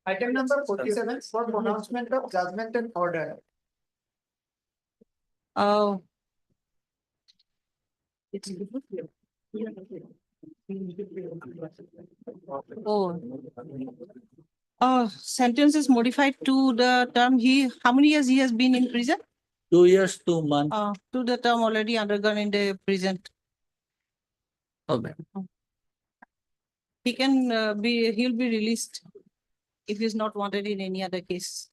Item number 47 for pronouncement of judgment and order. Oh. Oh. Sentence is modified to the term how many years he has been in prison? 2 years, 2 months. To the term already undergone in the prison. Okay. He'll be released if he's not wanted in any other case.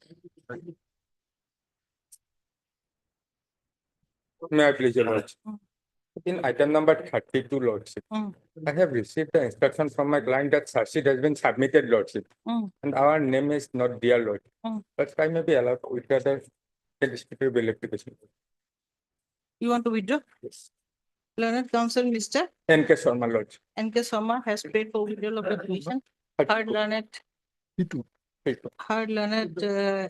May I please, Your Lordship? In item number 32, Lordship, I have received the instruction from my client that charge has been submitted, Lordship, and our name is not dear, Lord. But I may be allowed to withdraw the disputable application. You want to withdraw? Yes. Learned counsel, Mr. N.K. Sharma, Lordship. N.K. Sharma has paid for withdrawal of the petition. Heard learned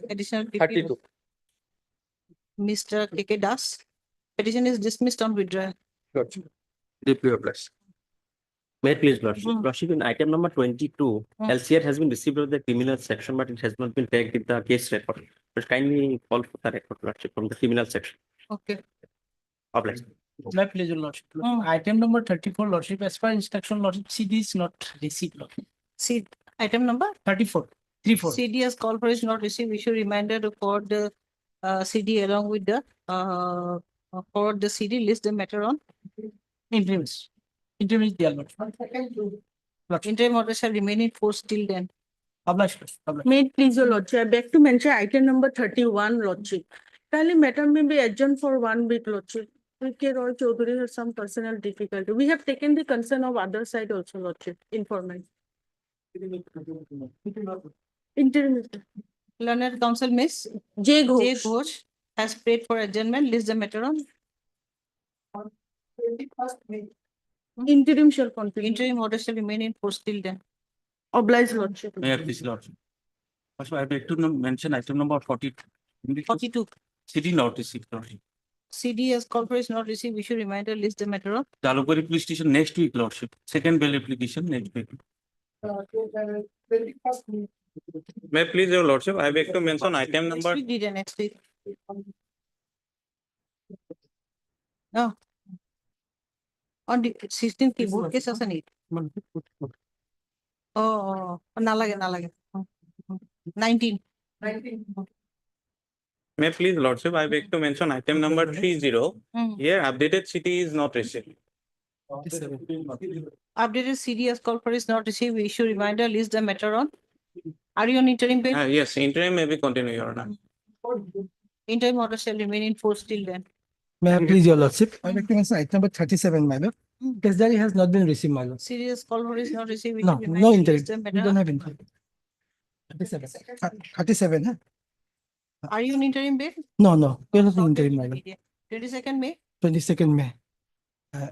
additional PP, 32. Mr. K.K. Das. Petition is dismissed on withdrawal. Lordship. Deeply obliged. May it please, Lordship. Lordship, in item number 22, Mm. LCR has been received of the criminal section, but it has not been tagged in the case record. But kindly call for the record, Lordship, from the criminal section. Okay. Obliged. My pleasure, Lordship. Mm. Item number 34, Lordship, as per instruction, Lordship, CD is not received, Lordship. See, item number 34, 34. CD has called for is not received. Issue reminder to forward the CD along with the forward the CD, list the matter on. Interims. Interims, dear Lordship. Lordship. Interim order shall remain in force till then. Obliged, Lordship. Obliged. May it please your lordship, I beg to mention item number 31, lordship. Kindly matter may be adjourned for 1 week, lordship. K. Roy Chaudhary has some personal difficulty. We have taken the concern of other side also, lordship, informant. Interim. Learned counsel Miss J. J. Ghosh. Ghosh has prayed for adjournment. List the matter on. 21st May. Interim shall continue. Interim order shall remain in force till then. Oblige, lordship. May I please, Lordship? Also, I beg to mention item number 40. 42. CD not received, Lordship. CD has called for is not received. Issue reminder, list the matter on. Dalapuri Police Station next week, Lordship. Second bail application next week. 21st May. May I please, Your Lordship? I beg to mention item Next number week, did next week. No. On the 16th keyboard case as a need. Oh, nalage. 19. 19. May I please, Lordship? I beg to mention item number 30. Here, updated CD is not received. Updated CD has called for is not received. We issue reminder, list the matter on. Are you on interim bail? Yes, interim may be continue, Your Honor. Interim order shall remain in force till then. May I please, your lordship? I like to mention item number 37, my lord. Case diary has not been received, my lord. CD has called for is not received. We No, issue no reminder, interim. list the We matter don't on. have interim. 37, huh? Are you on interim bail? No, we're not in interim, my lord. 22nd May. 22nd May.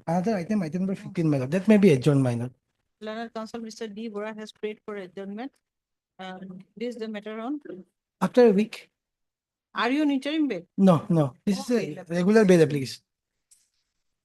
Other item number 15, my lord. That may be adjourned, my lord. Learned counsel Mr. D. Bora has prayed for adjournment. List the matter on. After a week? Are you on interim bail? No. This is a regular bail application.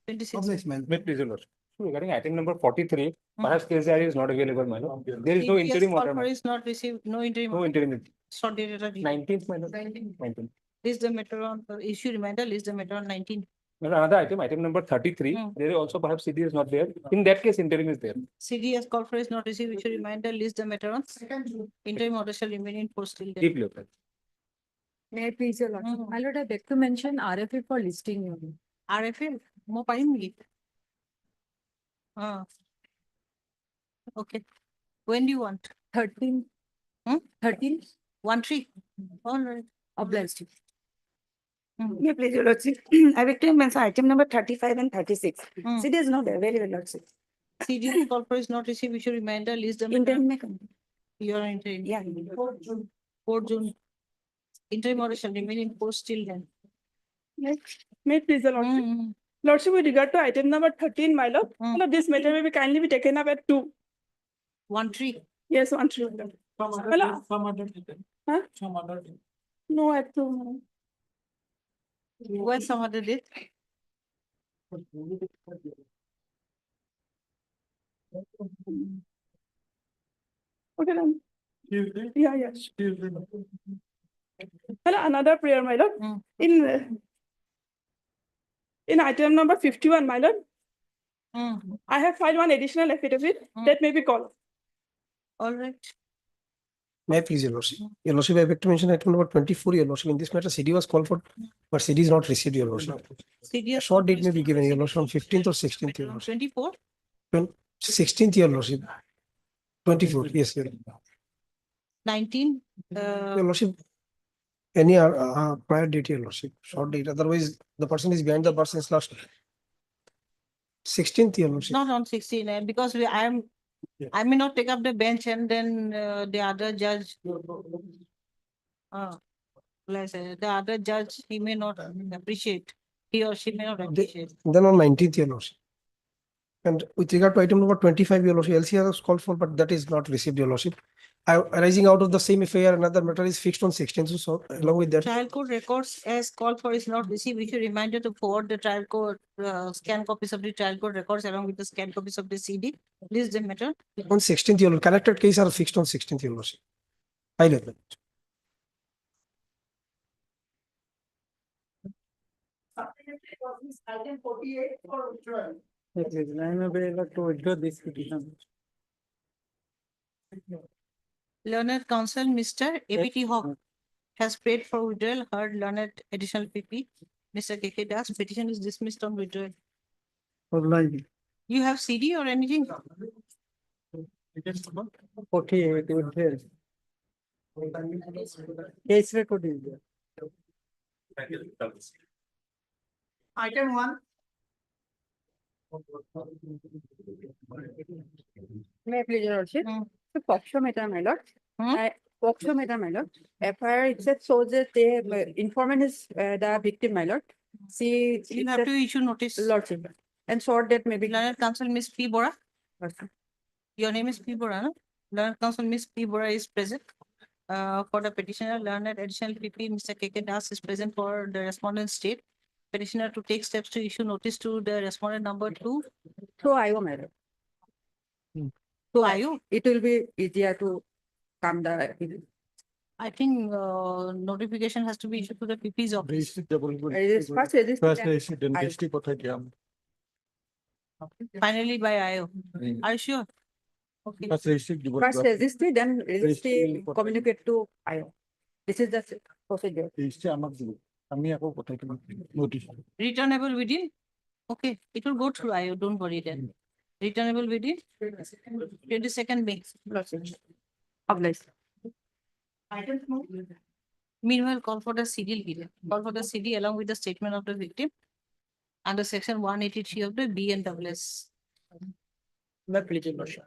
26. Obliged, my lord. May I please, Your Lordship? Regarding item number 43, perhaps case diary is not available, my lord. There is no CD has interim called order. for ma'am. is not received. No interim. No interim. Short dated. 19th, my lord. 19th. List the matter on. Issue reminder. List the matter on 19. Well, another item number 33, there is also perhaps CD is not there. In that case, interim is there. CD has called for is not received. Issue reminder. List the matter on. 2nd June. Interim order shall remain in force till then. Deeply obliged. May I please, your lordship? Mhm. My lord, I beg to mention RFA for listing unit. RFL. Mo parim gi. Okay. When do you want? 13. Hmm? 13. 1-3. All right. Obliged. Hmm. May I please, your lordship? I beg to mention item number 35 and 36. Hmm. CD is not there, very well, lordship. CD has called for is not received. Issue reminder. List the matter. Interim on. may continue. You are interim. Yeah. 4th June. 4th June. Interim order shall remain in force till then. May it please your lordship. Mm. Lordship, with regard to item number 13, my lord, Mm. my lord, this matter may be kindly be taken up at 2. 1-3. Yes, 1, 3. Hello? Huh? No, at 2. Where's some other date? Okay, then. Yeah, yes. Hello, another prayer, my lord. Mm. In item number 51, my lord, Mm. I have filed one additional affidavit that may be called. All right. May I please, Your Lordship? Your Lordship, I beg to mention item number 24, Your Lordship. In this matter, CD was called for, but CD is not received, Your Lordship. A CDS. short date may be given, Your Lordship, from 15th or 16th, Your Lordship. 24. 16th, Your Lordship. 24, yes, Your Lordship. 19. Your Lordship, any prior date, Your Lordship, short date, otherwise the person is behind the bar since last 16th, Your Lordship. Not on 16, because I may not take up the bench and then the other judge. The other judge, he may not appreciate. He or she may not appreciate. Then on 19th, Your Lordship. And with regard to item number 25, Your Lordship, LCR was called for, but that is not received, Your Lordship. Arising out of the same FIR, another matter is fixed on 16th, so along with that. Trial court records as called for is not received. We should remind you to forward the trial court, scan copies of the trial court records along with the scan copies of the CD. This is the matter. On 16th, Your Lordship, connected case are fixed on 16th, Your Lordship. High level. Item 48 for withdrawal. I am available to withdraw this petition. Learned counsel, Mr. APT Hawk has prayed for withdrawal, heard learned additional PP. Mr. KK Das, petition is dismissed on withdrawal. You have CD or anything? 48 withdrawal. Case record is there. Item 1. May I please, Your Lordship? Mm. So Poksho matter, my lord. Hmm? Poksho matter, my lord. FIR itself shows that the informant is the victim, my lord. See, You have to issue notice. Lordship. And short date maybe. Learned counsel, Miss P. Bora. Lordship. Your name is P. Bora, no? Learned counsel, Miss P. Bora is present. For the petitioner, learned additional PP, Mr. KK Das is present for the respondent state. Petitioner to take steps to issue notice to the respondent number 2. Through IO, my lord. To IU. It will be easier to come the. I think notification has to be issued to the PP's office. First register. then Finally by IO. Are you sure? Okay. First registry, then registry communicate to IO. This is the procedure. Returnable within? Okay, it will go through IO, don't worry then. Returnable within 22nd May. Lordship. Obliged. Item 2. Meanwhile, call for the CD leader. Call for the CD along with the statement of the victim under section 183 of the BNWS. My pleasure, Lordship.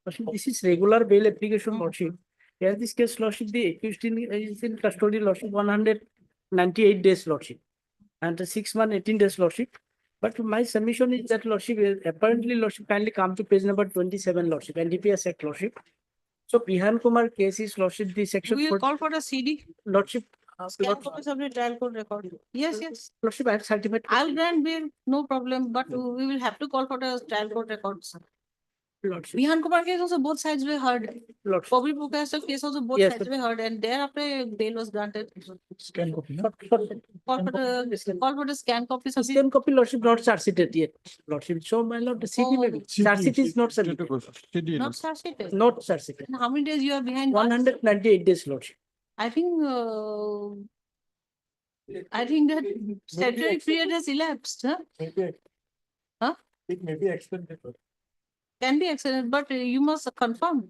Lordship, this is regular bail application, Lordship. Here this case, Lordship, the accused is in custody, Lordship, 198 days, Lordship. And 6 months, 18 days, Lordship. But my submission is that, Lordship, apparently, Lordship, kindly come to page number 27, Lordship, NDPS Act, Lordship. So Pihan Kumar case is, Lordship, the section. We will call for the CD. Lordship. Scan copies of the trial court record. Yes, yes. Lordship, I have certificate. I'll grant bail, no problem, but we will have to call for the trial court records. Lordship. Vihan Kumar case also both sides were heard. Lordship. Bobby Pukasov case also both Yes, sides were heard, and thereafter bail was granted. Scan copy. Call for the scan copies of the. Scan copy, Lordship, not charged yet, Lordship. So, my Lord, the CD may be. Charge sheet is not submitted. Not started. Not charge sheet. How many days you are behind? 198 days, Lordship. I think that statutory period has elapsed, huh? Huh? It may be extended. Can be extended, but you must confirm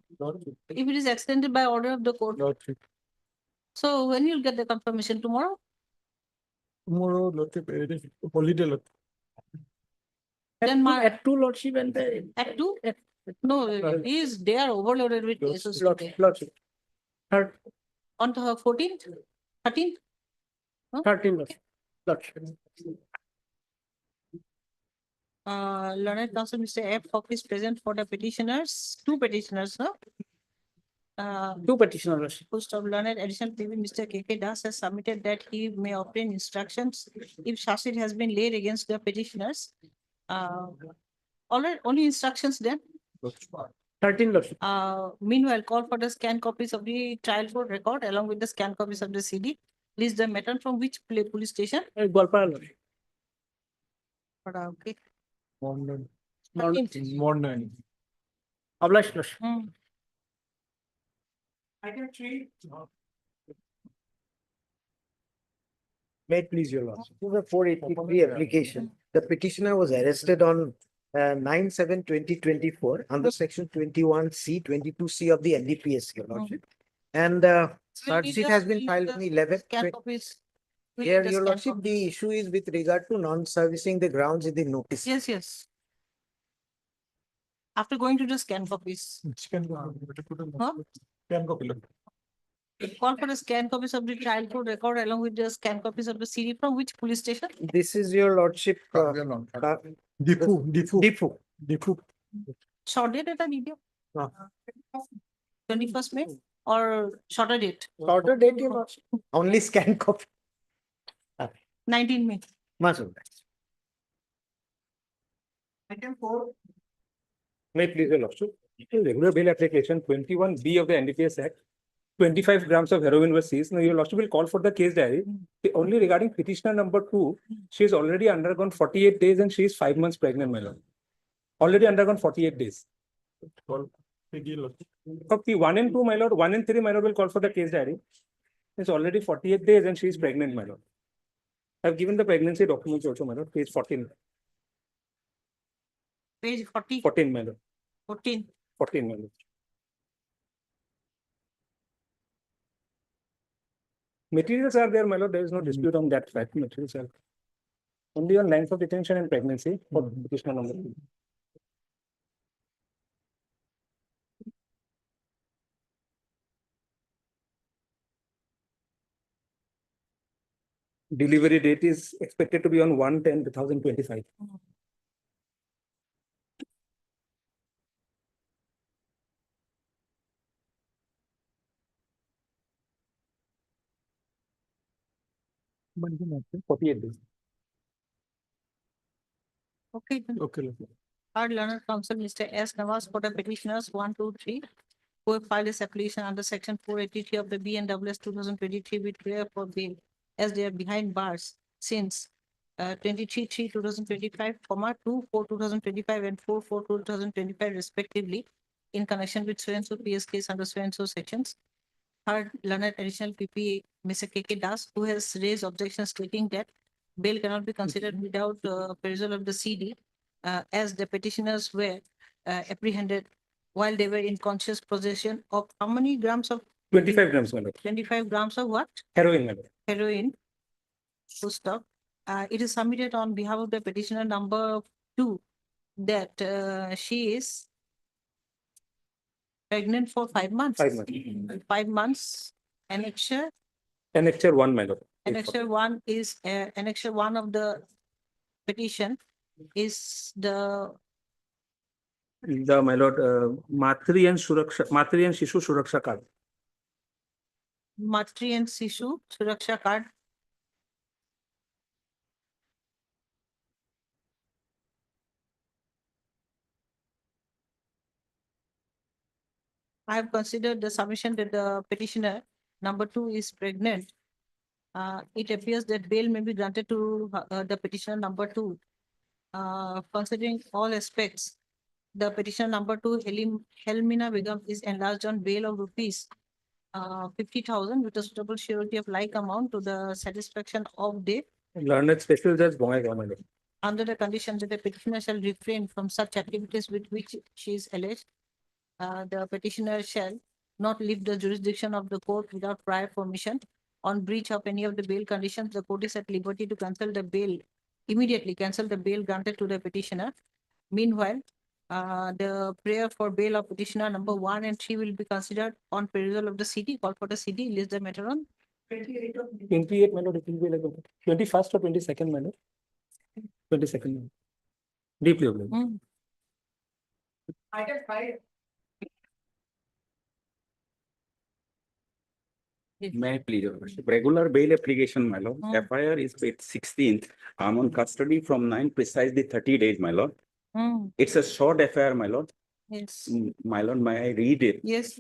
if it is extended by order of the court. So when you'll get the confirmation tomorrow? Tomorrow, it is holiday. Then my At 2, Lordship, and the. at 2? No, they are overloaded with cases today. Lordship. Third, On the 14th, 13th? 13, Lordship. Lordship. Learned counsel, Mr. F. Hawk is present for the petitioners, 2 petitioners, no? 2 petitioner, Lordship. Post of learned additional PV, Mr. KK Das has submitted that he may obtain instructions if charge sheet has been laid against the petitioners. Only instructions then? 13 lordship. Meanwhile, call for the scanned copies of the trial court record along with the scanned copies of the CD. List the matter from which police station. Golpara lordship. Okay. Modern. Ablash lordship. Item 3. May it please your lordship. To the 483 application, the petitioner was arrested on 9/7/2024 under section 21C, 22C of the NDPS, your lordship. And charge sheet has been filed on 11. Scanned copies. We Here, need the your scanned lordship, copies. the issue is with regard to non-servicing the grounds in the notice. Yes. After going to the scanned copies. Huh? Call for the scanned copies of the trial court record along with the scanned copies of the CD from which police station? This is your lordship. Dipu. Short date at a video? Ah. 21st May or shorter date? Shorter date, your lordship. Only scan copy. 19 May. Mazel. Item 4. May it please your lordship. In regular bail application 21B of the NDPS Act, 25 grams of heroin was seized. Now, your lordship will call for the case diary. Only regarding petitioner number 2, she has already undergone 48 days and she is 5 months pregnant, my lord. Already undergone 48 days. Copy 1 and 2, my lord. 1 and 3, my lord, will call for the case diary. It's already 48 days and she is pregnant, my lord. I've given the pregnancy documents also, my lord. Page 14. Page 40, 14, my lord. 14. 14, my lord. Materials are there, my lord. There is no dispute on that fact. Materials are only on length of detention and pregnancy for petitioner number 2. Delivery date is expected to be on 1/10/2025. Okay. 48 days. Okay. Our learned counsel, Mr. S. Nawaz, for the petitioners 1, 2, 3, who have filed this application under section 483 of the BNWS 2023 with prayer for bail, as they are behind bars since 23/3/2025, 2/4/2025 and 4/4/2025 respectively, in connection with so-and-so PS case under so-and-so sections. Third, learned additional PP, Mr. K.K. Das, who has raised objections stating that bail cannot be considered without perusal of the CD, as the petitioners were apprehended while they were in conscious possession of how many grams of 25 grams, my lord. 25 grams of what? Heroin, my lord. Heroin. Full stop. It is submitted on behalf of the petitioner number 2 that she is pregnant for 5 months. 5 months. 5 months. Annexure. Annexure 1, my lord. Annexure 1 is annexure 1 of the petition is the My lord, Matri and Shishu Suraksha card. Matri and Sishu Suraksha card. I have considered the submission that the petitioner number 2 is pregnant. It appears that bail may be granted to the petitioner number 2. Considering all aspects, the petitioner number 2, Helmina Begum, is enlarged on bail of rupees 50,000 with a suitable surety of like amount to the satisfaction of the Learned special judge Bongaigaon, my lord. under the condition that the petitioner shall refrain from such activities with which she is alleged. The petitioner shall not leave the jurisdiction of the court without prior permission. On breach of any of the bail conditions, the court is at liberty to cancel the bail, immediately cancel the bail granted to the petitioner. Meanwhile, the prayer for bail of petitioner number 1 and 3 will be considered on perusal of the CD. Call for the CD, list the matter on 28, my lord, it will be like 21st or 22nd, my lord. 22nd. Deeply obliged. Item 5. May I please, your worship? Regular bail application, my lord. FIR is paid 16th. I'm on custody from 9 precisely 30 days, my lord. It's a short FIR, my lord. Yes, My lord, may I read it? yes,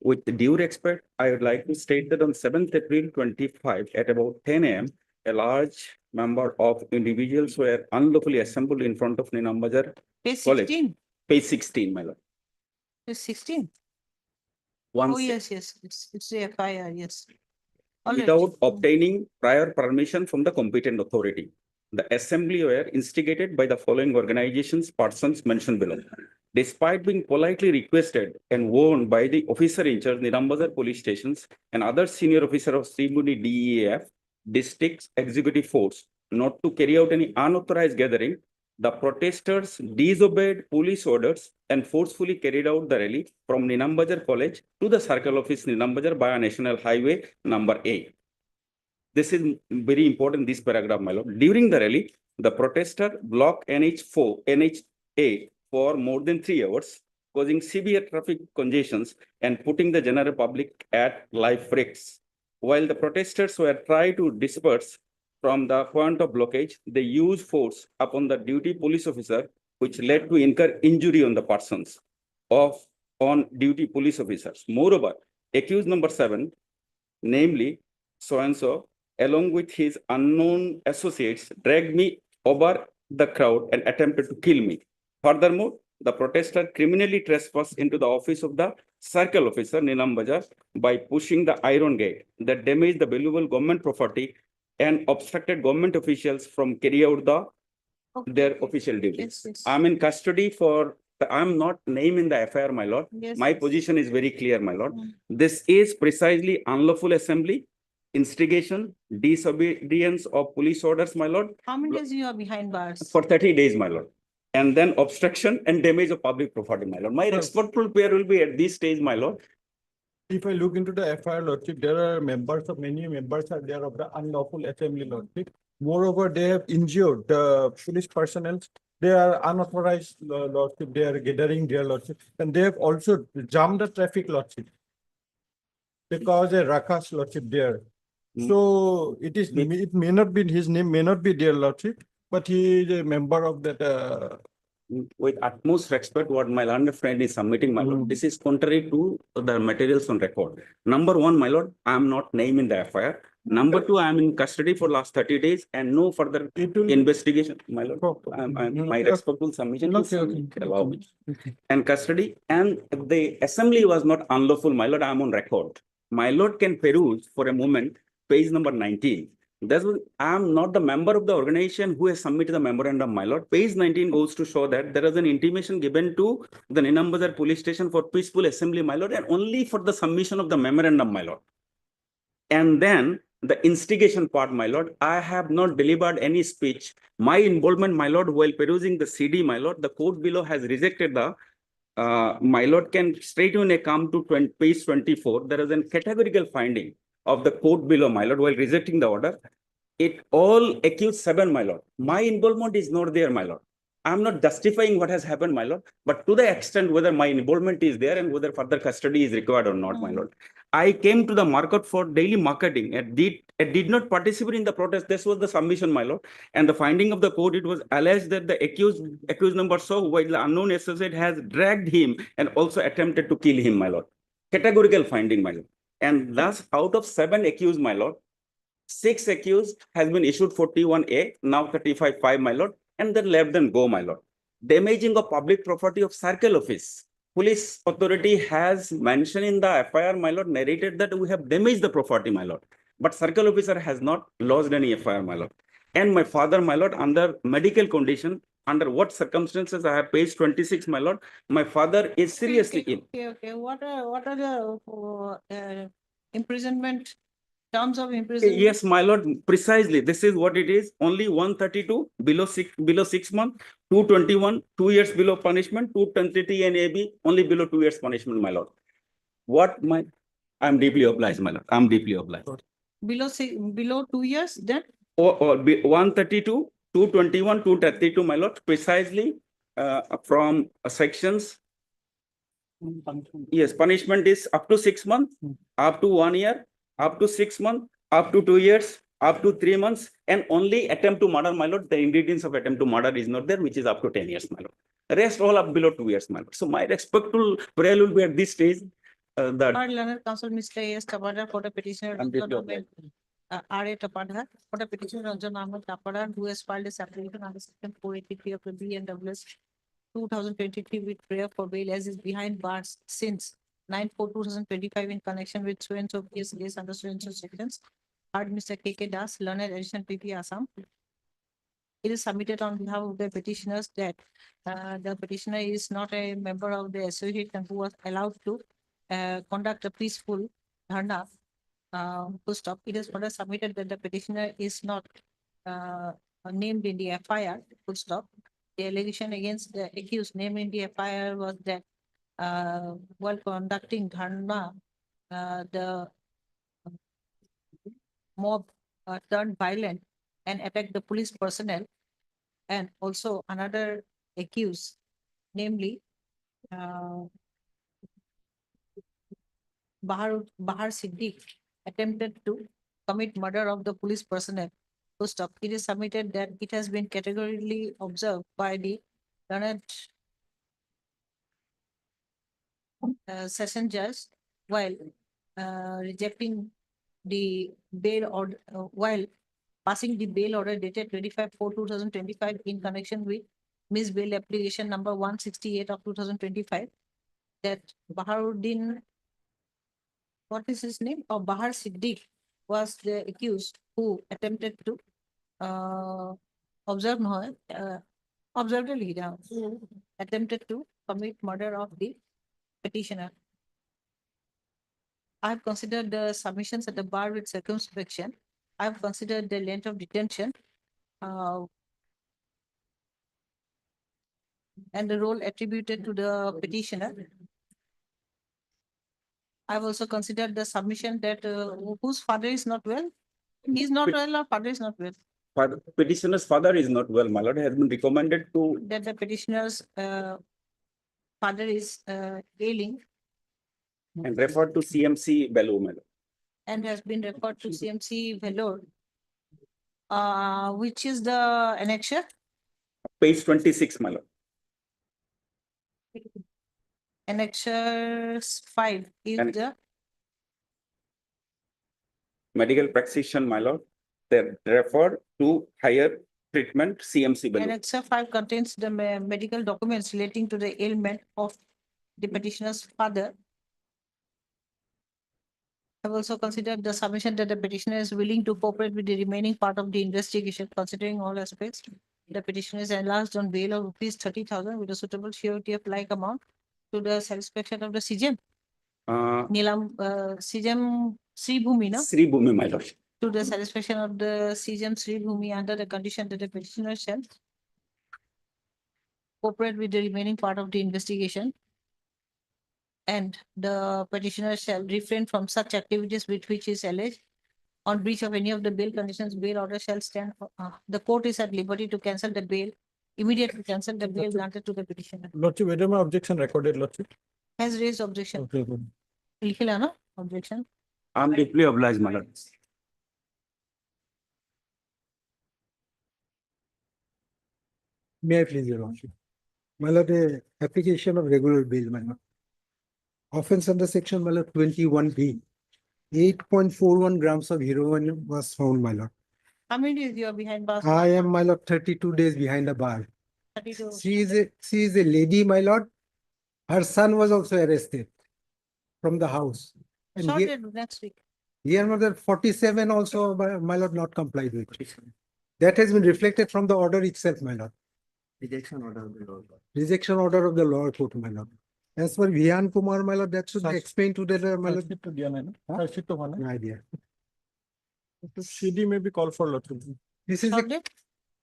With due respect, I would like to state that on 7th April 25 at about 10 a.m., a large number of individuals were unlawfully assembled in front of Ninambajar page College. 16, Page 16, my lord. page 16. One Oh, yes, yes, it's the FIR, yes. All right. without obtaining prior permission from the competent authority. The assembly were instigated by the following organizations, persons mentioned below. Despite being politely requested and warned by the officer in charge, Nirambazar police stations and other senior officer of Srimuni DEAF, district executive force, not to carry out any unauthorized gathering, the protesters disobeyed police orders and forcefully carried out the rally from Ninambajar College to the circle office Ninambajar via National Highway number 8. This is very important, this paragraph, my lord. During the rally, the protester blocked NH8 for more than 3 hours, causing severe traffic congestions and putting the general public at life risks. While the protesters were trying to disperse from the point of blockage, they used force upon the duty police officer, which led to incur injury on the persons of on-duty police officers. Moreover, accused number 7, namely so-and-so, along with his unknown associates, dragged me over the crowd and attempted to kill me. Furthermore, the protester criminally trespassed into the office of the circle officer, Ninambajar, by pushing the iron gate that damaged the valuable government property and obstructed government officials from carrying out their official duties. Yes, yes. I'm in custody for, I'm not named in the FIR, my lord. Yes, My yes. position is very clear, my lord. Mm. This is precisely unlawful assembly, instigation, disobedience of police orders, my lord, How many days you are behind bars? for 30 days, my lord. And then obstruction and damage of public property, my lord. My respectful prayer will be at this stage, my lord. If I look into the FIR lordship, there are many members are there of the unlawful assembly lordship. Moreover, they have injured the police personnel. They are unauthorized lordship. They are gathering their lordship, and they have also jammed the traffic lordship. Because a Rakas lordship there. So it may not be, his name may not be their lordship, but he is a member of that. With utmost respect, what my learned friend is submitting, my lord, this is contrary to the materials on record. Number 1, my lord, I am not named in the FIR. Number 2, I am in custody for last 30 days and no further investigation, my lord. My respectful submission is allow me. And custody, and the assembly was not unlawful, my lord, I am on record. My lord can peruse for a moment, page number 19. I am not the member of the organization who has submitted the memorandum, my lord. Page 19 goes to show that there is an intimation given to the Ninambajar police station for peaceful assembly, my lord, and only for the submission of the memorandum, my lord. And then the instigation part, my lord, I have not delivered any speech. My involvement, my lord, while perusing the CD, my lord, the court below has rejected the my lord can straight away come to page 24. There is a categorical finding of the court below, my lord, while rejecting the order. It all accused 7, my lord. My involvement is not there, my lord. I'm not justifying what has happened, my lord, but to the extent whether my involvement is there and whether further custody is required or not, my lord. I came to the market for daily marketing and did not participate in the protest. This was the submission, my lord. And the finding of the court, it was alleged that the accused number so while the unknown associate has dragged him and also attempted to kill him, my lord. Categorical finding, my lord. And thus, out of 7 accused, my lord, 6 accused has been issued 41A, now 35.5, my lord, and then let them go, my lord. Damaging of public property of circle office. Police authority has mentioned in the FIR, my lord, narrated that we have damaged the property, my lord. But circle officer has not lodged any FIR, my lord. And my father, my lord, under medical condition, under what circumstances, I have page 26, my lord, my father is seriously ill. Okay. What are the imprisonment, terms of imprisonment? Yes, my lord, precisely. This is what it is. Only 132 below 6 months, 221, 2 years below punishment, 220 and AB only below 2 years punishment, my lord. I'm deeply obliged, my lord. I'm deeply obliged. Below 2 years, then? 132, 221, 232, my lord, precisely from sections. Yes, punishment is up to 6 months, up to 1 year, up to 6 months, up to 2 years, up to 3 months, and only attempt to murder, my lord. The ingredients of attempt to murder is not there, which is up to 10 years, my lord. Rest all up below 2 years, my lord. So my respectful prayer will be at this stage, that Our learned counsel, Mr. A.S. Tapadar, for the petitioner. I'm deeply obliged. R.A. Tapadar, for the petitioner Ranjan Ahmed Tapadar, who has filed his application under section 483 of the BNWS 2023 with prayer for bail as is behind bars since 9/4/2025 in connection with so and so case under so and so sections. Heard Mr. K.K. Das, learned additional PP Assam. It is submitted on behalf of the petitioners that the petitioner is not a member of the association who was allowed to conduct a peaceful dharna. Full stop. It is further submitted that the petitioner is not named in the FIR. Full stop. The allegation against the accused named in the FIR was that while conducting dharna, the mob turned violent and attacked the police personnel, and also another accused, namely Bahar Siddiq, attempted to commit murder of the police personnel. Full stop. It is submitted that it has been categorically observed by the learned session judge while rejecting the bail order, while passing the bail order dated 25/4/2025 in connection with Miss Bail application number 168 of 2025, that Baharuddin, what is his name? Or Bahar Siddiq was the accused who attempted to attempted to commit murder of the petitioner. I have considered the submissions at the bar with circumspection. I have considered the length of detention and the role attributed to the petitioner. I have also considered the submission that whose father is not well. He is not well or father is not well. Petitioner's father is not well, my lord, has been recommended to, That the petitioner's father is ailing and referred to CMC Bellu, my lord. and has been referred to CMC Vellore. Which is the annexure? Page 26, my lord. Annexure 5 is And- the Medical practitioner, my lord, they referred to higher treatment CMC Bellu. Annexure 5 contains the medical documents relating to the ailment of the petitioner's father. I've also considered the submission that the petitioner is willing to cooperate with the remaining part of the investigation, considering all aspects. The petitioner is enlarged on bail of rupees 30,000 with a suitable surety of like amount to the satisfaction of the CJM. Nilam, CJM Sri Bhumi, no? Sri Bhumi, my lord. To the satisfaction of the CJM Sri Bhumi under the condition that the petitioner shall cooperate with the remaining part of the investigation. And the petitioner shall refrain from such activities with which is alleged. On breach of any of the bail conditions, bail order shall stand. The court is at liberty to cancel the bail, immediately cancel the bail granted to the petitioner. Lordship, whether my objection recorded, Lordship. Has raised objection. Okay, good. Likhila, no? Objection. I'm deeply obliged, my lord. May I please, Your Lordship? My lord, application of regular bail, my lord. Offense under section, my lord, 21B. 8.41 grams of heroin was found, my lord. How many days you are behind bars? I am, my lord, 32 days behind the bar. 32. She is a lady, my lord. Her son was also arrested from the house. And Short here, date next week. here, mother, 47 also, my lord, not complied with. That has been reflected from the order itself, my lord. Rejection order of the law. Rejection order of the lower court, my lord. As for Vihan Kumar, my lord, that should be explained to the, my lord. Charge sheet to diya nahi na? Charge sheet to bana. No idea. CD may be called for, Lordship. This is Short a, date?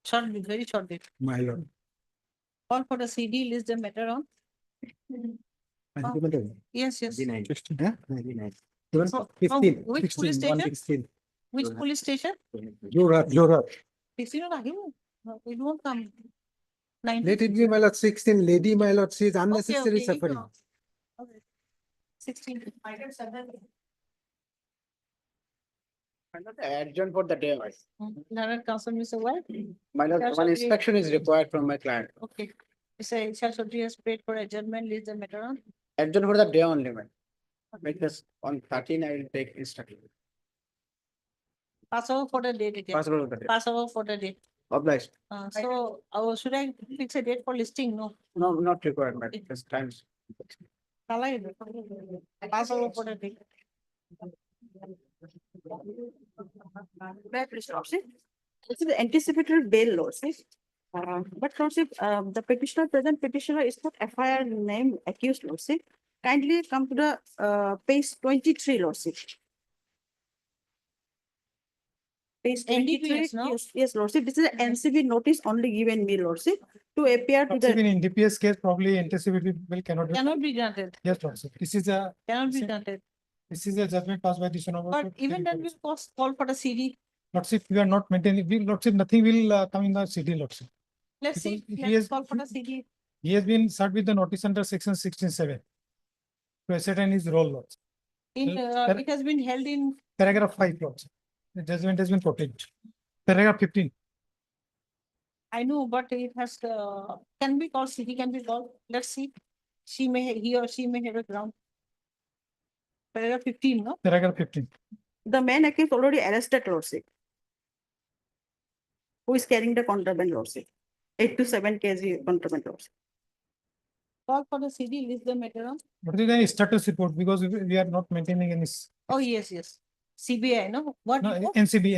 Short date, very short date. my lord. Call for the CD, list the matter on. Yes, yes. 99. Huh? 99. Even So, 15. which 16, police station? 116. Which police station? Jorhat. 16 or Rahimu? No, it won't come. 19. Let it be, my lord, 16, lady, my lord, she is unnecessary Okay, suffering. okay. 16. Adjourn for the day. Learned counsel, Mr. White? My lord, Yes, one okay. inspection is required from my client. Okay. Mr. Ishal Chaudhary has paid for adjournment, list the matter on. Adjourn for the day only, man. Because on 13 I will take instruction. Pass over for the date. again. Pass over the day. Pass over for the date. Obliged. So, should I fix a date for listing? No. No, not required, madam. This times. Pass over for the date. May I please, Lordship? This is the anticipatory bail, Lordship. But Lordship, the present petitioner is not FIR name accused, Lordship. Kindly come to the page 23, Lordship. Page 23, NDPS, no? yes, Lordship. This is an NCB notice only given me, Lordship, to appear to the. In DPS case, probably anticipated bill cannot. Cannot be granted. Yes, Lordship. This is a Granted. judgment passed by this honorable. But even then we call for the CD. Lordship, we are not maintaining, Lordship, nothing will come in the CD, Lordship. Let's see, Because he let's has- call for the CD. He has been served with the notice under section 16(7). To ascertain his role, Lordship. It has been held in, Paragraph 5, Lordship. The judgment has been quoted. Paragraph 15. I know, but it has, can be called, CD can be called, let's see. He or she may have a ground. Paragraph 15, no? Paragraph 15. The man accused already arrested, Lordship. Who is carrying the contraband, Lordship? 8 to 7 kg contraband, Lordship. Call for the CD, list the matter on. What is the status report? Because we are not maintaining any Oh, yes, yes. CBI, no? What no, report? NCB.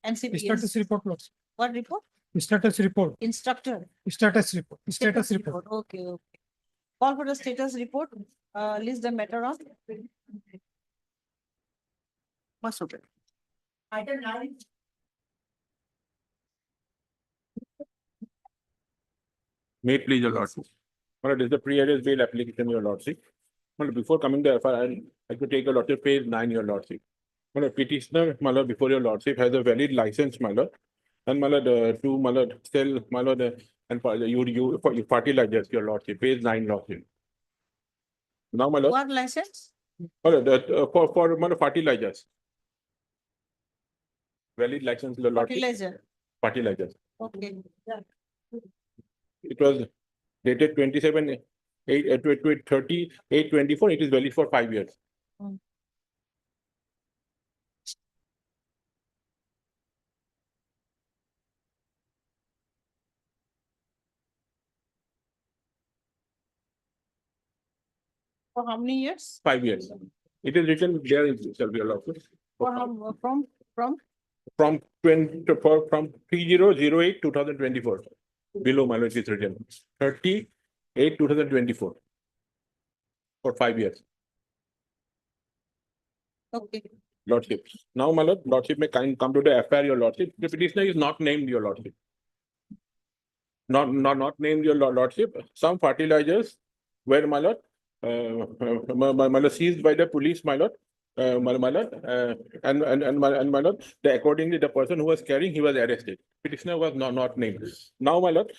NCB, Status yes. report, Lordship. What report? Status report. Instructor. Status report. Status report. Okay, okay. Call for the status report, list the matter on. What's okay? Item 9. May it please your lordship. Well, it is the pre-arrest bail application, your lordship. Well, before coming to FIR, I could take a lordship page 9, your lordship. Well, a petitioner, my lord, before your lordship has a valid license, my lord. And my lord, to my lord, sell, my lord, and for you for fertilizers, your lordship, page 9, lordship. Now, my lord, What license? well, for my lord, fertilizers. Valid license, your lordship, Fertilizer. fertilizers. Okay. Yeah. It was dated 27/8/30/8/24. It is valid for 5 years. Mm. For how many years? 5 years. It is written there in Sylvia Lawson. For how, from? From 3008/2024. Below my lord is written 30/8/2024. For 5 years. Okay. Lordship. Now, my lord, lordship may come to the FIR, your lordship. The petitioner is not named, your lordship. Not named, your lordship. Some fertilizers were, my lord, my lord, seized by the police, my lord. My lord, and my lord, accordingly, the person who was carrying, he was arrested. Petitioner was not named. Now, my lord,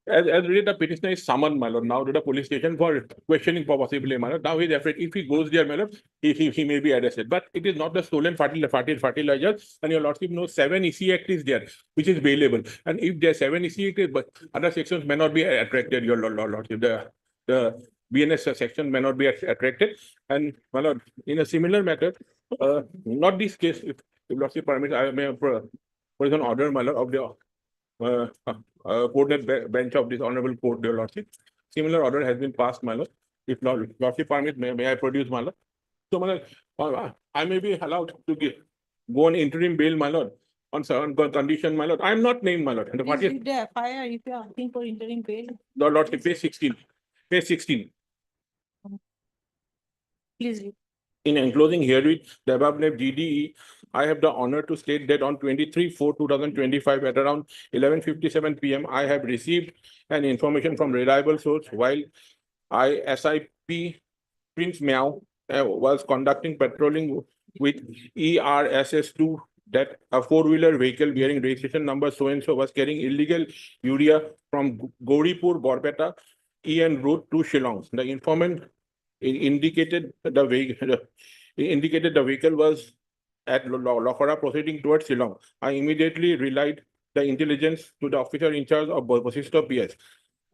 as really the petitioner is summoned, my lord, now to the police station for questioning for possibly, my lord. Now he's afraid if he goes there, my lord, he may be arrested. But it is not the stolen fertilizers. And your lordship knows 7 EC Act is there, which is bailable. And if there 7 EC Act is, but other sections may not be attracted, your lordship. The BNS section may not be attracted. And my lord, in a similar matter, not this case, if lordship permits, I may for an order, my lord, of the coordinate bench of this honorable court, your lordship. Similar order has been passed, my lord. If lordship permits, may I produce, my lord? So, my lord, I may be allowed to go on interim bail, my lord, on certain condition, my lord. I am not named, my lord. And the Please party, read the FIR if you are asking for interim bail. the lordship, page 16. Page 16. Please read. In enclosing herewith the above named GDE, I have the honor to state that on 23/4/2025 at around 11:57 PM, I have received an information from reliable source while SIP Prince Meow was conducting patrolling with ERSS2 that a 4-wheeler vehicle bearing registration number so-and-so was carrying illegal urea from Gauripur, Borpeta, EN route to Shillong. The informant indicated the vehicle was at Lokhara proceeding towards Shillong. I immediately relayed the intelligence to the officer in charge of Boshisto PS.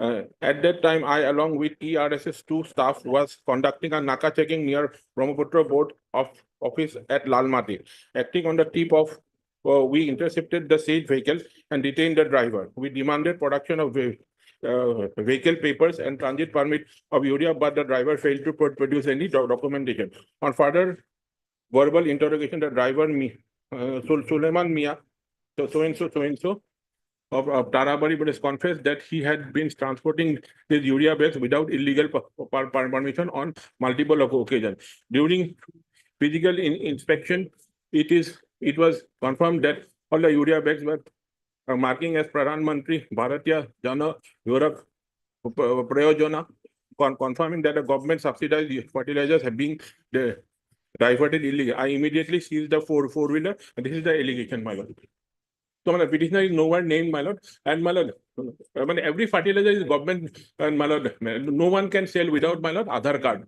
At that time, I, along with ERSS 2 staff, was conducting a Naka checking near Brahmaputra Board of Office at Lalmati. Acting on the tip of, we intercepted the siege vehicle and detained the driver. We demanded production of vehicle papers and transit permit of urea, but the driver failed to produce any documentation. On further verbal interrogation, the driver, Suleiman Mia, so-and-so, of Tarabari, but has confessed that he had been transporting his urea bags without illegal permission on multiple occasions. During physical inspection, it was confirmed that all the urea bags were marking as Pradhan Mantri Bharatiya Jana Europe Prayojana, confirming that the government subsidized fertilizers have been diverted illegally. I immediately seized the four-wheeler, and this is the allegation, my lord. So, my petitioner is nowhere named, my lord, and my lord, every fertilizer is government, and my lord, no one can sell without, my lord, Aadhaar card.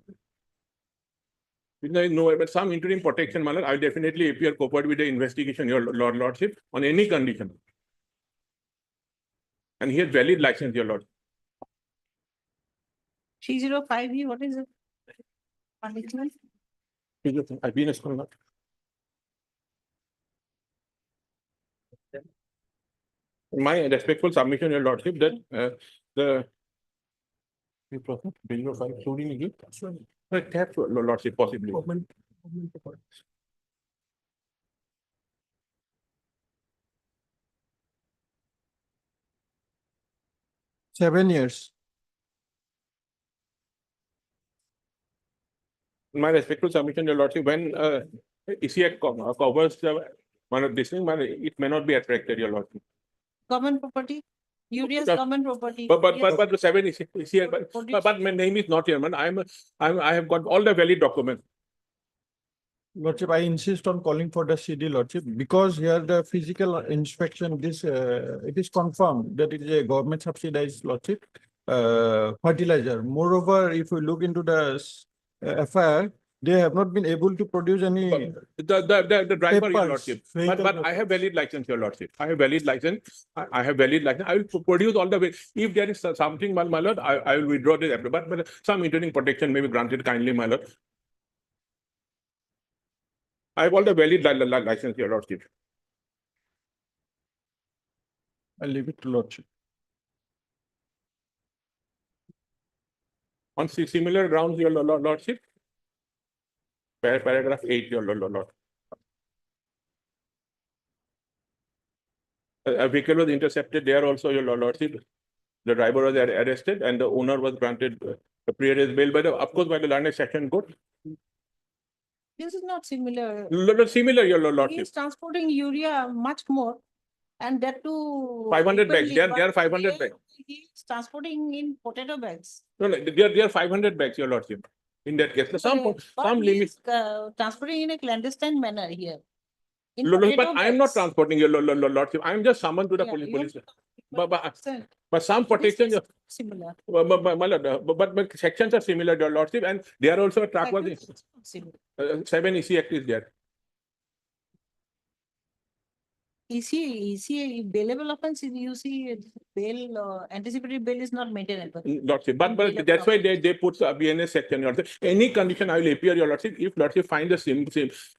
There is nowhere, but some interim protection, my lord, I will definitely appear cooperate with the investigation, your lordship, on any condition. And he has valid license, your lord. 305E, what is it? Punishment? I've been a scholar. My respectful submission, your lordship, that the bill of fire, including you, tap lordship possibly. 7 years. My respectful submission, your lordship, when ECA covers this thing, it may not be attracted, your lordship. Government property? Urea is Yeah. government property. But the 7 is here, but my name is not here, man. I have got all the valid documents. Lordship, I insist on calling for the CD, lordship, because here the physical inspection, it is confirmed that it is a government subsidized, lordship, fertilizer. Moreover, if we look into the FIR, they have not been able to produce any. The driver, your lordship. But I have valid license, your lordship. I have valid license. I have valid license. I will produce all the way. If there is something, my lord, I will withdraw this. But some interim protection may be granted kindly, my lord. I have all the valid license, your lordship. I'll leave it to lordship. On similar grounds, your lordship. Paragraph 8, your lord. A vehicle was intercepted there also, your lordship. The driver was arrested and the owner was granted a pre-arrest bail of course, by the learned section court. This is not similar. Similar, your He lordship. is transporting urea much more, and that too. 500 bags. equally, They are but 500 here bags. He is transporting in potato bags. No, they are 500 bags, your lordship. In that case, But some he limits. is, transporting in a clandestine manner here. In But potato I am not bags. transporting your lordship. I am just summoned to the Yeah, police. you But some protection. Similar. But sections are similar, your lordship, and they are also a track was Similar. 7 EC Act is there. Is he bailable offense? If you see bail, anticipated bail is not maintainable. Lordship, but that's why they put a BNS section, your lordship. Any condition I will appear, your lordship. If lordship find the same,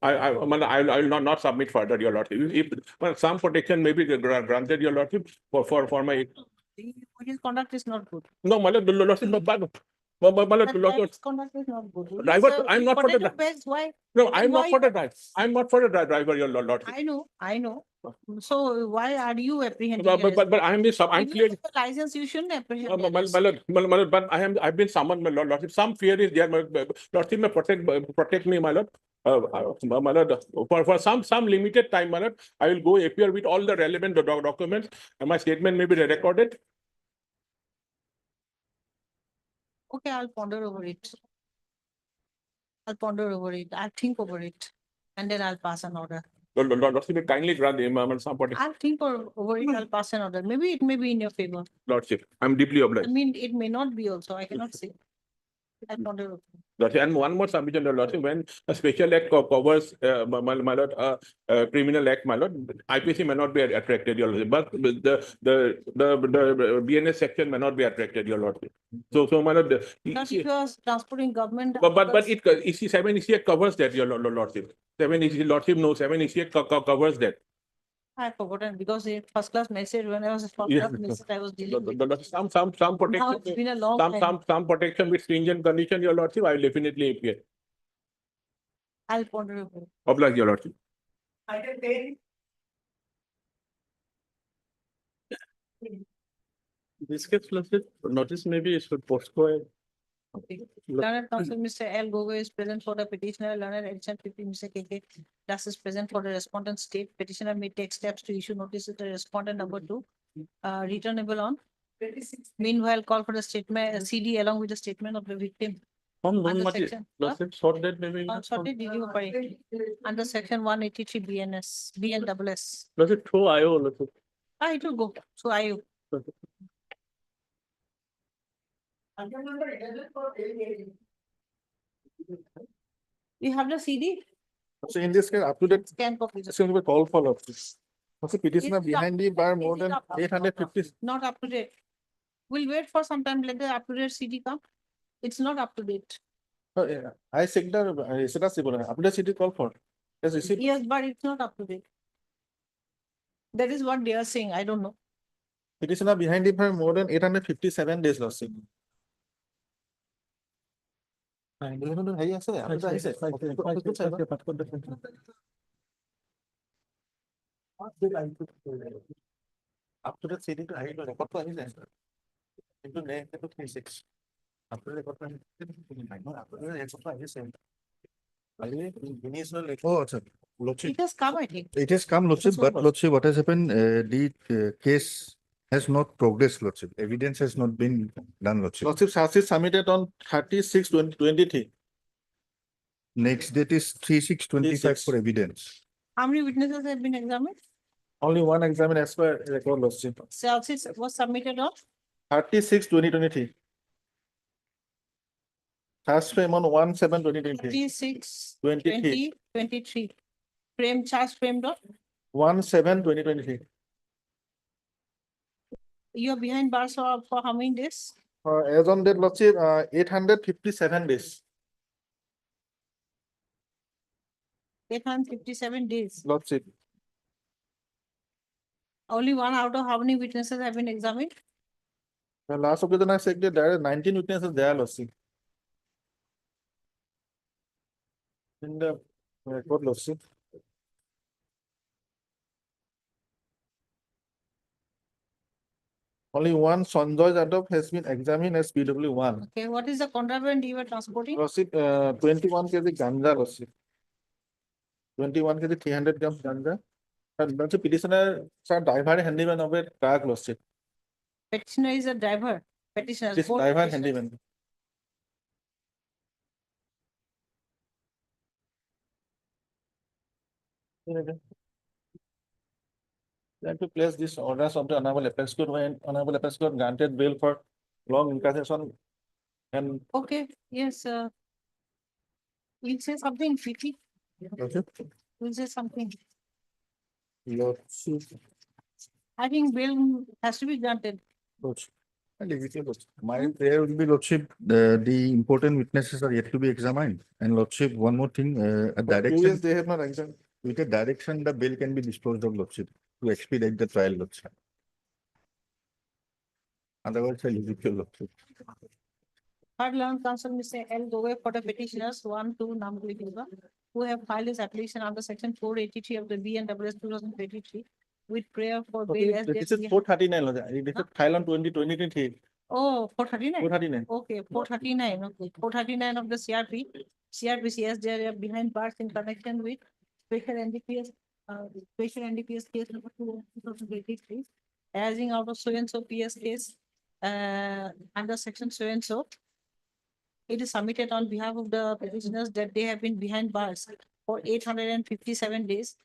I will not submit further, your lordship. If some protection may be granted, your lordship, for my. His conduct is not good. No, my lordship, His conduct is not good. Driver, I'm not for the Potato bags, why? No, I'm Why not for the driver. I'm not for the driver, your lordship. I know. So why are you apprehending? But I'm If you clear. have a license, you shouldn't apprehend. But I've been summoned, my lordship. Some fear is there. My lordship may protect me, my lord. My lord, for some limited time, my lord, I will go appear with all the relevant documents, and my statement may be recorded. Okay, I'll ponder over it. I'll think over it, and then I'll pass an order. Lordship, kindly grant him some protection. I'll think over it, I'll pass an order. Maybe it may be in your favor. Lordship, I'm deeply obliged. I mean, it may not be also, I cannot say. I don't know. Lordship, and one more submission, Your Lordship, when a special act covers, my lord, criminal act, my lord, IPC may not be attracted, Your Lordship, but the BNS section may not be attracted, Your Lordship. So, my lord, Not if you are transporting government. but it, EC 7 ECA covers that, Your Lordship. 7 ECA, Lordship, no, 7 ECA covers that. I forgotten because in first class message, when I was first Yeah. class message, I was dealing with. Some Now protection. it's been a long time. Some protection with stringent condition, Your Lordship, I will definitely appear. I'll ponder over it. Oblige, Your Lordship. This case, Lordship, notice maybe it should postpone. Learned counsel, Mr. L. Gogoi is present for the petitioner, learned addition PP, Mr. KK Das is present for the respondent state. Petitioner may take steps to issue notice to the respondent number 2, returnable on. Meanwhile, call for the statement, CD along with the statement of the victim. Under section, Lordship, short date maybe. sorry, did you operate? Under section 183 BNS, BNSS. Lordship, through IO, Lordship. It will go, so I. You have the CD? So in this case, up to date, Scan copy. it's going to be call for Lordship. Also, petitioner It's behind the bar more than 850. Not up to date. We'll wait for some time, let the up to date CD come. It's not up to date. Oh, yeah. I checked the, up to date city call for. Yes, you see. Yes, but it's not up to date. That is what they are saying. I don't know. Petitioner behind the bar more than 857 days Lordship. হেৰি আছে আপুনি আহিছে up to date city to hide ৰেকৰ্ডটো আহি যায় কিন্তু next 36 up to date ৰেকৰ্ডটো ৰেকৰ্ডটো আহিছে Oh, acha. Lordship, It has come, I think. it has come, Lordship, but Lordship, what has happened, the case has not progressed, Lordship. Evidence has not been done, Lordship. Lordship charges submitted on 36/2023. Next date is 3/6/25 for evidence. How many witnesses have been examined? Only one examined as per record Lordship. Charges was submitted on 36/2023. Charge frame on 1/7/2023. 36, 23. 23. Frame charge frame dot. 1/7/2023. You are behind bars for how many days? As on date Lordship, 857 days. 857 days. Lordship. Only one out of how many witnesses have been examined? The last occasion I checked it, there are 19 witnesses there, Lordship. In the record, Lordship. Only one Sanjoy Jadhav has been examined as PW1. Okay, what is the contraband you were transporting? Lordship, 21 kg ganja, Lordship. 21 kg 300 grams ganja. And Lordship, petitioner, sir, driver handyman of a truck, Lordship. Petitioner is a driver. Petitioner. This both driver petitioners. handyman. We have to place this orders of the Honorable Apex Court when Honorable Apex Court granted bail for long incarceration and Okay, yes, we'll say something, Vicky. Lordship. We'll say something. Lordship. I think bail has to be granted. Lordship. I leave it here, Lordship. My prayer will be, Lordship, the important witnesses are yet to be examined. And Lordship, one more thing, a For 2 direction, years they have not examined. with a direction, the bill can be disposed of, Lordship, to expedite the trial, Lordship. Otherwise, I leave it here, Lordship. Third learned counsel, Mr. L. Gogoi for the petitioners, 1, 2, Namguli Gilba, who have filed his application under section 483 of the BNWS 2023 with prayer for bail as This they- is 439, Lordship. This is filed on 2023. Oh, 439? 439. Okay, 439, okay, 439 of the CRP. CRPCS, they are behind bars in connection with special NDPS case number 2023, arising out of so and so PS case, under section so and so. It is submitted on behalf of the petitioners that they have been behind bars for 857 days.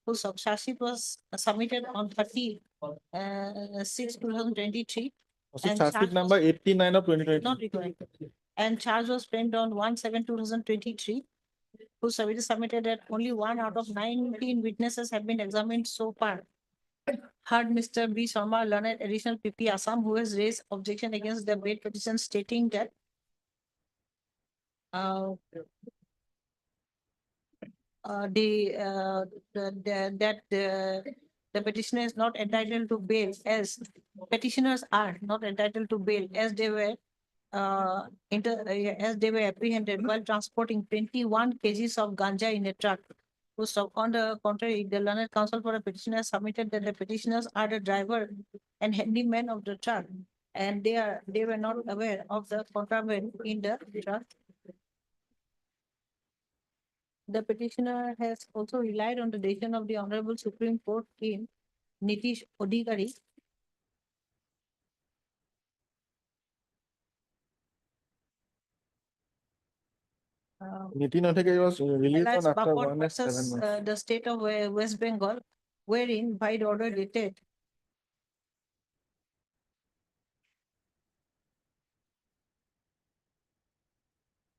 Whose charge sheet was submitted on 30/6/2023. Also, And charge sheet charge- number 89 of 2023. Not required. and charge was framed on 1/7/2023, whose service is submitted that only 1 out of 19 witnesses have been examined so far. Heard Mr. B. Sharma, learned additional PP Assam, who has raised objection against the bail petition stating that uh, the petitioner is not entitled to bail, as petitioners are not entitled to bail as they were as they were apprehended while transporting 21 kgs of ganja in a truck. So on the contrary, the learned counsel for the petitioner submitted that the petitioners are the driver and handyman of the truck, and they were not aware of the contraband in the truck. The petitioner has also relied on the decision of the Honorable Supreme Court in Nitish Odhikari. Nitin Adhikari was released Elias on after Bapot 1 and 7 versus months. the state of West Bengal, wherein by the order dated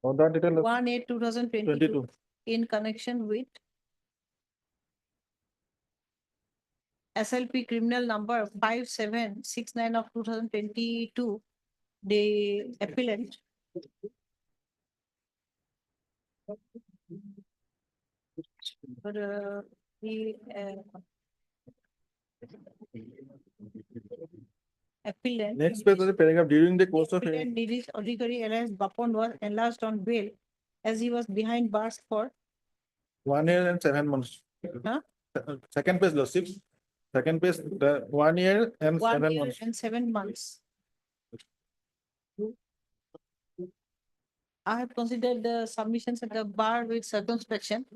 Order detail 1/8/2022 in connection with SLP criminal number 5769 of 2022, the appellant the appellant. Next page of the paragraph, during the course of hearing. Nitish Odhikari Elias Bapon was enlarged on bail as he was behind bars for 1 year and 7 months. Huh? Second page, Lordship. Second page, the 1 year and 1 7 year months. and 7 months. I have considered the submissions at the bar with circumspection.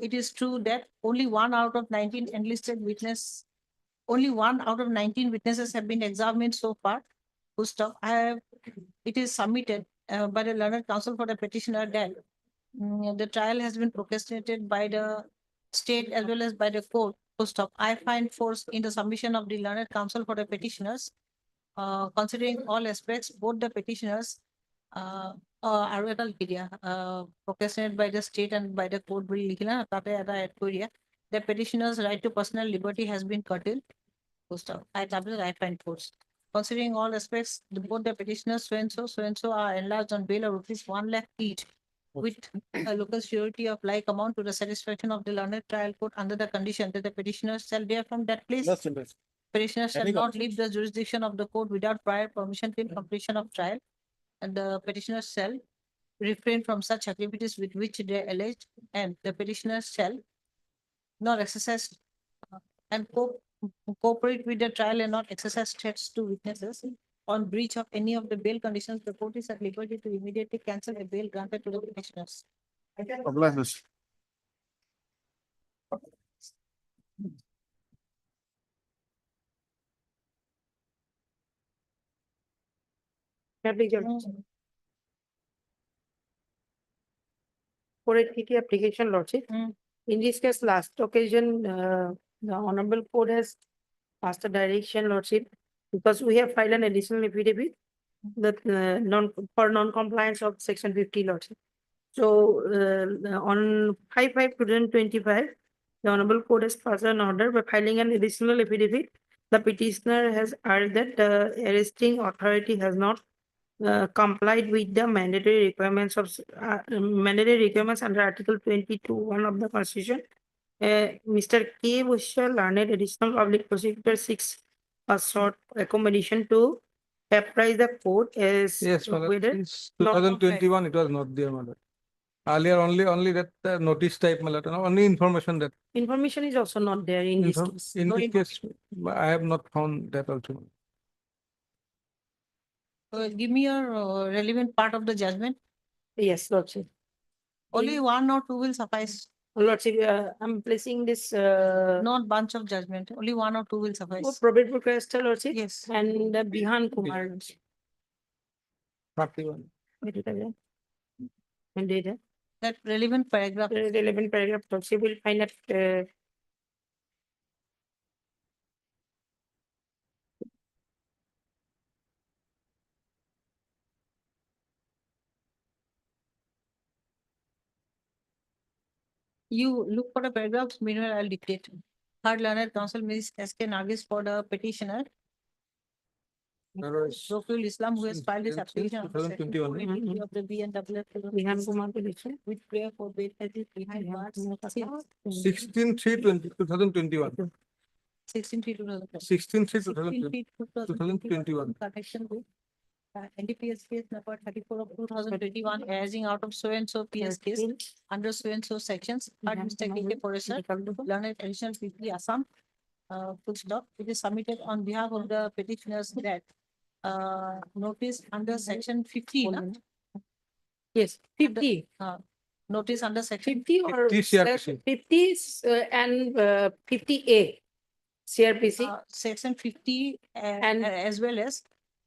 It is true that only 1 out of 19 enlisted witness, only 1 out of 19 witnesses have been examined so far. It is submitted by the learned counsel for the petitioner that the trial has been procrastinated by the state as well as by the court. I find force in the submission of the learned counsel for the petitioners. Considering all aspects, both the petitioners procrastinated by the state and by the court. The petitioner's right to personal liberty has been curtailed. I find force. Considering all aspects, both the petitioners so and so are enlarged on bail of rupees 1 lakh each, with a local surety of like amount to the satisfaction of the learned trial court under the condition that the petitioners shall bear from that place. Petitioners shall not leave the jurisdiction of the court without prior permission till completion of trial, and the petitioners shall refrain from such activities with which they are alleged, and the petitioners shall not exercise and cooperate with the trial and not exercise threats to witnesses. On breach of any of the bail conditions, the court is at liberty to immediately cancel the bail granted to the petitioners. Obliged. For a TT application, Lordship. In this case, last occasion, the Honorable Court has asked a direction, Lordship, because we have filed an additional affidavit that for non-compliance of Section 50, Lordship. So on 5/5/2025, the Honorable Court has passed an order by filing an additional affidavit. The petitioner has urged that the arresting authority has not complied with the mandatory requirements under Article 22(1) of the Constitution. Mr. K. Bushra, learned additional public prosecutor 6, sought accommodation to apprise the court as Yes, whether since not 2021, it was not there, madam. Earlier, only that notice type, madam, only information that. information is also not there in this case. In No this case, I have not found that also. Give me your relevant part of the judgment. Yes, Lordship. Only 1 or 2 will suffice. Lordship, I'm placing this. Not bunch of judgment. Only 1 or 2 will suffice. Probate Crystal, Lordship. Yes. And Bihan Kumar. Lordship. 41. And data. That relevant paragraph. Relevant paragraph, Lordship will find that. You look for the paragraphs, meanwhile I'll dictate. Third learned counsel, Ms. S.K. Nargis for the petitioner. Roful Islam, who has filed his application under section 483 of the BNW Vihan Kumar petition. with prayer for bail as is behind bars. 16/3/2021. 16/3/2020. 16/3/2021. Connection with NDPS case number 34 of 2021 arising out of so and so PS case under so and so sections. Third, Mr. K.K. Poresa, learned additional PP Assam. Full stop. It is submitted on behalf of the petitioners that notice under section 50. na? Yes, 50. Notice under section 50 or 50 CRPC. 50 and 50A CRPC. Section 50 And- as well as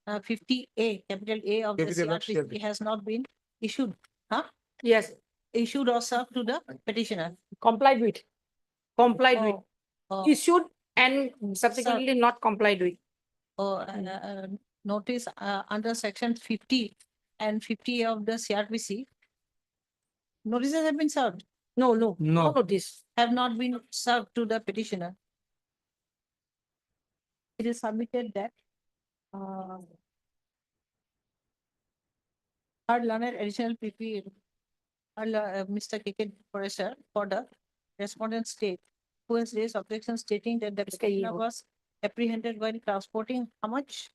50A, capital A of the Capital of CRPC has not been issued, Yes, issued or served to the petitioner. complied with. Complied with. Oh, Issued and subsequently not complied with. Notice under section 50 and 50 of the CRPC. Notices have been served, No, no, No. no notice. have not been served to the petitioner. It is submitted that third learned additional PP, Mr. K.K. Poresa for the respondent state, who has raised objections stating that the petitioner was apprehended while transporting how much?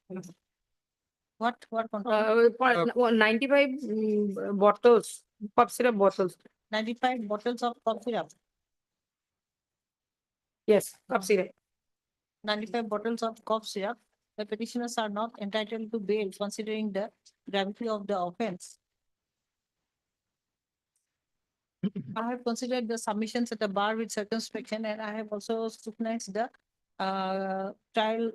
What quantity? 95 bottles, pop syrup bottles. 95 bottles of cough syrup. Yes, cup syrup. 95 bottles of cough syrup. The petitioners are not entitled to bail considering the gravity of the offense. I have considered the submissions at the bar with circumspection, and I have also scrutinized the trial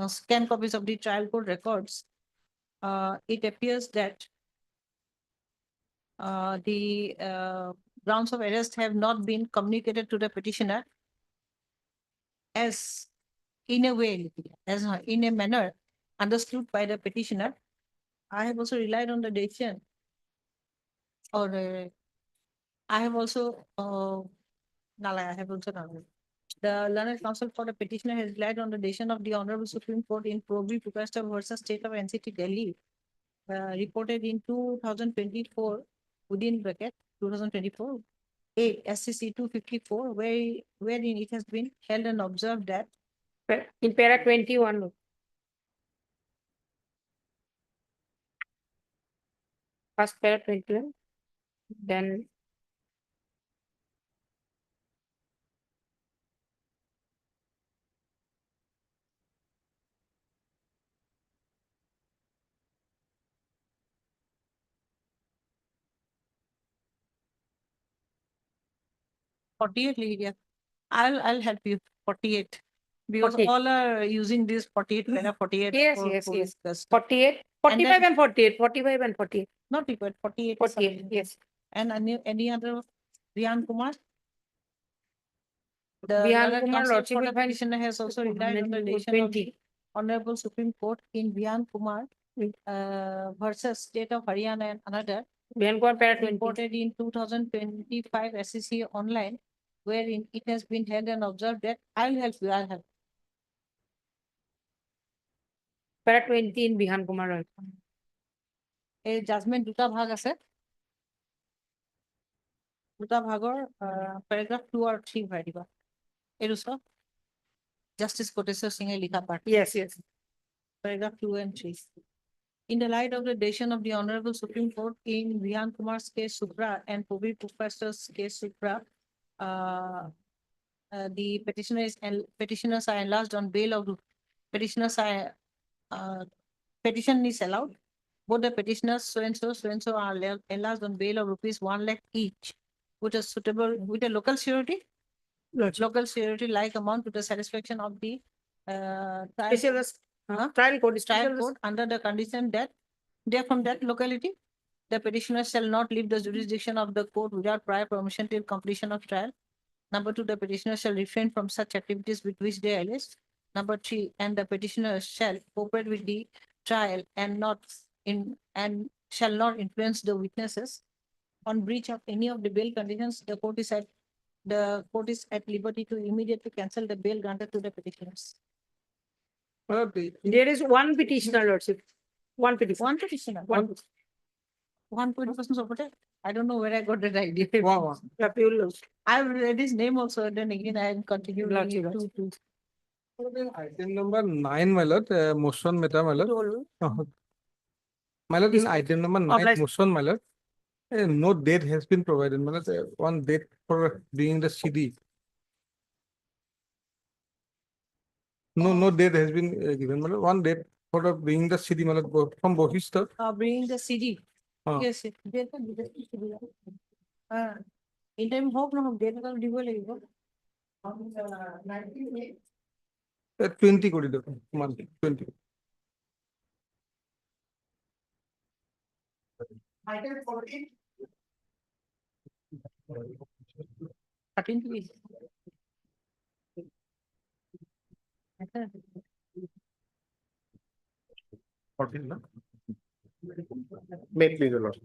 scan copies of the trial court records. It appears that the grounds of arrest have not been communicated to the petitioner as in a way, as in a manner understood by the petitioner. I have also relied on the decision, or I have also the learned counsel for the petitioner has relied on the decision of the Honorable Supreme Court in Probi Pukasta versus State of NCT Delhi, reported in 2024 within bracket 2024 A SCC 254, wherein it has been held and observed that In para 21. First para 21. Then Forty-eight, Lydia. I'll help you. 48. Because 48. all are using this 48, para 48. Yes, for- yes, for yes. discuss. 48, And 45 then- and 48, 45 and 48. Not equal, 48. is 48, sufficient. yes. And any other, Rian Kumar? The Rian learned Kumar, counsel Lordship for the will find petitioner has also relied on the decision of 20. the Honorable Supreme Court in Rian Kumar versus State of Haryana and another, Vihan Kumar para 20. reported in 2025 SCC online, wherein it has been held and observed that I'll help you, I'll help. Para 20 in Vihan Kumar. Roy. এই judgement দুটা ভাগ আছে দুটা ভাগৰ paragraph 2 আৰু 3 ভৰাই দিবা এইটো সব জাস্টিস কোটেশ্বৰ সিংহে লিখা part Yes, yes. paragraph 2 and 3. In the light of the decision of the Honorable Supreme Court in Rian Kumar's case Supra and Probi Professor's case Supra, the petitioners are enlarged on bail of petitioners are petition is allowed. Both the petitioners so and so are enlarged on bail of rupees 1 lakh each, with a suitable with a local surety. Local surety like amount to the satisfaction of the Specialist, trial court. trial court under the condition that they are from that locality. The petitioner shall not leave the jurisdiction of the court without prior permission till completion of trial. Number 2, the petitioner shall refrain from such activities with which they are alleged. Number 3, and the petitioner shall cooperate with the trial and shall not influence the witnesses. On breach of any of the bail conditions, the court is the court is at liberty to immediately cancel the bail granted to the petitioners. There is one petitioner, Lordship. One petitioner. One petitioner. One. One person supported. I don't know where I got that idea. Wow. Appeal, Lordship. I've read his name also, then again I am continuing Lordship, to. Item number 9, my lord, motion matter, my lord. My lord, in item number 9, Obliged. motion, my lord, no date has been provided, my lord, one date for bringing the CD. No date has been given, my lord, one date for the bringing the CD, my lord, from Bohista. Bringing the CD. Yes, yes. There can be the CD. In time hope no date কাল দিব লাগিব। 20 কোটি দেব, monthly, 20. Item 14. 13 please. May please, Lord.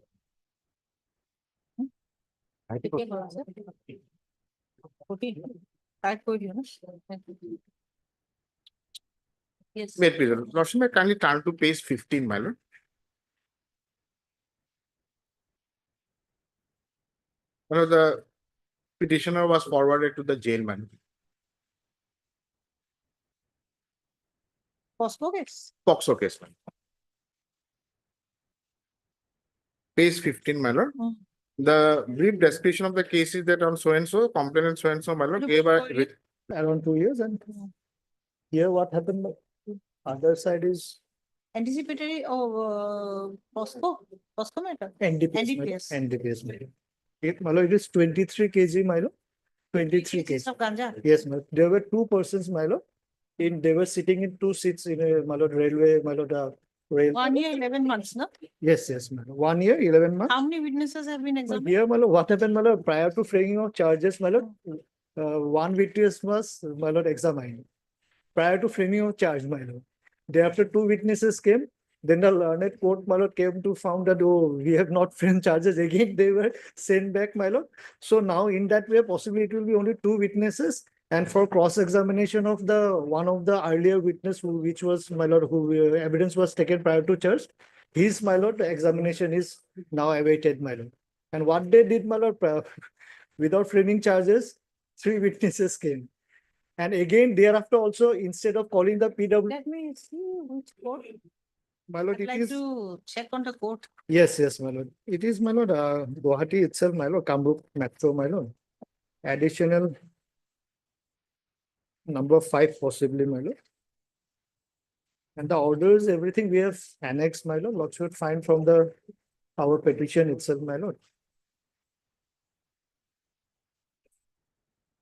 Type করে দিও না। Yes. May please, Lordship, may kindly turn to page 15, my lord. The petitioner was forwarded to the jail, man. Possible case. POXO case, man. Page 15, my lord. The brief description of the case is that on so and so, complainant so and so, my lord, gave a Around 2 years, and here what happened, other side is Anticipatory of POSCO matter. NDPS. NDPS. NDPS. My lord, it is 23 kg, my lord. 23 kg. Of ganja. Yes, my lord. There were two persons, my lord. They were sitting in two seats in a, my lord, railway, my lord, rail. 1 year, 11 months, no? Yes, yes, my lord. 1 year, 11 months. How many witnesses have been But examined? here, my lord, what happened, my lord, prior to framing of charges, my lord, one witness was, my lord, examined. Prior to framing of charge, my lord. Thereafter, two witnesses came. Then the learned court, my lord, came to found that, oh, we have not framed charges. Again, they were sent back, my lord. So now in that way, possibly it will be only two witnesses. And for cross-examination of the one of the earlier witness, which was, my lord, who evidence was taken prior to charge, his, my lord, examination is now awaited, my lord. And what they did, my lord, without framing charges, three witnesses came. And again, thereafter also, instead of calling the PW, Let me see which court. my lord, I'd it like is, to check on the court. yes, yes, my lord. It is, my lord, Guwahati itself, my lord, Kamrup Metro, my lord. Additional number 5 possibly, my lord. And the orders, everything we have annexed, my lord, what should find from the, our petition itself, my lord.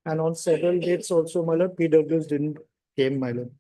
And on several dates also, my lord, PWs didn't came, my lord.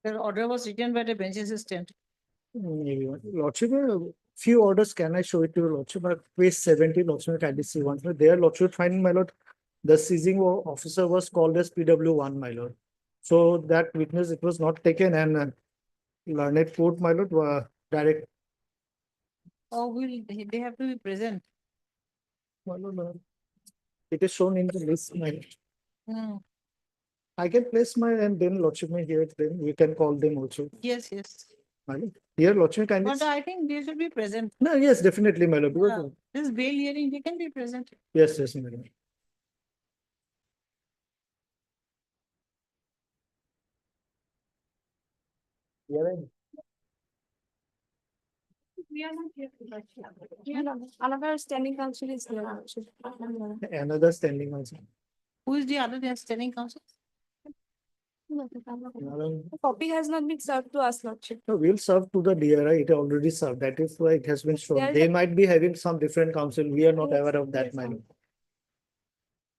The order was written by the bench assistant. Lordship, few orders, can I show it to your lordship? Page 70, lordship, can I see one? There, lordship, find, my lord, The seizing officer was called as PW1, my lord. So that witness, it was not taken and learned court, my lord, direct. Or will they have to be present? My lord, it is shown in the list, my lord. Hmm. I can place my and then lordship may hear it, then we can call them also. Yes, yes. My lord. Here lordship kindly. But I think they should be present. No, yes, definitely, my lord. Yeah. Because- This bail hearing, they can be present. Yes, yes, my lord. We are not here. We are not. Another standing council is there. Another standing also. Who is the other standing counsel? The copy has not been served to us, lordship. No, we'll serve to the DRI. It already served. That is why it has been shown. There is They a- might be having some different counsel. We are not Yes, aware of that, yes, my lord.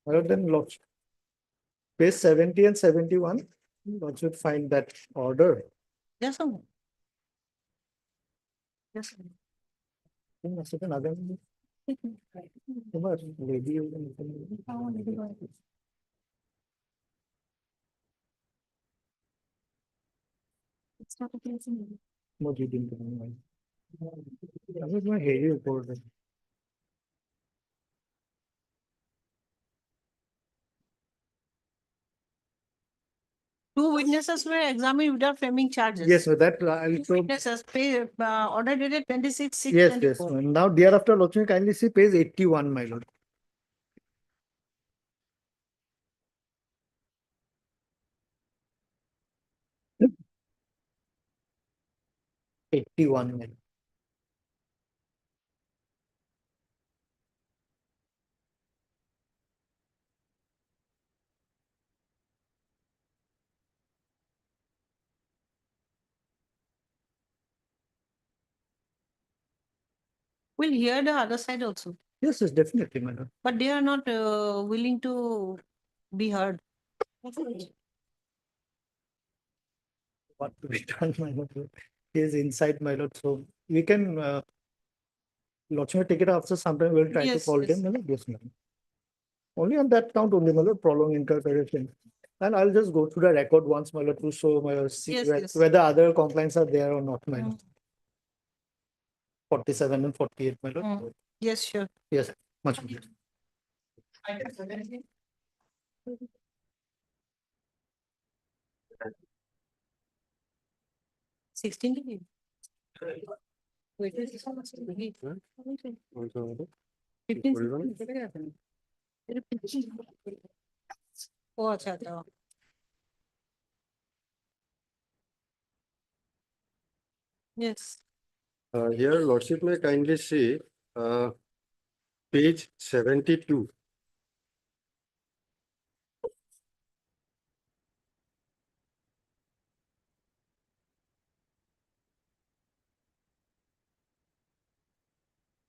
Other than lodge. Page 70 and 71, lodge would find that order. Yes, sir. Yes. sir. Lady, you can- It's not a case in- What you didn't know. I was my heavy report. Two witnesses were examined without framing charges. Yes, with that, I'll Two show. witnesses pay, order dated 26/6/24. Yes, yes. Now thereafter, Lodge, kindly see page 81, my lord. Eighty-one, my lord. We'll hear the other side also, Yes, yes, definitely, my lord. but they are not willing to be heard. What to be done, my lord. He is inside, my lord, so we can, Lodge may take it after some time, we'll try to Yes, call yes. them, my lord. Yes, ma'am. Only on that count only, my lord, prolonged interpretation. And I'll just go through the record once, my lord, to show my lord, see Yes, yes. whether other complaints are there or not, my lord. Mm. 47 and 48, my lord. Mm. Yes, sure. Yes, much. obliged. Sixteen degree. Wait, this is how much degree? 15 चले गए थे ना? तेरे 15 ओ अच्छा अच्छा yes Here, Lordship may kindly see page 72.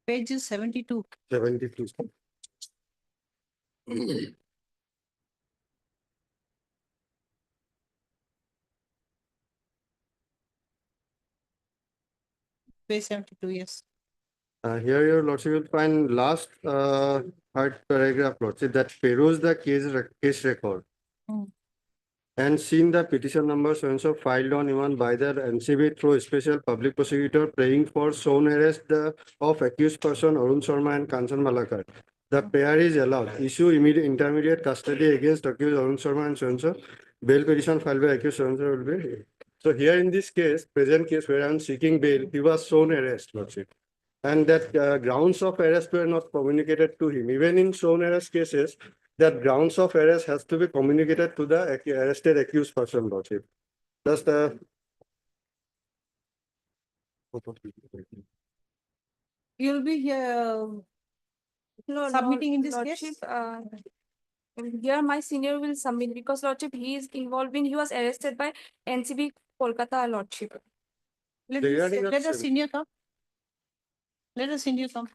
page is 72. 72. Page 72, yes. Here, your Lordship will find last third paragraph, Lordship, that peruse the case record. Mm. And seen the petition number so and so filed on even by the NCB through special public prosecutor praying for shown arrest of accused person Arun Sharma and Kanchan Malakar. The pair is allowed. Issue immediate intermediate custody against accused Arun Sharma and so and so. Bail petition filed by accused so and so will be. So here in this case, present case where I am seeking bail, he was shown arrest, Lordship. And that grounds of arrest were not communicated to him. Even in shown arrest cases, that grounds of arrest has to be communicated to the arrested accused person, Lordship. Just You'll be here No, submitting in this lordship, case? here my senior will submit because lordship, he is involved in, he was arrested by NCB Kolkata lordship. Let Regarding that let the same- senior come. Let the senior come.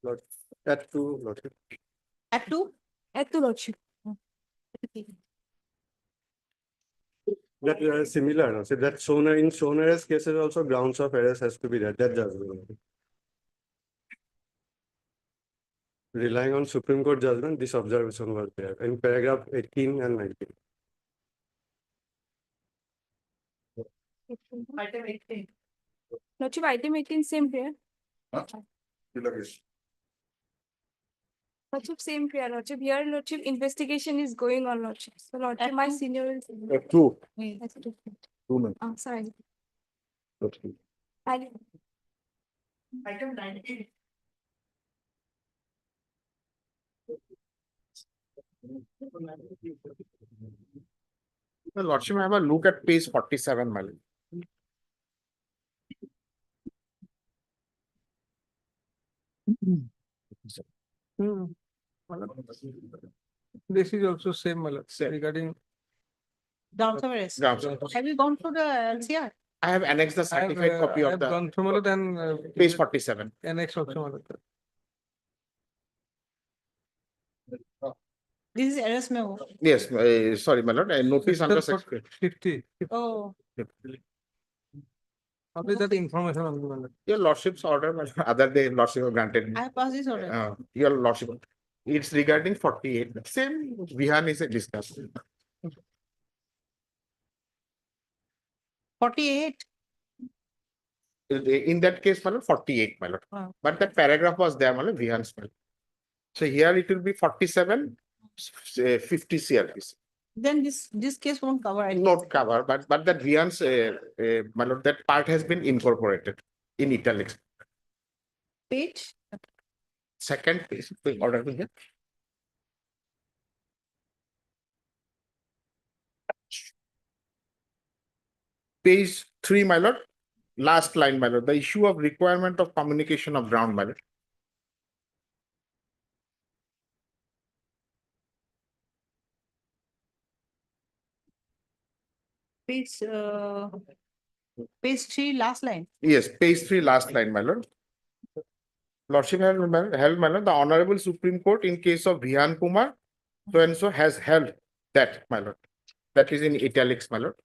Lord, at two, Lordship. At 2? At the lordship. That similar, Lordship. That shown in shown arrest cases also grounds of arrest has to be there. That just. Relying on Supreme Court judgment, this observation was there in paragraph 18 and 19. Item 18. Lordship, item 18, same prayer. Lordship, same prayer. Lordship, here, Lordship, investigation is going on, Lordship. So, Lordship, my senior will. True. That's different. True. Oh, sorry. Okay. Item 19. The Lordship, have a look at page 47, my lord. This is also same, my lord, regarding. Grounds of arrest. Grounds of arrest. Have you gone through the LCR? I have annexed the certified copy I of have the gone through, my lord, and. page 47. Annex also, my lord. This is arrest memo. Yes, sorry, my lord, notice under section. 50. Oh, How is that information on the, my lord? Your lordship's order, my lord, other day lordship have granted me. I have passed this order. Your lordship, it's regarding 48. Same, Vihan is discussed. 48. In that case, my lord, 48, my lord. Wow. But that paragraph was there, my lord, Vihan's. My lord. So here it will be 47, 50 CRPC. Then this case won't cover it. Not cover, but that Vihan's, my lord, that part has been incorporated in italics. Page. Second page, the order will get. Page 3, my lord, last line, my lord, the issue of requirement of communication of ground, my lord. Page 3, last line. Yes, page 3, last line, my lord. Lordship held, my lord, the Honorable Supreme Court in case of Vihan Kumar, so and so has held that, my lord. That is in italics, my lord.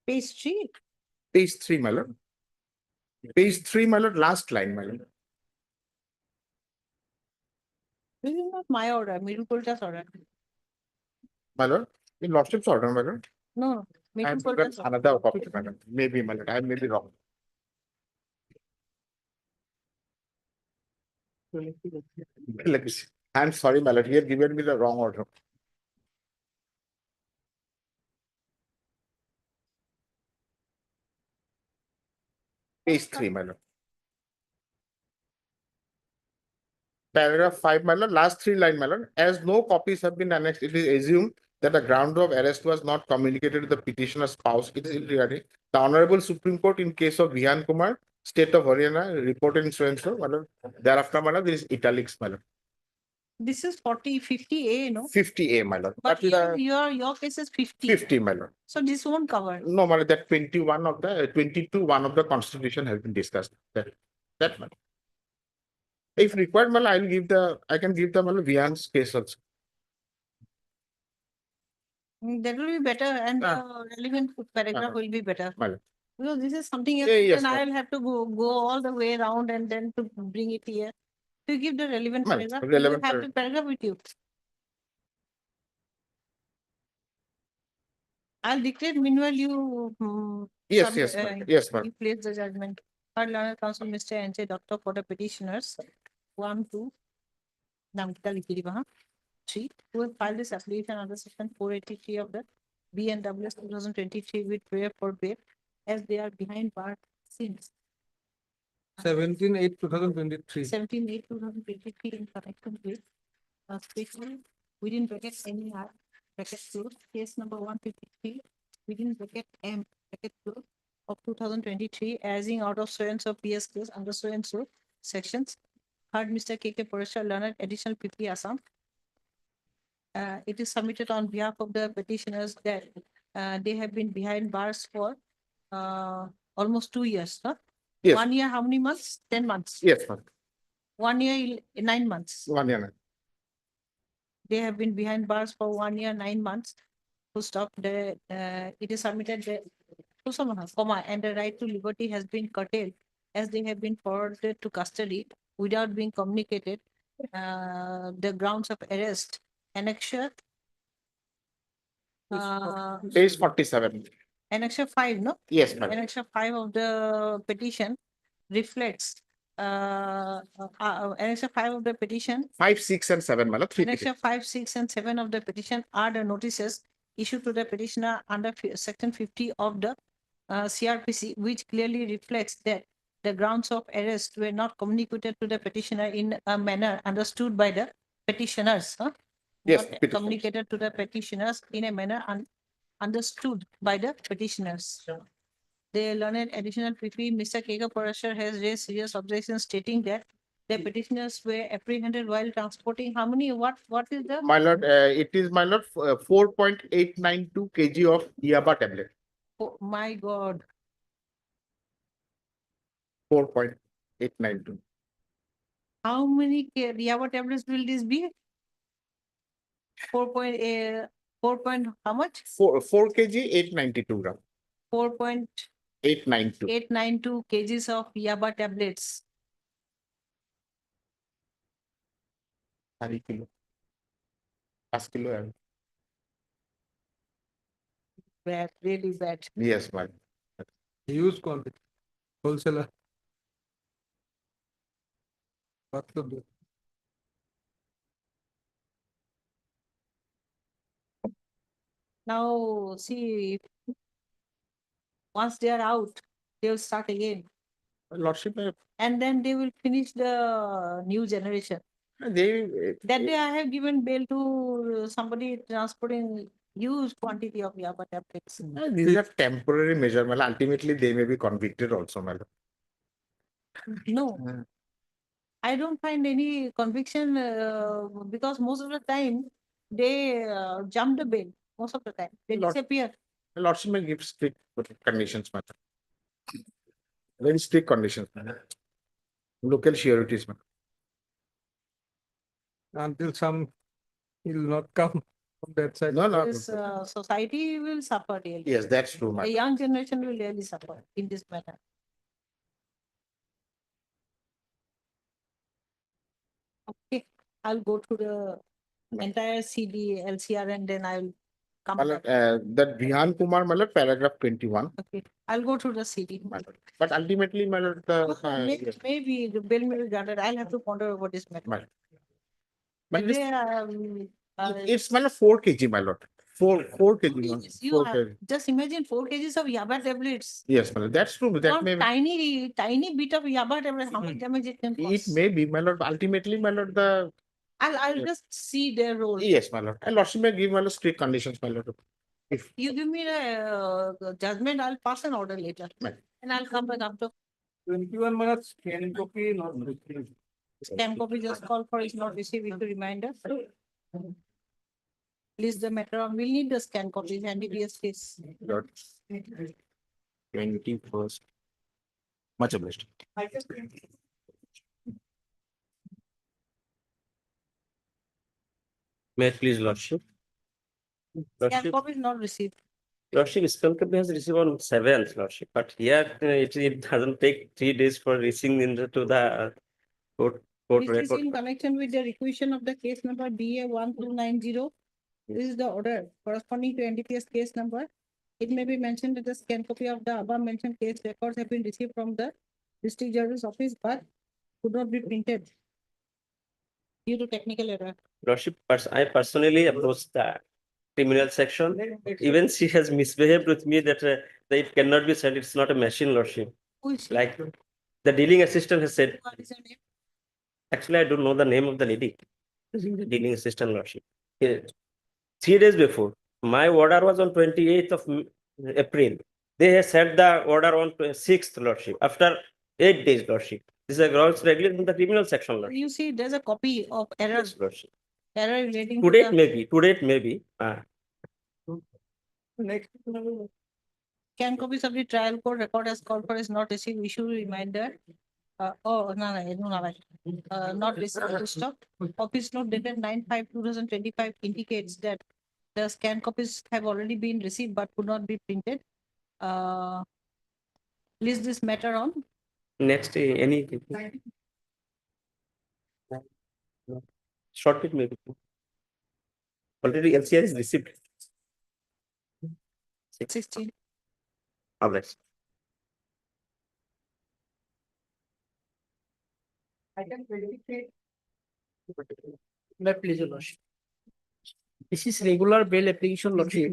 Page 3. Page 3, my lord. Page 3, my lord, last line, my lord. This is not my order, Middle Kolta's order. My lord, in lordship's order, my lord. No, I Middle have Kolta's got order. another copy, my lord. Maybe, my lord, I may be wrong. I'm sorry, my lord, he had given me the wrong order. Page 3, my lord. Paragraph 5, my lord, last 3 line, my lord. As no copies have been annexed, it is assumed that the ground of arrest was not communicated to the petitioner's spouse. It is regarding the Honorable Supreme Court in case of Vihan Kumar, State of Haryana, reported in so and so, my lord. Thereafter, my lord, there is italics, my lord. This is 50A, no? 50A, my lord. But the your case is 50. 50, my lord. So this won't cover. No, my lord, that 21 of the 22(1) of the Constitution has been discussed. That my lord. If required, my lord, I can give the my lord, Vihan's case also. That will be better and relevant paragraph will be better. My lord. Because this is something else, Yeah, yes, and ma'am. I'll have to go all the way around and then to bring it here. To give the relevant Ma'am, paragraph, relevant you have the paragraph with you. I'll dictate, meanwhile you. Yes, yes, ma'am. Yes, ma'am. You place the judgment. Our learned counsel, Mr. N.J. Doctor, for the petitioners, 1, 2, Namita Likiribaha, 3, who have filed this application under section 483 of the BNWS 2023 with prayer for bail, as they are behind bar since 17/8/2023. 17/8/2023 in connection with special within bracket NER bracket close case number 153 within bracket M bracket close of 2023 arising out of so and so PS case under so and so sections. Heard Mr. K.K. Parashar learned additional PP Assam. It is submitted on behalf of the petitioners that they have been behind bars for almost 2 years. Huh? Yes. 1 year, how many months? 10 months. Yes, ma'am. 1 year, 9 months. 1 year. They have been behind bars for 1 year, 9 months. Full stop. It is submitted comma, and the right to liberty has been curtailed as they have been forwarded to custody without being communicated. The grounds of arrest, annexure. Page 47. Annexure 5, no? Yes, madam. Annexure 5 of the petition reflects, Annexure 5 of the petition, 5, 6, and 7, my lord. Three Annexure 5, 6, and 7 of the petition are the notices issued to the petitioner under section 50 of the CRPC, which clearly reflects that the grounds of arrest were not communicated to the petitioner in a manner understood by the petitioners. Yes, Not petitioners. communicated to the petitioners in a manner understood by the petitioners. The learned additional PP, Mr. Keka Parashar has raised serious objections stating that the petitioners were apprehended while transporting how many, what is the? My lord, it is, my lord, 4.892 kg of Yaba tablet. Oh, my God, 4.892. how many Yaba tablets will this be? 4 point, how much? 4 kg, 892 gram. 892. 4.892 kgs of Yaba tablets. 3 kilo. 5 kilo. and- Bad, really bad. Yes, my lord. Use quantity, wholesaler. What to do? Now, see, once they are out, they will start again. Lordship, And then they will finish the new generation. they, That day I have given bail to somebody transporting huge quantity of Yaba tablets. these are temporary measure, my lord. Ultimately, they may be convicted also, my lord. No, I don't find any conviction because most of the time they jump the bail. Most of the time they Lot- disappear. Lordship may give strict conditions, my lord. Very strict conditions, my lord. Local sureties, my lord. Until some will not come from that side. No, no. This society will suffer really. Yes, that's true, my The lord. young generation will really suffer in this matter. Okay, I'll go to the entire CD, LCR, and then I'll come My back. lord, that Vihan Kumar, my lord, paragraph 21. Okay, I'll go through the CD. My lord. But ultimately, my lord, yes, Maybe the bill may be granted. I'll have to ponder over this matter. my lord. But And this- then, it's my lord 4 kg, my lord. 4 kg. yes, you 4 have, kg. just imagine 4 kgs of Yaba tablets. Yes, my lord, that's true. That One may be. tiny bit of Yaba tablet, how much damage it can It cause? may be, my lord. Ultimately, my lord, the I'll just see their role. yes, my lord. And lordship may give, my lord, strict conditions, my lord. If You give me the judgment, I'll pass an order later. Right. And I'll come back after. 21 minutes, scan copy not received. Scan copy just call for is not received with a reminder. List the matter on, we'll need the scan copies and DBS case. Lord, 21st. Much obliged. May I please, Lordship? Scan Lordship, copy is not received. Lordship, scan copy has received on 7th, Lordship, but here it doesn't take 3 days for reaching into the court This is record. in connection with the requisition of the case number DA 1290. This is the order corresponding to NDPS case number. It may be mentioned that the scan copy of the above mentioned case records have been received from the district judge's office, but could not be printed due to technical error. Lordship, I personally approached the criminal section. Even she has misbehaved with me that it cannot be sent. It's not a machine, Lordship. Who is she? Like the dealing assistant has said, What is her name? actually, I don't know the name of the lady. The dealing assistant, Lordship. 3 days before, my order was on 28th of April. They have set the order on 6th, Lordship, after 8 days, Lordship. This is a grounds regulated in the criminal section, Lordship. You see, there's a copy of error, Yes, Lordship. error relating To to date, the maybe. To date, maybe. Next. scan copies of the trial court record as called for is not received, issue reminder. Not received, stop. Office note dated 9/5/2025 indicates that the scan copies have already been received but could not be printed. list this matter on. Next, any short it maybe. Already LCR is received. 16. All right. Item 23. May I please, your lordship. This is regular bail application, lordship.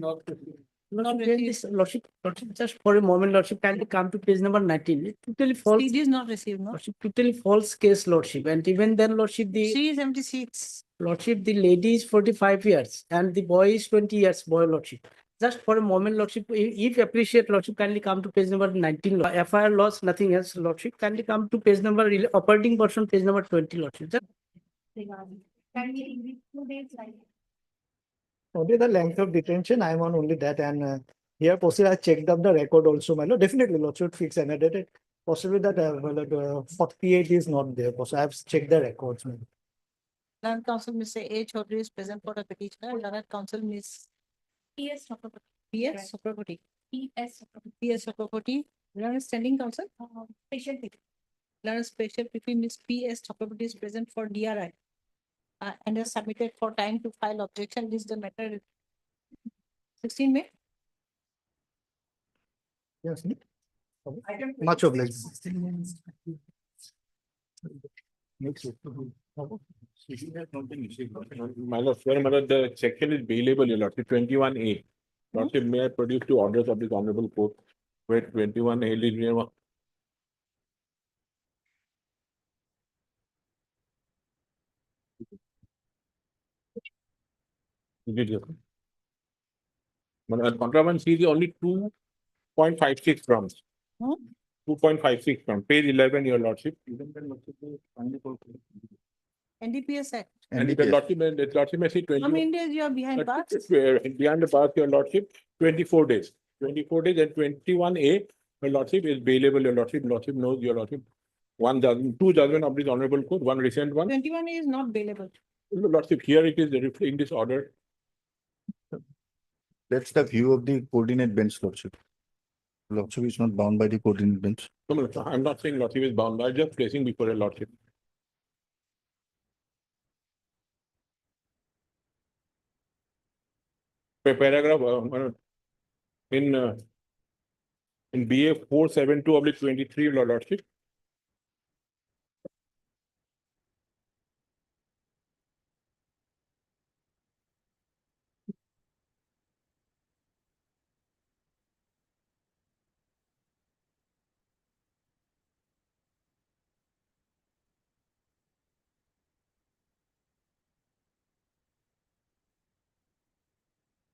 Lordship, this lordship, just for a moment, lordship, kindly come to page number 19. It totally false. CD is not received, no? Lordship, totally false case, lordship, and even then, lordship, the 376. lordship, the lady is 45 years and the boy is 20 years, boy, lordship. Just for a moment, lordship, if appreciate, lordship, kindly come to page number 19. FIR loss, nothing else, lordship, kindly come to page number, operating portion, page number 20, lordship. Just Only the length of detention, I'm on only that, and here possibly I checked up the record also, my lord. Definitely, lord should fix and edit it. Possibly that 48 is not there, possibly I've checked the records, my lord. Learned counsel Mr. A. Chaudhary is present for the petitioner. Learned counsel Ms. P.S. Chakraborty. P.S. Chakraborty. P.S. Chakraborty. P.S. Chakraborty. Learned standing counsel. Special PP. Learned special PP Ms. P.S. Chakraborty is present for DRI. And is submitted for time to file objection. This is the matter. 16 May. Yes. Much obliged. Next. My lord, sir, my lord, the section is bailable, your lordship, 21A. Lordship, may I produce two orders of this honorable court where 21A is contraband sees only 2.56 grams. 2.56 grams. Page 11, your lordship. NDPS Act. And the lordship, the lordship may see 20. How many days you are behind bars? Behind the bars, your lordship, 24 days. 24 days and 21A, your lordship is bailable, your lordship. Lordship knows, your lordship. One judgment, two judgment of this honorable court, one recent one. 21 is not bailable. Lordship, here it is in this order. That's the view of the coordinate bench, lordship. Lordship is not bound by the coordinate bench. No, I'm not saying lordship is bound. I'm just placing before a lordship. Paragraph in BA 472/23, your lordship.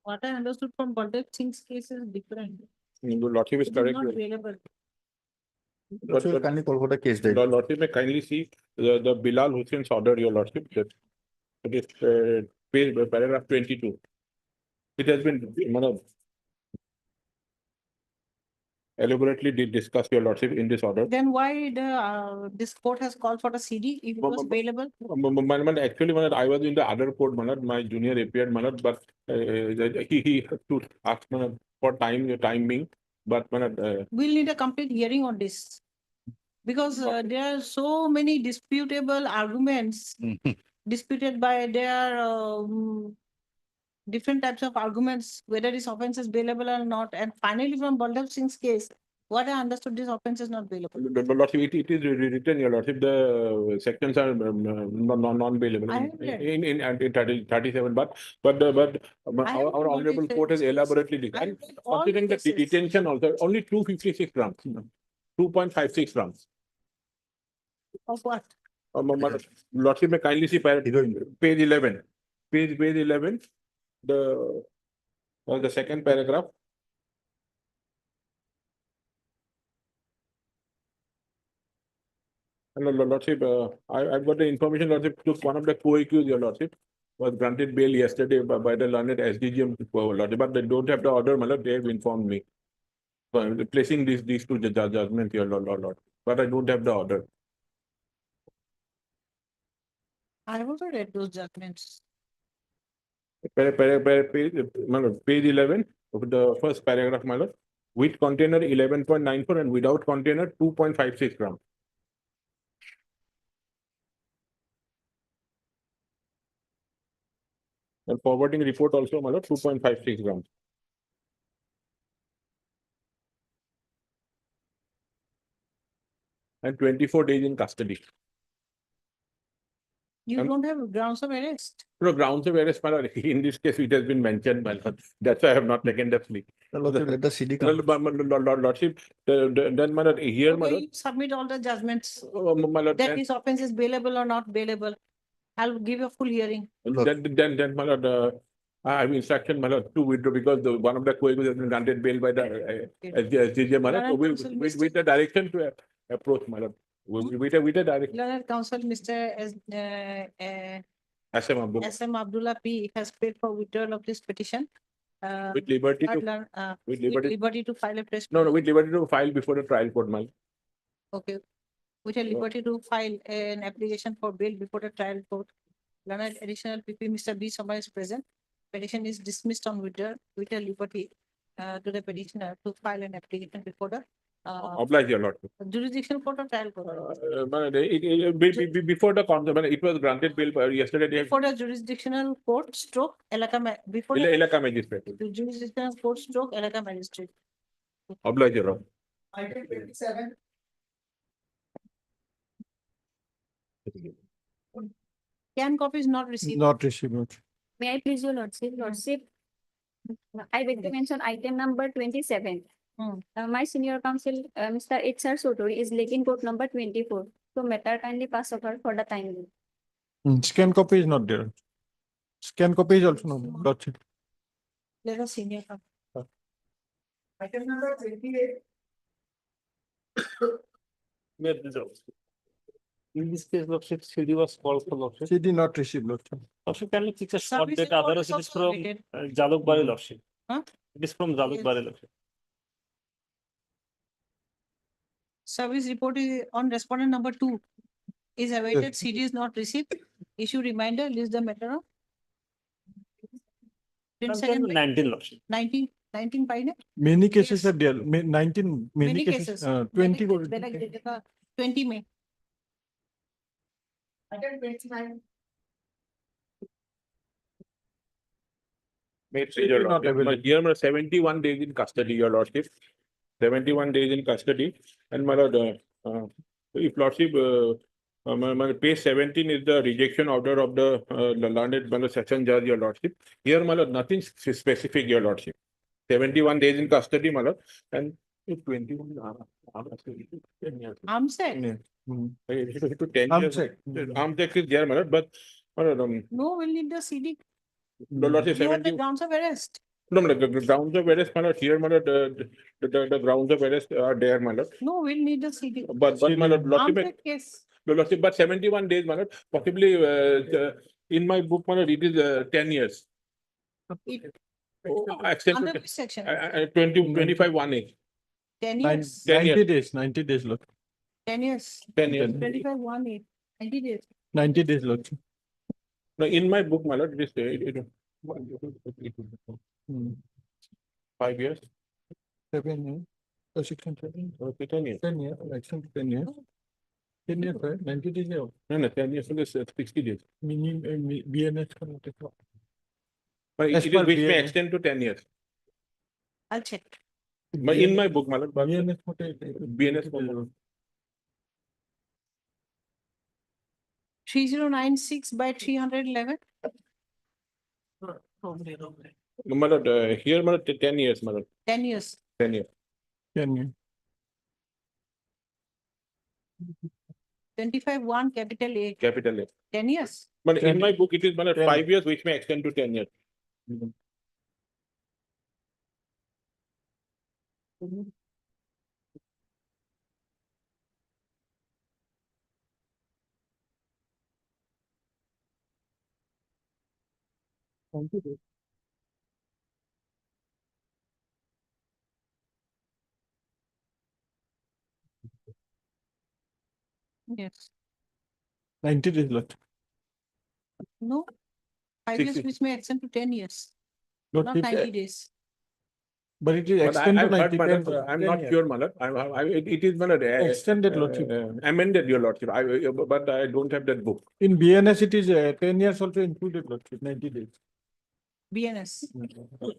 What I understood from Baldev Singh's case is different. The lordship is It is correct. not available. Lordship, kindly call for the case date. Lordship may kindly see the Bilal Hussein's order, your lordship. That it is paragraph 22. It has been elaborately discussed, your lordship, in this order. Then why this court has called for the CD if it was available? Actually, I was in the other court, my junior appeared, but he had to ask for time being. But We'll need a complete hearing on this. Because there are so many disputable arguments disputed by their different types of arguments, whether this offense is bailable or not. And finally, from Baldev Singh's case, what I understood, this offense is not bailable. Lordship, it is written, your lordship, the sections are non-bailable in 37, but our honorable court has elaborately decided. Considering the detention also, only 256 grams, 2.56 grams. Of what? Lordship may kindly see page 11. Page 11, the second paragraph. Hello, lordship, I've got the information, lordship, took one of the co-accused, your lordship, was granted bail yesterday by the learned SDGM, lordship, but they don't have the order, my lord, they have informed me. So I'm placing these two judgments, your lord, but I don't have the order. I have also read those judgments. Page 11 of the first paragraph, my lord. With container 11.94 and without container 2.56 gram. And forwarding report also, my lord, 2.56 grams. And 24 days in custody. You Um, don't have grounds of arrest. No grounds of arrest, my lord. In this case, it has been mentioned, my lord. That's why I have not taken the plea. Let the CD No, come. Lordship, then, my lord, here, my Okay, lord. you submit all the judgments My lord, that his offense is bailable or not bailable. I'll give a full hearing. then, my lord, I have instruction, my lord, to withdraw because one of the co-equals has been granted bail by the SDJ, my lord. So with the direction to approach, my lord. With a direction. Learned counsel, Mr. SM Abdul. SM Abdullah P has paid for withdrawal of this petition. With liberty Third to, learn- with with liberty, liberty to file a press. no, with liberty to file before the trial court, my lord. Okay. With a liberty to file an application for bail before the trial court. Learned additional PP, Mr. B. Sommer is present. Petition is dismissed on withdrawal with a liberty to the petitioner to file an application before the Oblige your lord. jurisdictional court or trial court. Before the concept, it was granted bail yesterday. They have Before the jurisdictional court stroke, before the Elaka magistrate. jurisdictional court stroke, Elaka magistrate. Oblige your lord. Item 27. Can copy is not received. Not received. May I please your lordship, I beg to mention item number 27. My senior counsel, Mr. H.R. Sotori is late in court number 24. So matter kindly pass over for the time being. Scan copy is not there. Scan copy is also not there. Lordship. Let us senior come. Item number 28. In this case, Lordship, CD was called for Lordship. CD not received, Lordship. Lordship, can you fix a short Service date? report Otherwise, is it is also from awaited. Jalukbari, Lordship. Huh? It is from Jalukbari, Lordship. Service report is on respondent number 2 is awaited. CD is not received. Issue reminder, list the matter of. 19, Lordship. 19 by name? Many cases are there. 19, many cases. 20. 20 May. Item 29. Your lordship. But here, my lord, 71 days in custody, your lordship. 71 days in custody. And my lord, if lordship, my page 17 is the rejection order of the learned my lord, session judge, your lordship. Here, my lord, nothing specific, your lordship. 71 days in custody, my lord. And 21 Arms set. 10 Arms years. check. Arms check is there, my lord, but my lord, No, we'll need the CD. lordship, You have the 70. grounds of arrest. No, my lord, the grounds of arrest, my lord, here, my lord, the grounds of arrest are there, my lord. No, we'll need the CD. But my lord, Arms lordship, check case. lordship, but 71 days, my lord, possibly in my book, my lord, it is 10 years. Extend Under to which section? 25 1A. 10 years. 10 90 years. days, 90 days, Lord. 10 years. 10 years. 25 1 8. 90 days. 90 days, Lordship. No, in my book, my lord, it 5 years. 7 years. 6 and 7. Okay, 10 years. 10 years. Action 10 years. 10 years, right? 90 days. Yeah. No, 10 years is 60 days. BNS. But As it per is which may BNS. extend to 10 years. I'll check. But in my book, my lord, but BNS. BNS. 3096 by 311. No, my lord, here, my lord, 10 years, my lord. 10 years. 10 years. 10 years. 25 1 capital A. Capital A. 10 years. But in my book, it is, my lord, 10. 5 years, which may extend to 10 years. Yes. 90 days, Lord. No. 5 years 60. which may extend to 10 years. Not Lordship, 90 days. But it is But extended to I've heard, 90 my lord, 10 I'm 10 not years. sure, my lord. It is, my lord, Extended lordship. amended, your lordship. But I don't have that book. In BNS, it is 10 years also included lordship, 90 days. BNS,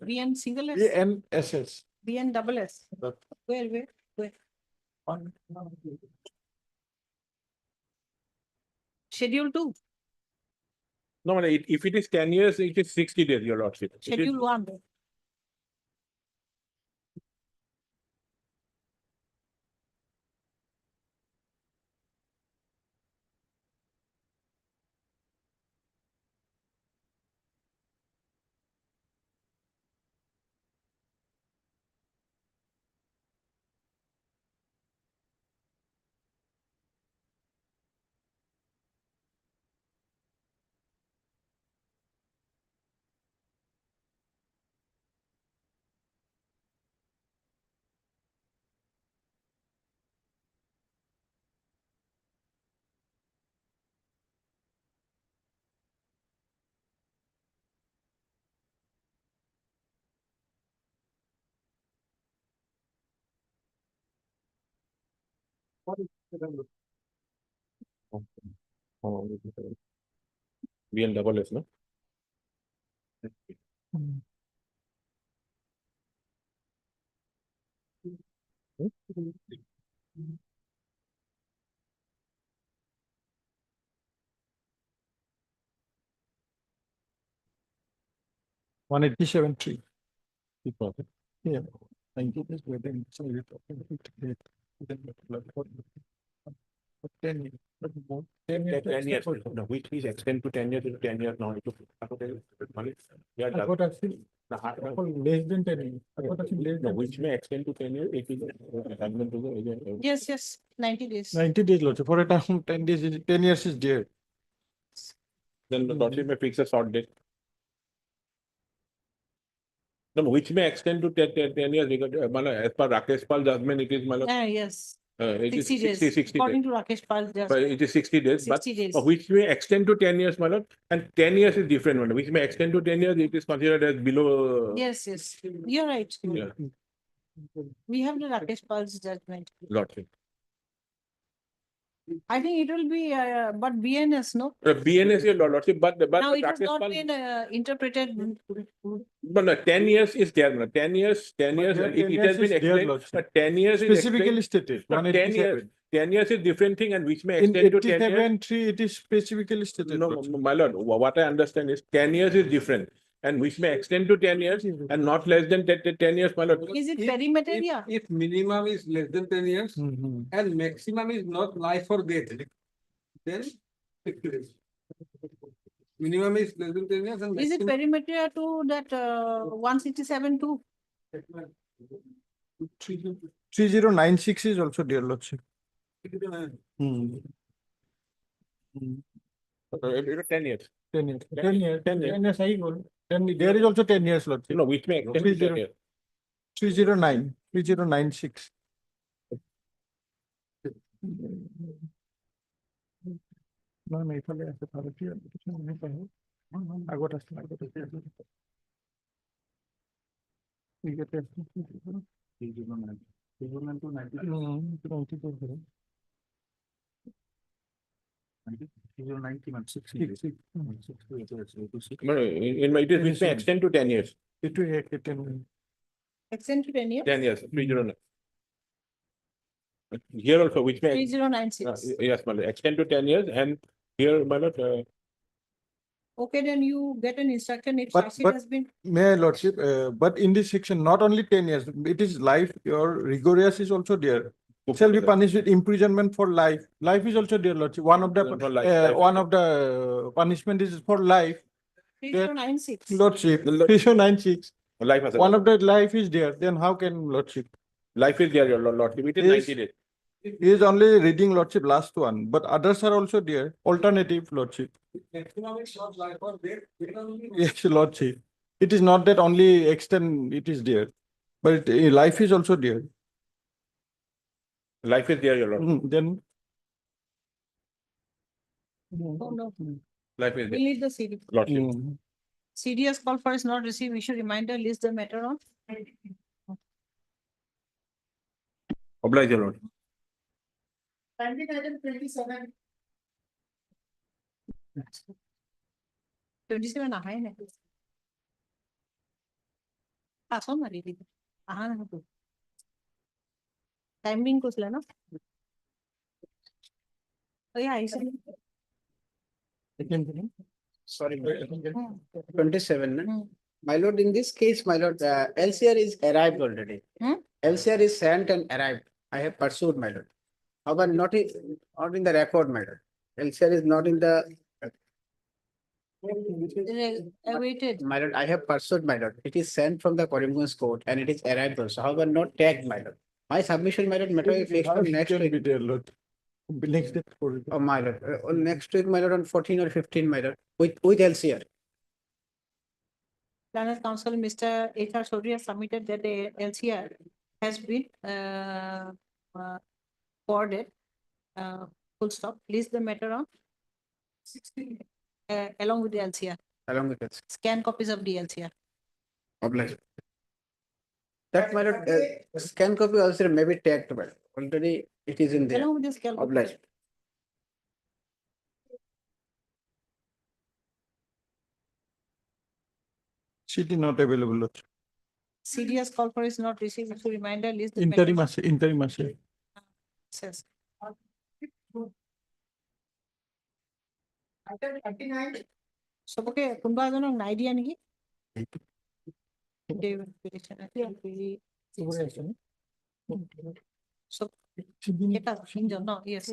BN single S, BNSS. BN double S. Where? Schedule 2, No, my lord, if it is 10 years, it is 60 days, your lordship. It is- Schedule 1. BN double S, no? One 187.3. Yeah. 90 days within. So you're talking about 10 years. But more, 10 years. 10 years, no, which is extend to 10 years, 10 years now. Yeah, I thought I feel less than 10 years. I thought I feel less no, than which may extend to 10 years, it is amendment to the. Yes, 90 days. 90 days lordship. For a time, 10 days, 10 years is there. Then the lordship may fix a short date. No, which may extend to 10 years, because, as per Rakesh Pal judgment, it is, Yes, it is 60 days. 60 According days. to Rakesh Pal, just But it is 60 days, but 60 days. which may extend to 10 years, my lord, and 10 years is different, my lord. Which may extend to 10 years, it is considered as below. Yes, you're right. Yeah, We have the Rakesh Pal's judgment. lordship. I think it will be, but BNS, no? BNS, your lordship, but Now it has Rakesh not Pal. been interpreted. But no, 10 years is there, no, 10 years, But here it 10 has years been is there, explained, lordship. but 10 years is Specifically explained. stated. No, 10 years, 187. 10 years is different thing, and which may In extend to 10 years. 87.3, it is specifically stated. No, lordship. my lord, what I understand is 10 years is different, and which may extend to 10 years and not less than 10 years, my lord. Is it perimeter? Yeah. If minimum is less than 10 years Mhm. and maximum is not life or death, then 60 days. Minimum is less than 10 years and Is it maximum. perimeter to that 167 too? 3096 is also there, lordship. Hmm. 10 years. 10 years. 10 10 years. 10 years. 10 years, I go. 10, there is also 10 years, lordship. No, which may extend to 10 30 years. 309, 3096. No, এখানে আছে তাহলে কি আছে? কিছু মনে পাই আগত আসলে আগত ঠিক আছে 90. No, it is which may extend to 10 years. It will hit 10. Extend to 10 years? 10 years, 309. Here also, which may. 3096. Yes, my lord, extend to 10 years, and here, my lord, Okay, then you get an instruction if But- Shashi but- has been. May I lordship, but in this section, not only 10 years, it is life, your rigorous is also there. Shall be punished with imprisonment for life. Life is also there, lordship. One of the, For life. one of the punishment is for life. 3096. Lordship, 3096. life as a. One of the life is there, then how can lordship? Life is there, your lordship, it is Yes. 90 days. He is only reading lordship last one, but others are also there, alternative lordship. Maximum is not life or death. Yes, lordship. It is not that only extend, it is there, but life is also there. Life is there, your lord. Then. Oh, no. Life is We there, need the CD. lordship. Mm. CDS call for is not received. Issue reminder, list the matter on. Oblige, your lord. Pending item 27. 27 ahay na. Aso mari dito. Aha na to. Timing ko sila, no? Oh, yeah, I said. Sorry. Hmm. 27. na? Hmm. My lord, in this case, my lord, LCR is arrived already. Hmm? LCR is sent and arrived. I have pursued, my lord. However, not in the record, my lord. LCR is not in the, Awaited. my lord, I have pursued, my lord. It is sent from the Karimganj court and it is arrived also. However, not tagged, my lord. My submission, my lord, matter is fixed on next Can be week. there, Lord. Next day for it. Oh, my lord, on next week, my lord, on 14 or 15, my lord, with LCR. Learned Counsel Mr. H.R. Chaudhary has submitted that the LCR has been forwarded. Full stop. List the matter on along with the LCR. Along with LCR. Scan copies of the LCR. Obliged. That, my lord, scan copy also may be tagged, my lord. Already it is in there. Along with the scan copy. Obliged. CD not available, Lord. CDS call for is not received. So reminder list the Interim matter interim আছে. says. Item 39. চবকে কোনোবা এজনক নাই দিয়া নেকি? So, এটা তিনজন, no? Yes.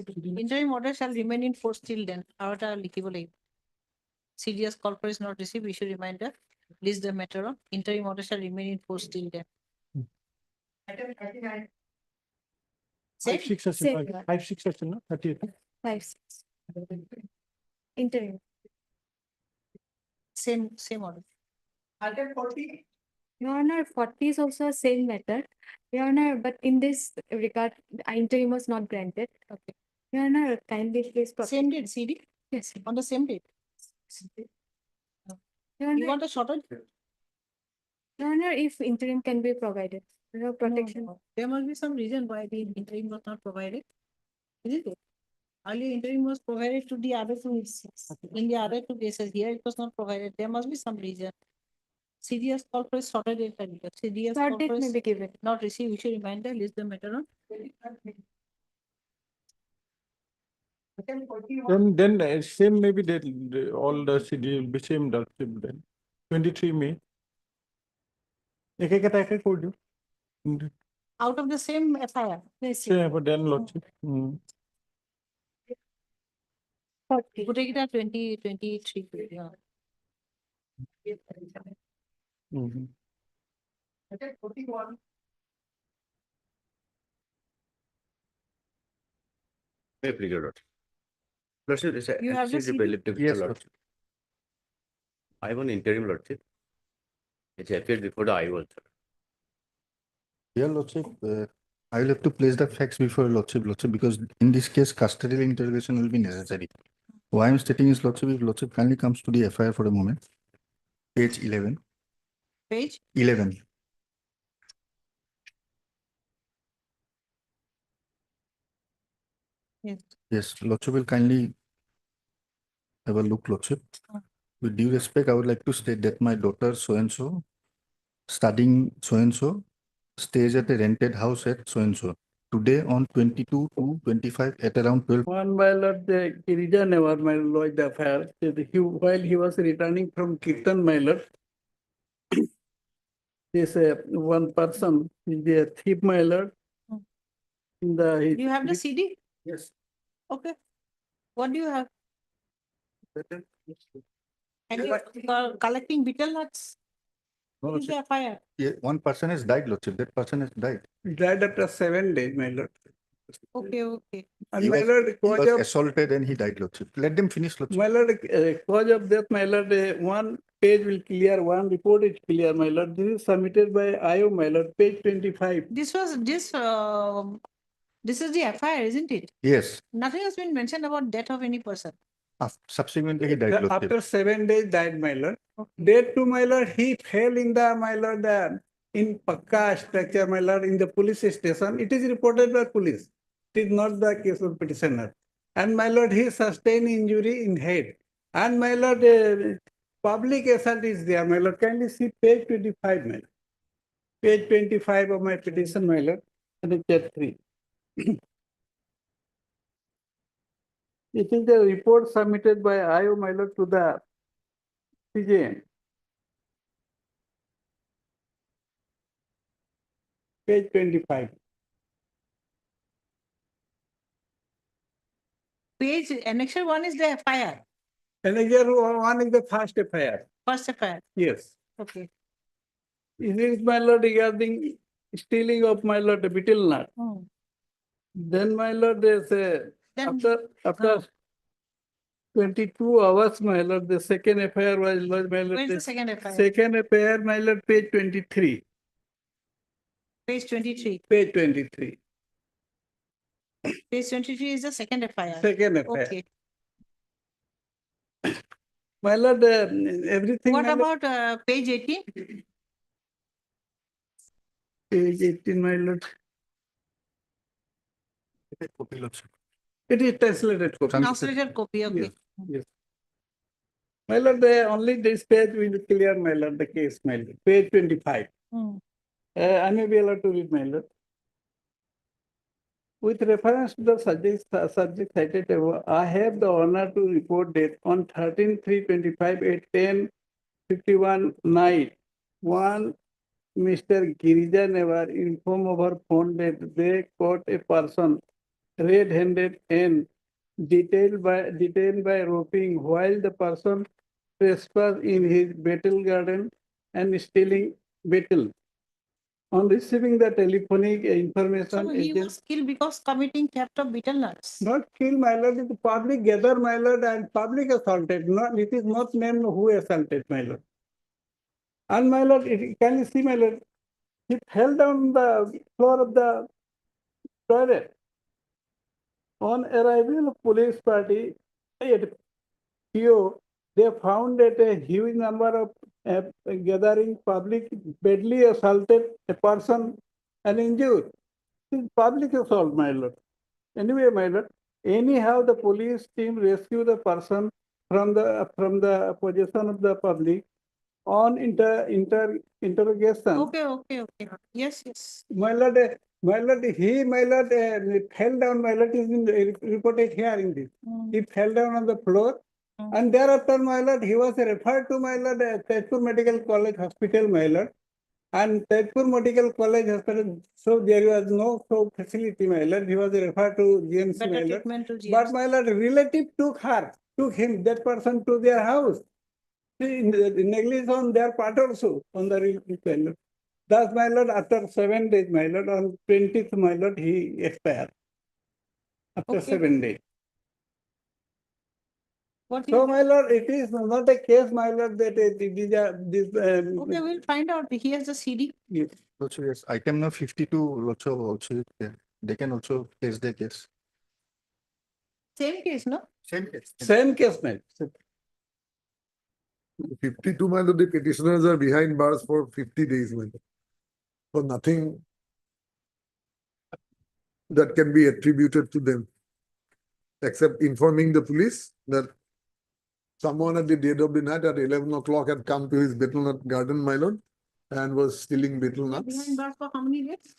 Interim order shall remain in force till then. আৰু এটা লিখিব লাগিব। CDS call for is not received. Issue reminder. List the matter on. Interim order shall remain in force till then. Item 39. 5-6 আছে, 5-6 আছে না? 38. 5-6. Interim. Same order. Item 40. Your Honor, 40 is also a same matter. Your Honor, but in this regard, interim was not granted. Okay. Your Honor, kindly please. Same date, CD? Yes. On the same date. Your You Honor, want a shorter? Your Honor, if interim can be provided, protection. No. There must be some reason why the interim was not provided. Isn't it? Earlier interim was provided to the other two. In the other two cases, here it was not provided. There must be some reason. CDS call for is shorter date. CDS Short call date for may is be given. not received. Issue reminder, list the matter on. Item 41. Then same maybe that all the CD will be same that then. 23 May. এক করে দিও। Out of the same FIR. Yeah, but then lots. গোটেইকেইটা 2023 কৰি দিয়া। Item 41. May please, your lord. Lordship, this is You have the actually CD? relative to Yes, the lordship. I have an interim lordship. It appeared before the I also. Here, Lordship, I will have to place the facts before Lordship, because in this case, custodial interrogation will be necessary. Why I'm stating is Lordship, if Lordship kindly comes to the FIR for a moment. Page 11. Page? 11. Yes. Yes, Lordship will kindly have a look, Lordship. With due respect, I would like to state that my daughter so-and-so, studying so-and-so, stays at a rented house at so-and-so. Today on 22/2/25 at around 12. One my lord, the Girija never, my lord, the affair, while he was returning from Kirtan, my lord. This one person, is a thief, my lord. In the. Do you have the CD? Yes. Okay. What do you have? And you are collecting betel nuts? No, What is the FIR? Yeah, one person has died, Lordship. That person has died. He died after 7 days, my lord. Okay, okay. And He my was, lord, he cause was of, assaulted and he died, Lordship. Let them finish, Lordship. my lord, cause of death, my lord, one page will clear, one report is clear, my lord. This is submitted by IO, my lord, page 25. This is the FIR, isn't it? Yes. Nothing has been mentioned about death of any person. Subsequently, he died, Lordship. After 7 days died, my lord. Day 2, my lord, he fell in the, my lord, in Pakka structure, my lord, in the police station, it is reported by police. It is not the case of petitioner. And my lord, he sustained injury in head. And my lord, public assault is there, my lord. Kindly see page 25, my lord. Page 25 of my petition, my lord, and chapter 3. It is the report submitted by IO, my lord, to the CJN. Page 25. Page, annexure 1 is the FIR, Annexure 1 is the first FIR. first FIR. Yes. Okay. It is, my lord, regarding stealing of, my lord, the betel nut. Then, my lord, there's a, after 22 hours, my lord, the second FIR was lodged, my lord. Where's the second FIR? Second FIR, my lord, page 23. Page 23. Page 23. Page 23 is the second FIR. Second FIR. Okay. My lord, everything. What my lord- about page 18? Page 18, my lord. Copy, Lordship. It is translated copy. Translated copy, okay. Yes, yes. My lord, only this page will clear, my lord, the case, my lord. Page 25. I may be allowed to read, my lord. With reference to the subject cited above, I have the honor to report that on 13/3/25 at 10:51 night, one Mr. Girija Nevar informed over phone that they caught a person red-handed and detained by roping while the person trespassed in his betel garden and stealing betel. On receiving the telephonic information, So he agent- was killed because committing theft of betel nuts. not kill, my lord, it is public gather, my lord, and public assaulted. Not, it is not named who assaulted, my lord. And my lord, can you see, my lord? He fell down the floor of the toilet. On arrival of police party at PO, they found that a huge number of gathering public badly assaulted a person and injured. It is public assault, my lord. Anyway, my lord, anyhow, the police team rescued the person from the possession of the public on interrogation. Okay. Yes. My lord, he fell down, my lord, is reported here in this. He fell down on the floor. And thereafter, my lord, he was referred to, my lord, Tezpur Medical College Hospital, my lord. And Tezpur Medical College Hospital, so there was no facility, my lord. He was referred to GMC, Better my lord. treatment to GMC. But my lord, relative took him, that person to their house. Negligence on their part also, on the relative, my lord. Thus, my lord, after 7 days, my lord, on 20th, my lord, he expired. After Okay. 7 days. What So, is- my lord, it is not a case, my lord, that these are, Okay, we'll find out. He has the CD. yes. Lordship, yes, item number 52, Lordship, also is there. They can also place their case. Same case, no? Same case. Same case, my lord. 52, my lord, the petitioners are behind bars for 50 days, my lord. For nothing that can be attributed to them, except informing the police that someone at the dead of the night at 11 o'clock had come to his betel nut garden, my lord, and was stealing betel Behind nuts. bars for how many days?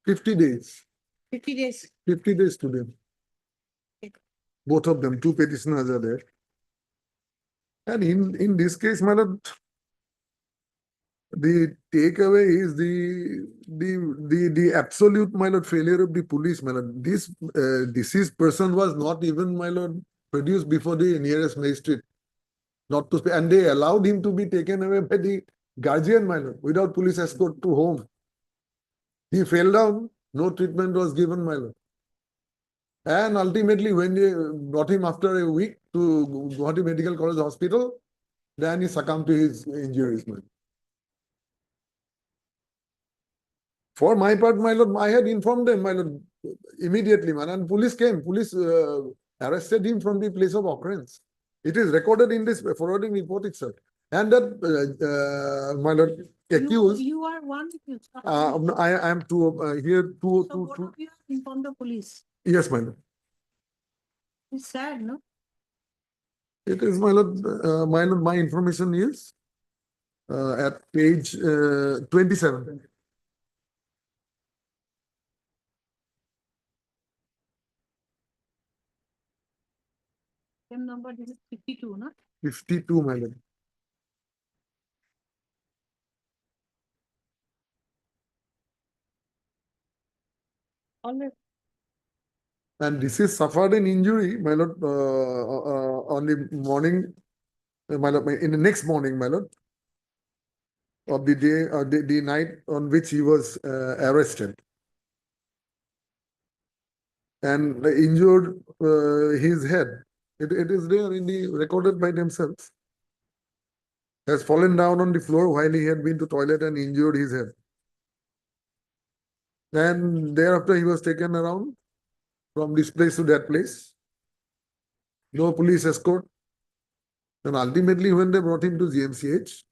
50 days, 50 days. 50 days to them. Both of them, two petitioners are there. And in this case, my lord, the takeaway is the absolute, my lord, failure of the police, my lord. This deceased person was not even, my lord, produced before the nearest magistrate. Not to, and they allowed him to be taken away by the guardian, my lord, without police escort to home. He fell down, no treatment was given, my lord. And ultimately, when they brought him after a week to Guwahati Medical College Hospital, then he succumbed to his injuries, my lord. For my part, my lord, I had informed them, my lord, immediately, man, and police came. Police arrested him from the place of occurrence. It is recorded in this forwarding report itself. And that, my lord, accused. You are one accused. No, I am two, here, two, So two, both two. of you have informed the police. Yes, my lord. It's sad, no? It is, my lord, my information is at page 27. Same number, this is 52, no? 52, my lord. All right. And this is suffered an injury, my lord, on the morning, my lord, in the next morning, my lord, of the day, the night on which he was arrested. And injured his head. It is there in the recorded by themselves. Has fallen down on the floor while he had been to toilet and injured his head. And thereafter he was taken around from this place to that place. No police escort. And ultimately when they brought him to GMCH,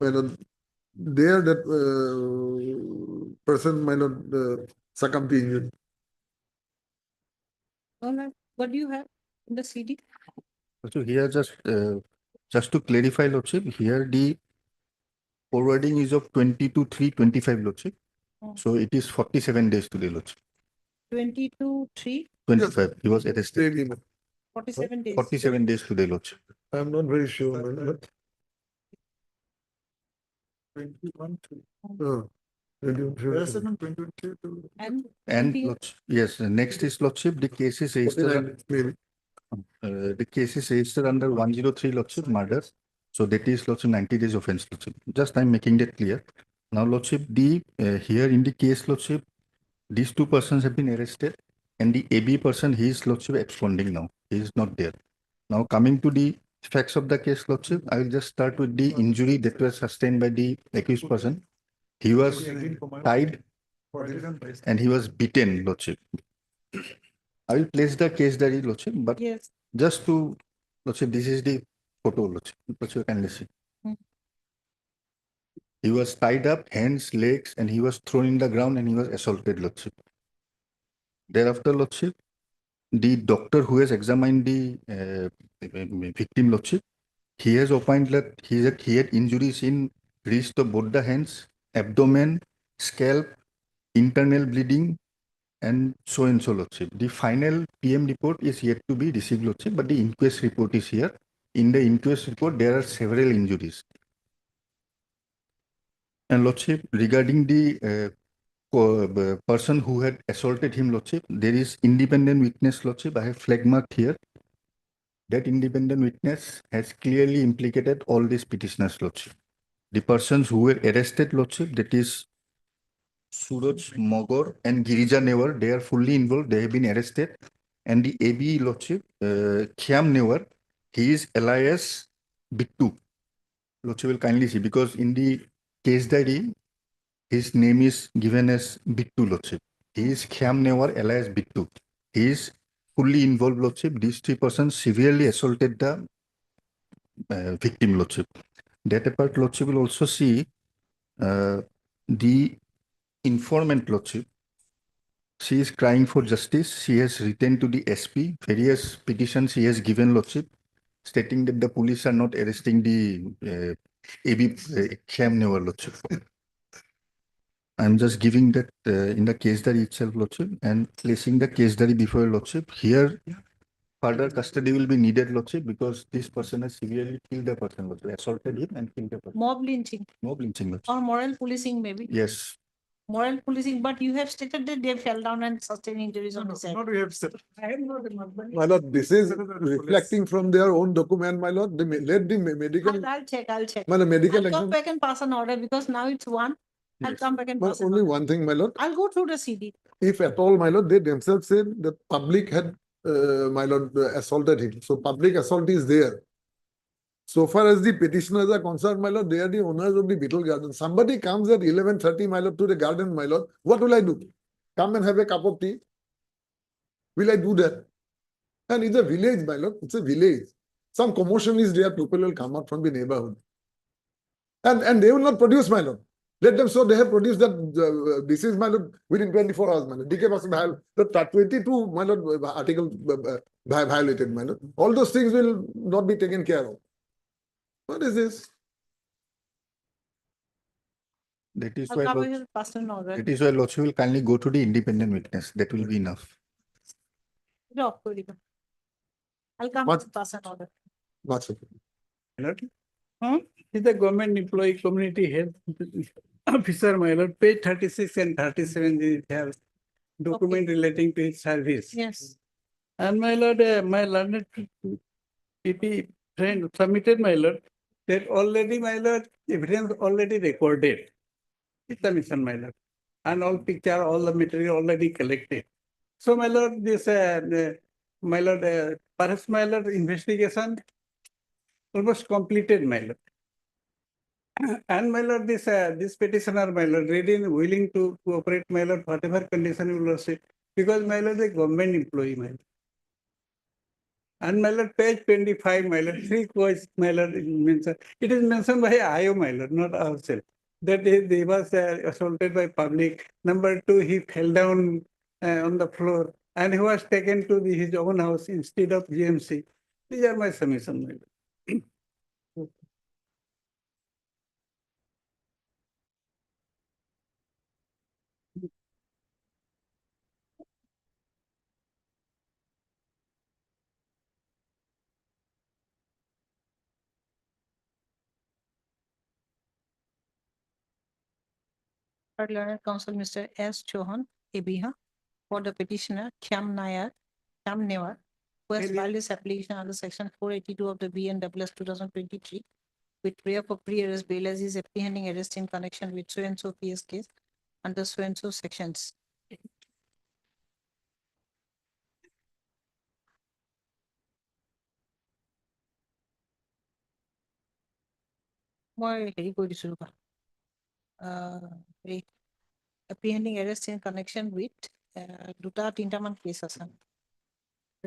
well, there that person might not succumb to injury. All right. What do you have in the CD? So here just to clarify, Lordship, here the forwarding is of 22/3/25, Lordship. So it is 47 days today, Lordship. 22/3, 25. He was arrested. 47 days. 47 days today, Lordship. I am not very sure. But 21. Arrested on 22. And And 20 Lordship, yes, the next is Lordship, the case is registered. The case is registered under 103, Lordship, murder. So that is Lordship 90 days offense, Lordship. Just I'm making that clear. Now, Lordship, the here in the case, Lordship, these two persons have been arrested, and the AB person, he is Lordship absconding now. He is not there. Now, coming to the facts of the case, Lordship, I will just start with the injury that was sustained by the accused person. He was tied and he was beaten, Lordship. I will place the case diary, Lordship, but Yes. just to, Lordship, this is the photo, Lordship. Lordship, can see. He was tied up, hands, legs, and he was thrown in the ground and he was assaulted, Lordship. Thereafter, Lordship, the doctor who has examined the victim, Lordship, he has opined that he had injuries in wrist of both the hands, abdomen, scalp, internal bleeding, and so, Lordship. The final PM report is yet to be received, Lordship, but the inquest report is here. In the inquest report, there are several injuries. And Lordship, regarding the person who had assaulted him, Lordship, there is independent witness, Lordship. I have flag marked here. That independent witness has clearly implicated all these petitioners, Lordship. The persons who were arrested, Lordship, that is Suraj Mogor and Girija Newar, they are fully involved. They have been arrested. And the AB, Lordship, Khyam Newar, he is alias Bittu. Lordship will kindly see, because in the case diary, his name is given as Bittu, Lordship. He is Khyam Newar alias Bittu. He is fully involved, Lordship. These three persons severely assaulted the victim, Lordship. That apart, Lordship will also see the informant, Lordship. She is crying for justice. She has written to the SP. Various petitions she has given, Lordship, stating that the police are not arresting the AB Khyam Newar, Lordship. I'm just giving that in the case diary itself, Lordship, and placing the case diary before Lordship. Here, further custody will be needed, Lordship, because this person has severely killed the person, Lordship, assaulted him and killed the person. Mob lynching Mob lynching, Lordship. or moral policing, maybe. Yes. Moral policing, but you have stated that they fell down and sustained injuries on his head. Not we have said. My lord, this is reflecting from their own document, my lord. They let the medical. I'll check. My lord, medical I'll come exam. back and pass an order, because now it's one. I'll come back and But pass an only order. one thing, my lord. I'll go through the CD. If at all, my lord, they themselves said the public had, my lord, assaulted him. So public assault is there. So far as the petitioners are concerned, my lord, they are the owners of the Beetle Garden. Somebody comes at 11:30, my lord, to the garden, my lord. What will I do? Come and have a cup of tea? Will I do that? And it's a village, my lord. It's a village. Some commotion is there. People will come out from the neighborhood. And they will not produce, my lord. Let them show they have produced that this is, my lord, within 24 hours, my lord. DK must have the 22, my lord, article violated, my lord. All those things will not be taken care of. What is this? That is I'll why, come Lord- with personal order. that is why Lordship will kindly go to the independent witness. That will be enough. No, I'll come What? with personal order. Not so. Is the government employee community health officer, my lord, page 36 and 37, they have document relating to his service. Yes. And my lord, my learned PP friend submitted, my lord, that already, my lord, evidence already recorded. It's a mission, my lord. And all picture, all the material already collected. So, my lord, this, my lord, perhaps, my lord, investigation almost completed, my lord. And my lord, this petitioner, my lord, ready and willing to cooperate, my lord, whatever condition you will say, because my lord is a government employee, my lord. And my lord, page 25, my lord, three quotes, my lord, mentioned. It is mentioned by IO, my lord, not ourselves. That he was assaulted by public. Number two, he fell down on the floor and he was taken to his own house instead of GMC. These are my submission, my lord. Third learned counsel, Mr. S. Chauhan, Abiha, for the petitioner, Khyam Newar, who has filed his application under section 482 of the BNWS 2023 with prayer for pre-arrest bail as he is apprehending arrest in connection with so-and-so PS case under so-and-so sections. মই হেৰি কৰি দিছো ৰবা এই apprehending arrest in connection with দুটা তিনটামান case আছে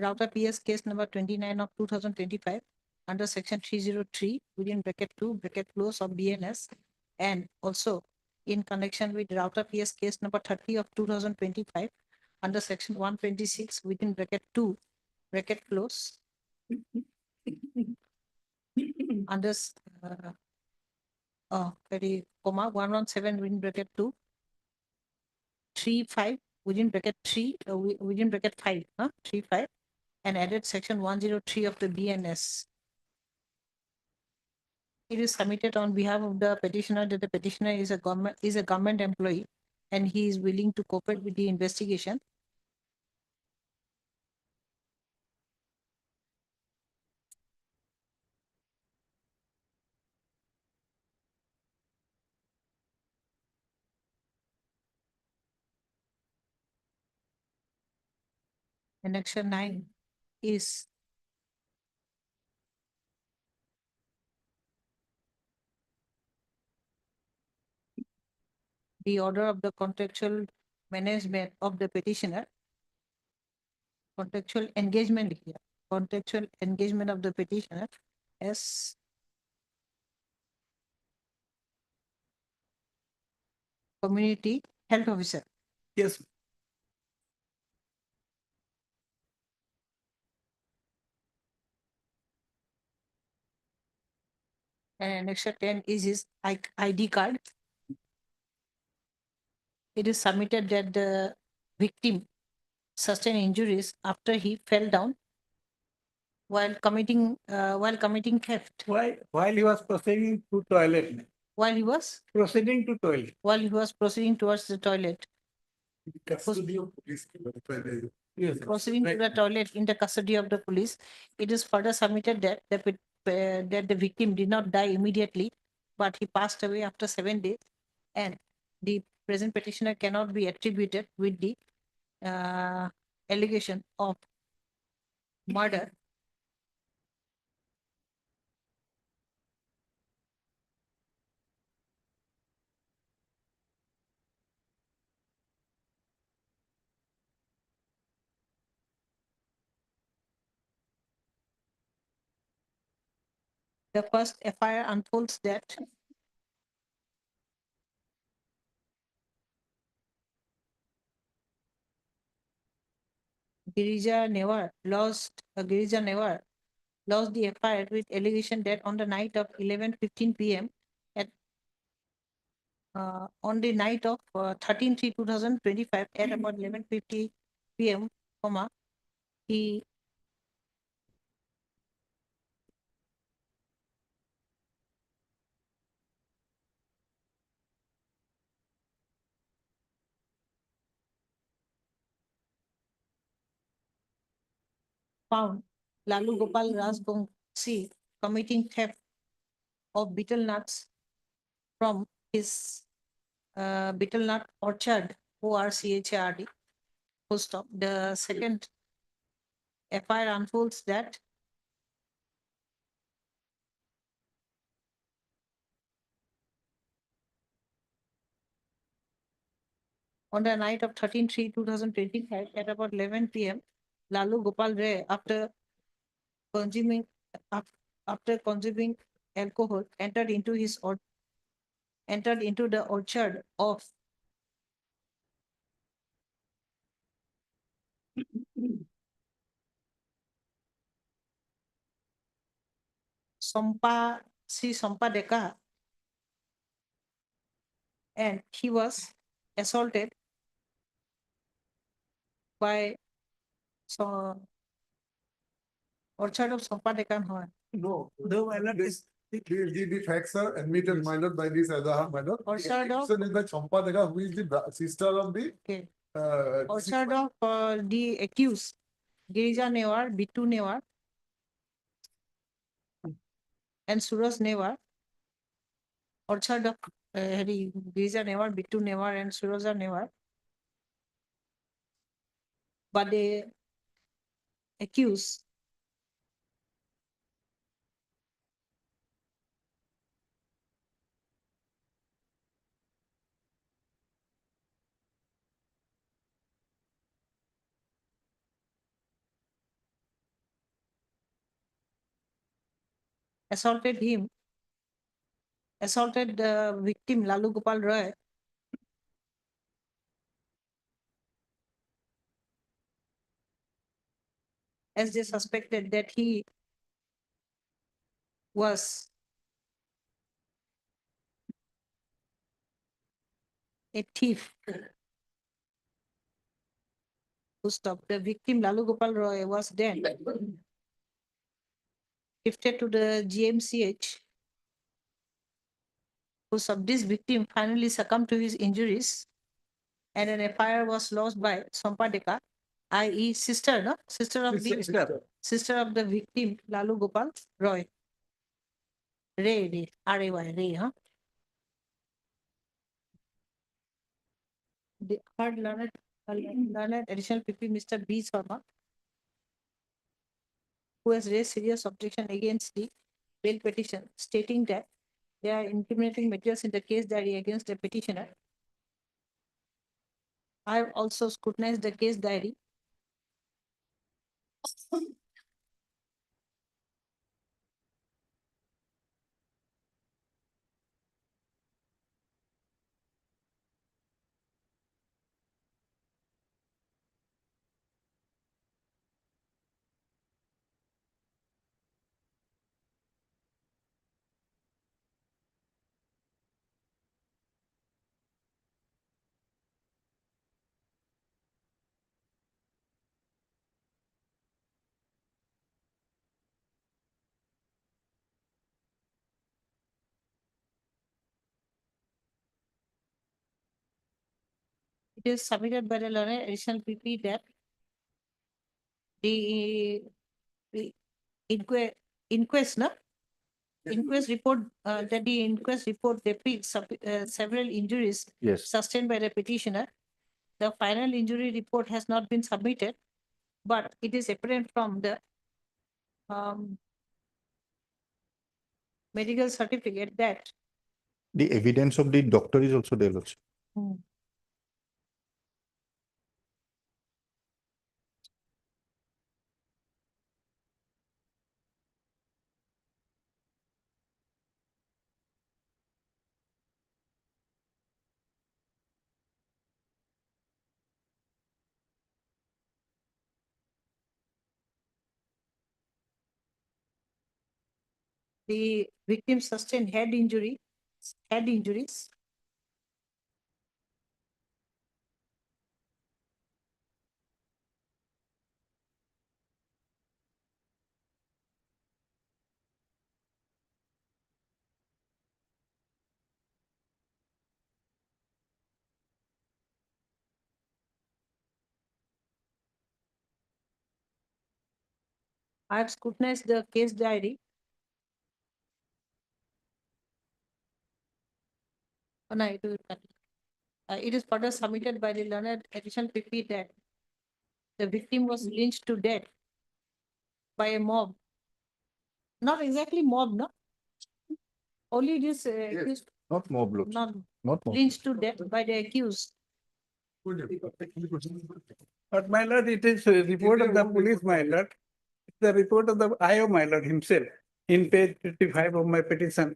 Rauta PS case number 29 of 2025 under section 303 within bracket 2 bracket close of BNS and also in connection with Rauta PS case number 30 of 2025 under section 126 within bracket 2 bracket close under very comma 117 within bracket 2 3(5) within bracket 3 within bracket 5 3(5) and added section 103 of the BNS. It is submitted on behalf of the petitioner that the petitioner is a government employee and he is willing to cooperate with the investigation. Annexure 9 is the order of the contractual management of the petitioner, contractual engagement here, contractual engagement of the petitioner as community health officer. Yes. And annexure 10 is his ID card. It is submitted that the victim sustained injuries after he fell down while committing theft. While he was proceeding to toilet. While he was proceeding to toilet. While he was proceeding towards the toilet. Yes. Proceeding to the toilet in the custody of the police, it is further submitted that that the victim did not die immediately, but he passed away after 7 days, and the present petitioner cannot be attributed with the allegation of murder. The first FIR unfolds that Girija Newar lost the FIR with allegation that on the night of 11:15 p.m. at on the night of 13/3/2025 at about 11:50 p.m., he found Lalu Gopal Rajbongsi committing theft of betel nuts from his betel nut orchard, ORCHARD, full stop. The second FIR unfolds that on the night of 13/3/2025 at about 11 p.m., Lalu Gopal Ray, after consuming alcohol, entered into the orchard of Sompa Deka, and he was assaulted by orchard of Sompa Dekan. No, my lord, the facts are admitted, my lord, by this Adaha, my lord. Orchard of- So, in the Champa Deka, who is the sister of the Okay. uh, Orchard of the accused, Girija Newar, Bitu Newar, and Suraj Newar. Orchard of Girija Newar, Bitu Newar, and Suroja Newar. But the accused assaulted the victim Lalu Gopal Roy as they suspected that he was a thief. Who stopped the victim Lalu Gopal Roy was then shifted to the GMCH. This victim finally succumbed to his injuries, and an FIR was lodged by Sompa Deka, i.e. sister of the victim Lalu Gopal Roy. Ray, R-A-Y, Ray, huh? The third learned additional PP, Mr. B. Sharma, who has raised serious objection against the bail petition, stating that there are incriminating materials in the case diary against the petitioner. I have also scrutinized the case diary. It is submitted by the learned additional PP that the inquest report that the inquest report depicts several injuries Yes. sustained by the petitioner. The final injury report has not been submitted, but it is apparent from the medical certificate that The evidence of the doctor is also there also. The victim sustained head injuries. I have scrutinized the case diary. Oh, no, it is further submitted by the learned additional PP that the victim was lynched to death by a mob. Not exactly mob, no? Only this accused, Not mob lords, not not mob. lynched to death by the accused. But my lord, it is a report of the police, my lord. It's the report of the IO, my lord, himself, in page 55 of my petition.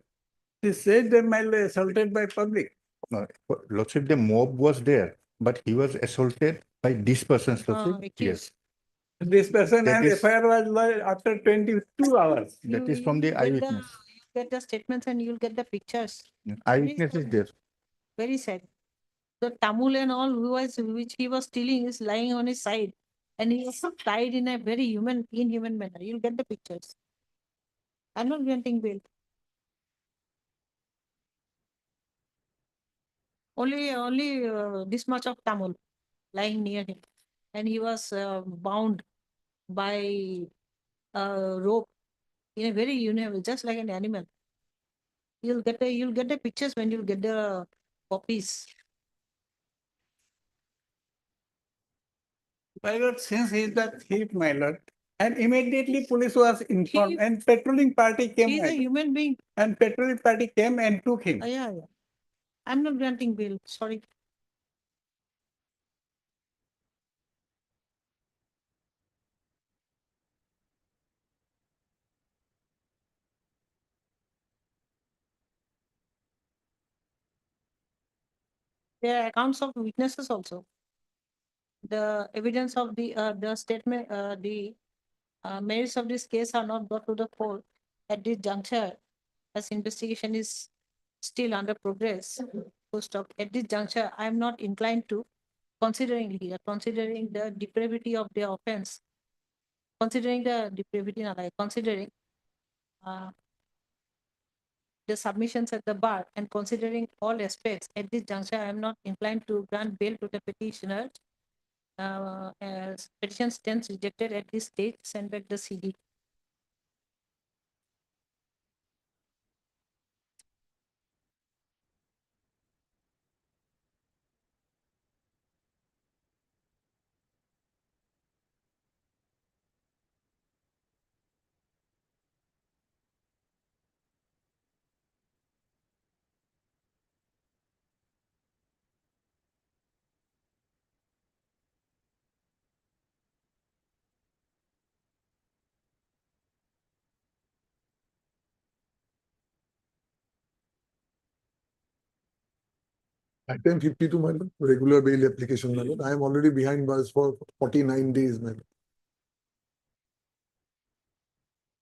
He said that my lord assaulted by public. No, lordship, the mob was there, but he was assaulted by this person's lordship. Yes, This person That and is- FIR was lodged after 22 hours. that is from the You get eyewitness. Get the statements and you'll get the pictures. Eyewitness is there. Very sad. The Tamil and all which he was stealing is lying on his side. And he was tied in a very inhuman manner. You'll get the pictures. I'm not granting bail. Only this much of Tamil lying near him. And he was bound by a rope in a very just like an animal. You'll get the pictures when you'll get the copies. My lord, since he is the thief, my lord, and immediately police was informed and patrolling party came. He's my a lord. human being. And patrolling party came and took him. Yeah. I'm not granting bail. Sorry. There are accounts of witnesses also. The evidence of the statement, the merits of this case are not brought to the court at this juncture, as investigation is still under progress. Full stop. At this juncture, I am not inclined to considering the depravity of the offense, considering the submissions at the bar and considering all aspects, at this juncture, I am not inclined to grant bail to the petitioner. As petition stands rejected at this stage, send back the CD. Item 52, my lord, regular bail application, my lord. I am already behind bars for 49 days, my lord.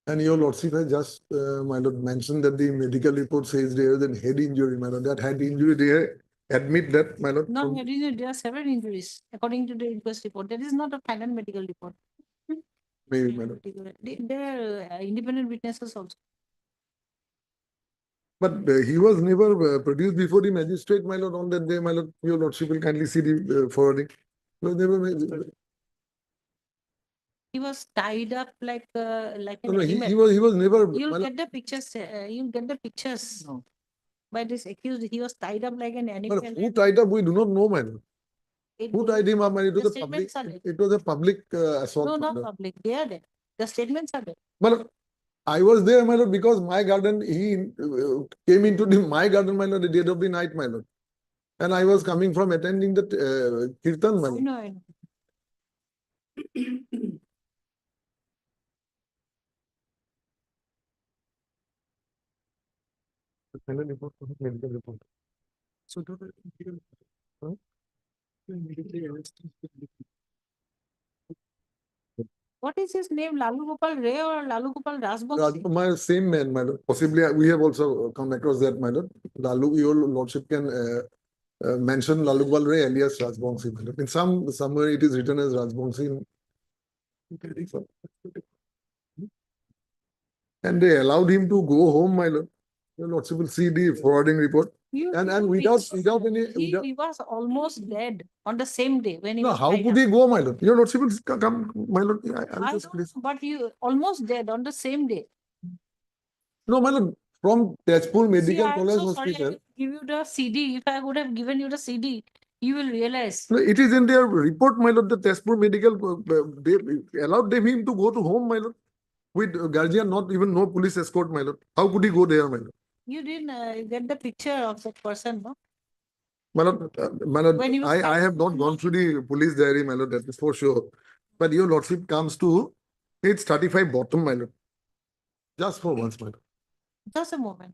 And your lordship has just, my lord, mentioned that the medical report says there is a head injury, my lord. That head injury, they admit that, my lord. No, from- there are several injuries according to the inquest report. That is not a final medical report. Maybe, my lord. There are independent witnesses also. But he was never produced before the magistrate, my lord, on that day, my lord. Your lordship will kindly see the forwarding. No, never. He was tied up like an No, animal. he was never. You'll my lord, get the pictures. You'll get the pictures. By this accused, he was tied up like an my animal. lord, who tied up, we do not know, my lord. Who tied him up, my lord? It The was a public. statements are there. It was a public assault. No, my not lord. public. They are there. The statements are there. My lord, I was there, my lord, because my garden, he came into my garden, my lord, the dead of the night, my lord. And I was coming from attending the kirtan, my I lord. know, I know. Final report, medical report. So Huh? What is his name? Lalu Gopal Ray or Lalu Gopal Rajbangshi? My same man, my lord. Possibly, we have also come across that, my lord. Lalu, your lordship can mention Lalu Gopal Ray alias Rajbangshi, my lord. In somewhere it is written as Rajbangshi. And they allowed him to go home, my lord. Your lordship will see the forwarding report. And without any, He was almost dead on the same day when he no, was how tied could up. he go, my lord? Your lordship will come, my lord. I'll I just know, please. but you almost dead on the same day. No, my lord, from Tezpur See, Medical I'm College so sorry. I Hospital. will give you the CD. If I would have given you the CD, you will realize. No, it is in their report, my lord. The Tezpur Medical, they allowed him to go to home, my lord, with guardian, not even no police escort, my lord. How could he go there, my lord? You didn't get the picture of that person, no? My lord, When he was I have not gone through the police diary, my lord, that is for sure. But your lordship comes to page 35 bottom, my lord. Just for once, my lord. Just a moment.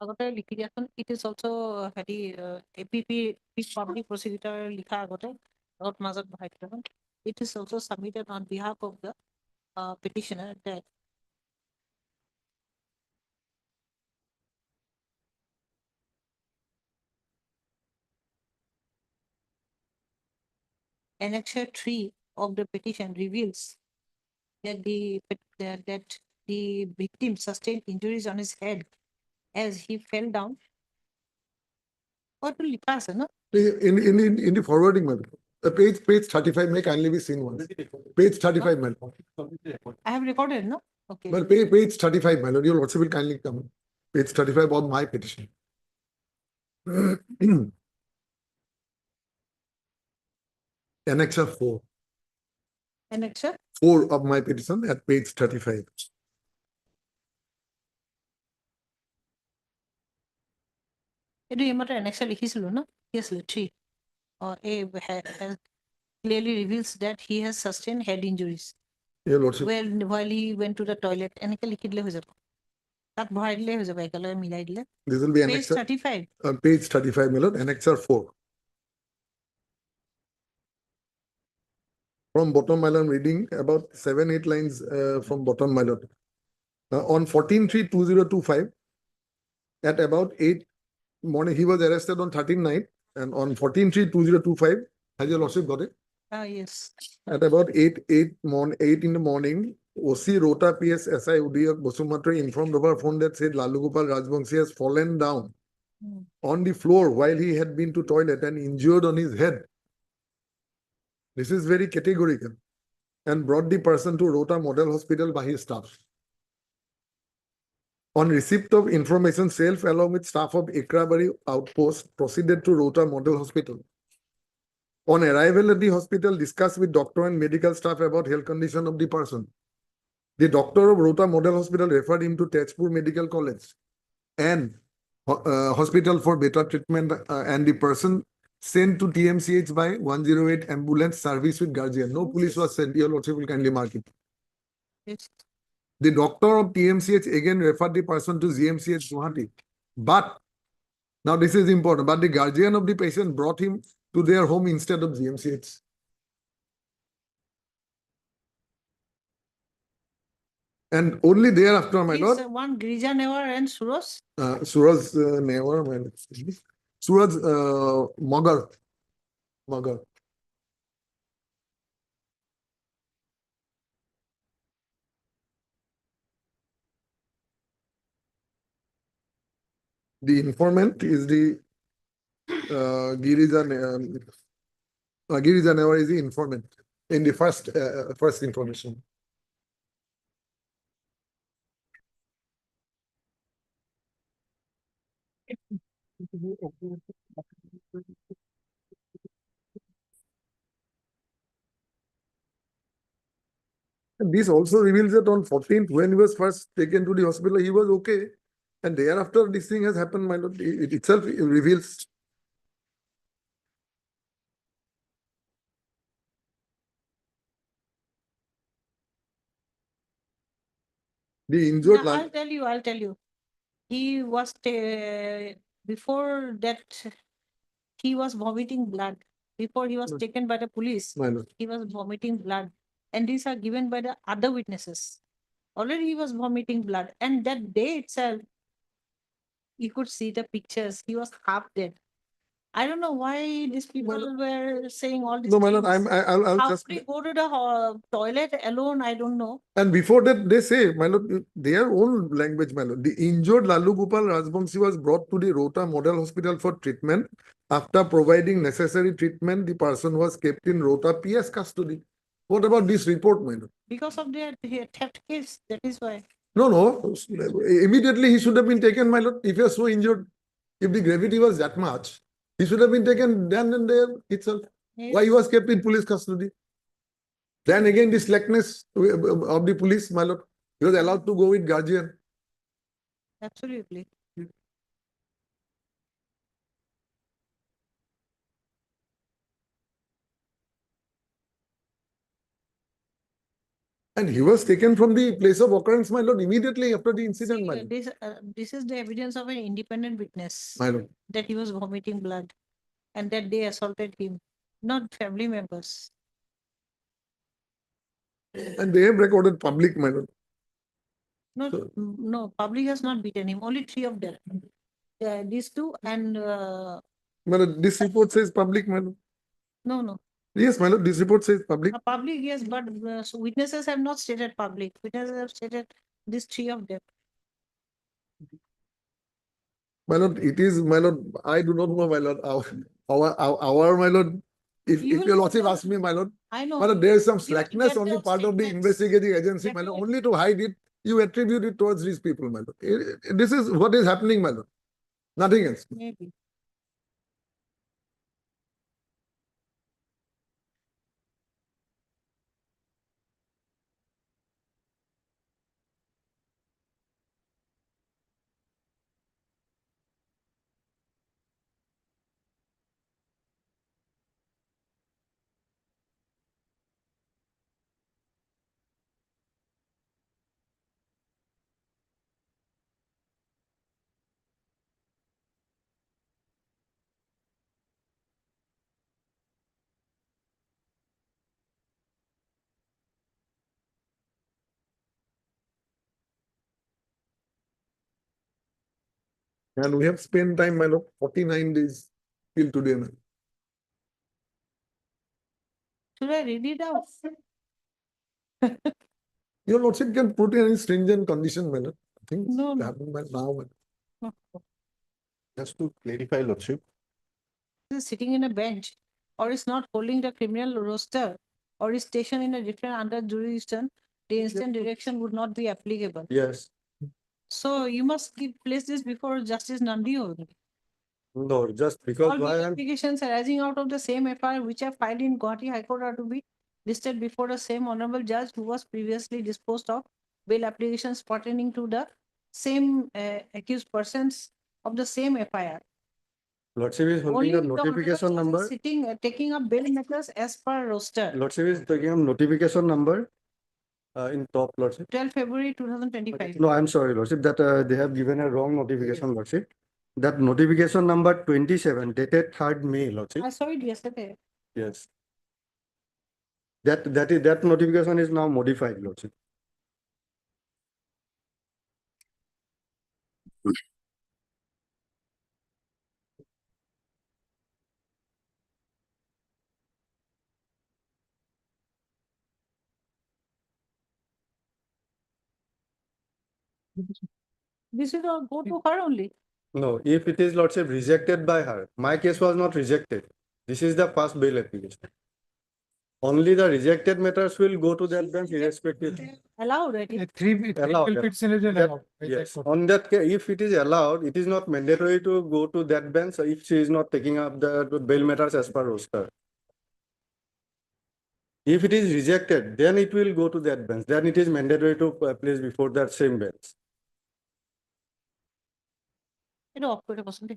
আগতে লিখি দিয়াচোন it is also হেৰি APP public prosecutor লিখা আগতে মাজত বহাই দিয়াচোন it is also submitted on behalf of the petitioner that Annexure 3 of the petition reveals that the victim sustained injuries on his head as he fell down. What will you pass, no? In the forwarding, my lord. Page 35 may kindly be seen once. Page 35, my lord. I have recorded, no? Okay. Well, page 35, my lord. Your lordship will kindly come. Page 35 of my petition. Annexure 4. Annexure 4 of my petition at page 35. এইটো ইমাত্ৰ annexure লিখিছিলো ন কি আছিল 3 has clearly reveals that he has sustained head injuries Your lordship. while he went to the toilet এনেকে লিখি দিলে হৈ যাব তাত ভৰাই দিলে হৈ যাব একেলগে মিলাই দিলে This will be page annexure. 35 Page 35, my lord. Annexure 4. From bottom, my lord, I'm reading about 7-8 lines from bottom, my lord. On 14/3/2025, at about 8 morning, he was arrested on 13 night, and on 14/3/2025, has your lordship got it? yes At about 8 in the morning, OC Rota PS SI Udiyak Bosumatre informed over phone that said Lalu Gopal Rajbangshi has fallen down on the floor while he had been to toilet and injured on his head. This is very categorical, and brought the person to Rota Model Hospital by his staff. On receipt of information, self along with staff of Ikrabari outpost proceeded to Rota Model Hospital. On arrival at the hospital, discussed with doctor and medical staff about health condition of the person. The doctor of Rota Model Hospital referred him to Tezpur Medical College and hospital for better treatment, and the person sent to TMCH by 108 ambulance service with guardian. No police was sent. Your lordship will kindly mark it. yes The doctor of TMCH again referred the person to GMCH Guwahati. But, now this is important, but the guardian of the patient brought him to their home instead of GMCH. And only thereafter, my lord, one Girija Newar and Suros Suraj Newar, Suraj Magar. The informant is the Girija Newar is the informant. in the first information. And this also reveals that on 14th, when he was first taken to the hospital, he was okay. And thereafter, this thing has happened, my lord. It itself reveals. The injured. No, I'll tell you. He was, before that, he was vomiting blood. Before he was taken by the police, My lord. he was vomiting blood. And these are given by the other witnesses. Already he was vomiting blood. And that day itself, you could see the pictures. He was half dead. I don't know why these people were saying all these No, my lord, things. I'll How just. could he go to the toilet alone? I don't know. And before that, they say, my lord, their own language, my lord. The injured Lalu Gopal Rajbangshi was brought to the Rota Model Hospital for treatment. After providing necessary treatment, the person was kept in Rota PS custody. What about this report, my lord? Because of their theft case, that is why. No. Immediately he should have been taken, my lord, if he was so injured. If the gravity was that much, he should have been taken then and there itself. Why he was kept in police custody? Then again, the slackness of the police, my lord. He was allowed to go with guardian. Absolutely. And he was taken from the place of occurrence, my lord, immediately after the incident, my lord. This is the evidence of an independent witness My lord. that he was vomiting blood and that they assaulted him, not family members. And they have recorded public, my lord. No, public has not beaten him. Only 3 of them. These 2 and My lord, this report says public, my lord. no. Yes, my lord, this report says public. Public, yes, but so witnesses have not stated public. Witnesses have stated these 3 of them. My lord, it is, my lord, I do not know, my lord, our my lord, if your lordship asks me, my lord, I know. my lord, there is some You slackness get on the those part of the statements. investigating agency, my lord, only to hide it, you attribute it towards these people, my lord. This is what is happening, my lord. Nothing else. Maybe. And we have spent time, my lord, 49 days till today, man. Should I read it out? Your lordship can put in any stringent condition, my lord. I think No. happening by now, my lord. Just to clarify, lordship, Is sitting in a bench or is not holding the criminal roster or is stationed in a different under jurisdiction, the instant direction would not be applicable. Yes. So you must place this before Justice Nandi only. No, just because All why bail I'm applications arising out of the same FIR which are filed in Guwahati High Court are to be listed before the same honorable judge who was previously disposed of bail applications pertaining to the same accused persons of the same FIR. Lordship is Only holding a the honorable notification judge is number. sitting, taking up bail matters as per roster. Lordship is taking a notification number in top, Lordship. 12 February 2025. No, I'm sorry, Lordship, that they have given a wrong notification, Lordship. That notification number 27 dated 3rd May, Lordship. I saw it yesterday. Yes. That notification is now modified, Lordship. This will all go to her only. No, if it is, Lordship, rejected by her, my case was not rejected. This is the first bail application. Only the rejected matters will go to that bench irrespective. Allowed, right? Allowed, yeah. That- Yes, on that, if it is allowed, it is not mandatory to go to that bench if she is not taking up the bail matters as per roster. If it is rejected, then it will go to that bench. Then it is mandatory to place before that same bench. Off করে বসুন দে।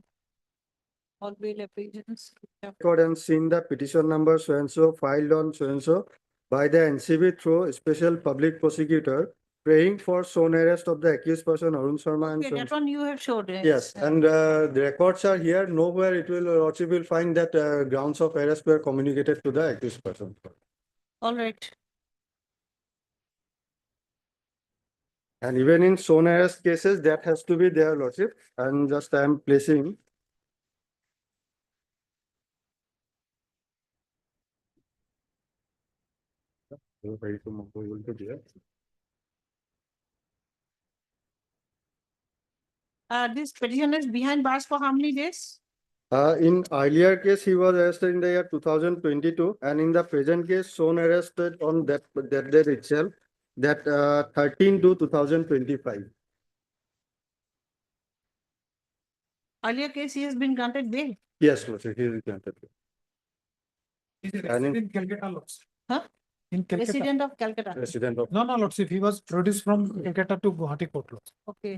All bail applications. Record and seen the petition number so and so filed on so and so by the NCB through special public prosecutor praying for sworn arrest of the accused person Arun Sharma and Okay, so. that one you have showed. Yes, and the records are here. Nowhere it will, Lordship will find that grounds of arrest were communicated to the accused person. All right. And even in sworn arrest cases, that has to be there, Lordship. And just I am placing. This petition is behind bars for how many days? In earlier case, he was arrested in the year 2022, and in the present case, shown arrested on that date itself, that 13 to 2025. Earlier case, he has been granted bail. Yes, Lordship, he is granted. And in Calcutta, Lordship. Huh? In Calcutta. Resident of Calcutta. resident of. No, Lordship, he was produced from Calcutta to Guwahati Court, Lordship. Okay.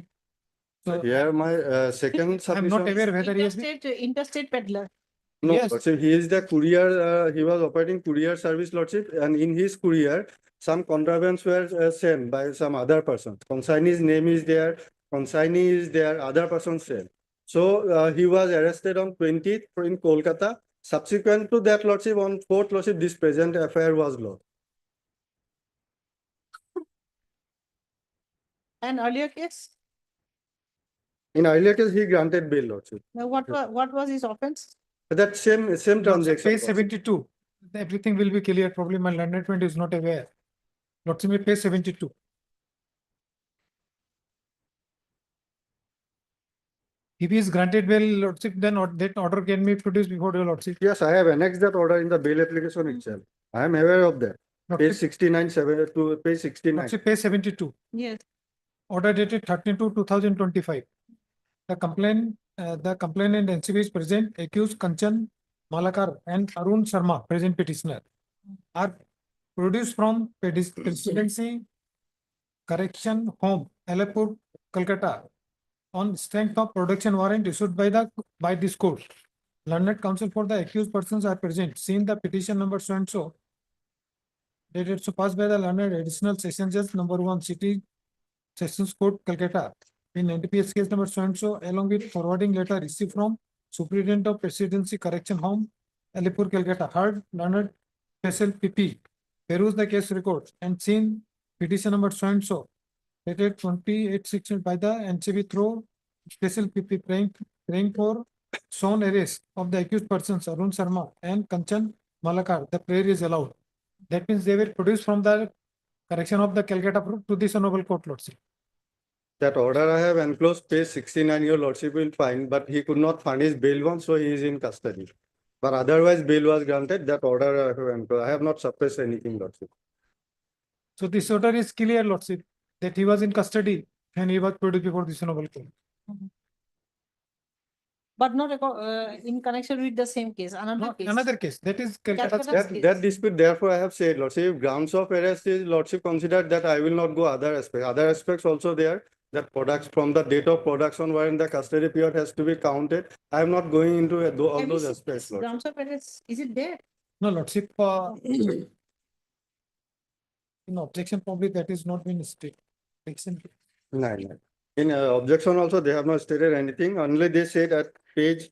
So Here, my second I'm submission. not aware whether he has been. Interstate peddler. No, Yes. Lordship, he is the courier, he was operating courier service, Lordship, and in his courier, some contrabands were sent by some other person. Consignee's name is there, consignee is there, other person sent. So he was arrested on 20th in Kolkata. Subsequent to that, Lordship, on 4th, Lordship, this present affair was lodged. And earlier case? In earlier case, he granted bail, Lordship. Now, what was his offense? That same transaction. Page 72, everything will be clear. Probably my learned friend is not aware. Lordship, page 72. If he is granted bail, Lordship, then that order can be produced before your Lordship. Yes, I have annexed that order in the bail application itself. I am aware of that. Page 69, to page 69. Lordship, page 72. Yes. Order dated 13/2/2025. The complainant NCB is present, accused Kanchan Malakar and Arun Sharma, present petitioner, are produced from Presidency Correction Home, Alipur, Calcutta, on strength of production warrant issued by this court. Learned counsel for the accused persons are present. Seen the petition number so and so, dated so passed by the learned additional session judge number 1, City Sessions Court, Calcutta, in NDPS case number so and so, along with forwarding letter received from Superintendent of Presidency Correction Home, Alipur, Calcutta, heard learned special PP, peruse the case records and seen petition number so and so, dated 28/6 by the NCB through special PP praying for shown arrest of the accused persons Arun Sharma and Kanchan Malakar. The prayer is allowed. That means they were produced from the correction of the Calcutta to this honorable court, Lordship. That order I have enclosed, page 69, your Lordship will find, but he could not furnish bail bond, so he is in custody. But otherwise, bail was granted. That order I have enclosed. I have not suppressed anything, Lordship. So this order is clear, Lordship, that he was in custody and he was produced before this honorable court. But not in connection with the same case, another case. Another case, that is Calcutta's Calcutta's That dispute, therefore, I have said, Lordship, grounds of arrest is, Lordship considered that I will not go other aspects. Other aspects also there, that products from the date of production wherein the custody period has to be counted. I am not going into all Have you those seen aspects, this Lordship. grounds of arrest? Is it there? No, Lordship, in objection probably that is not been stated. No. In objection also, they have not stated anything, only they said at page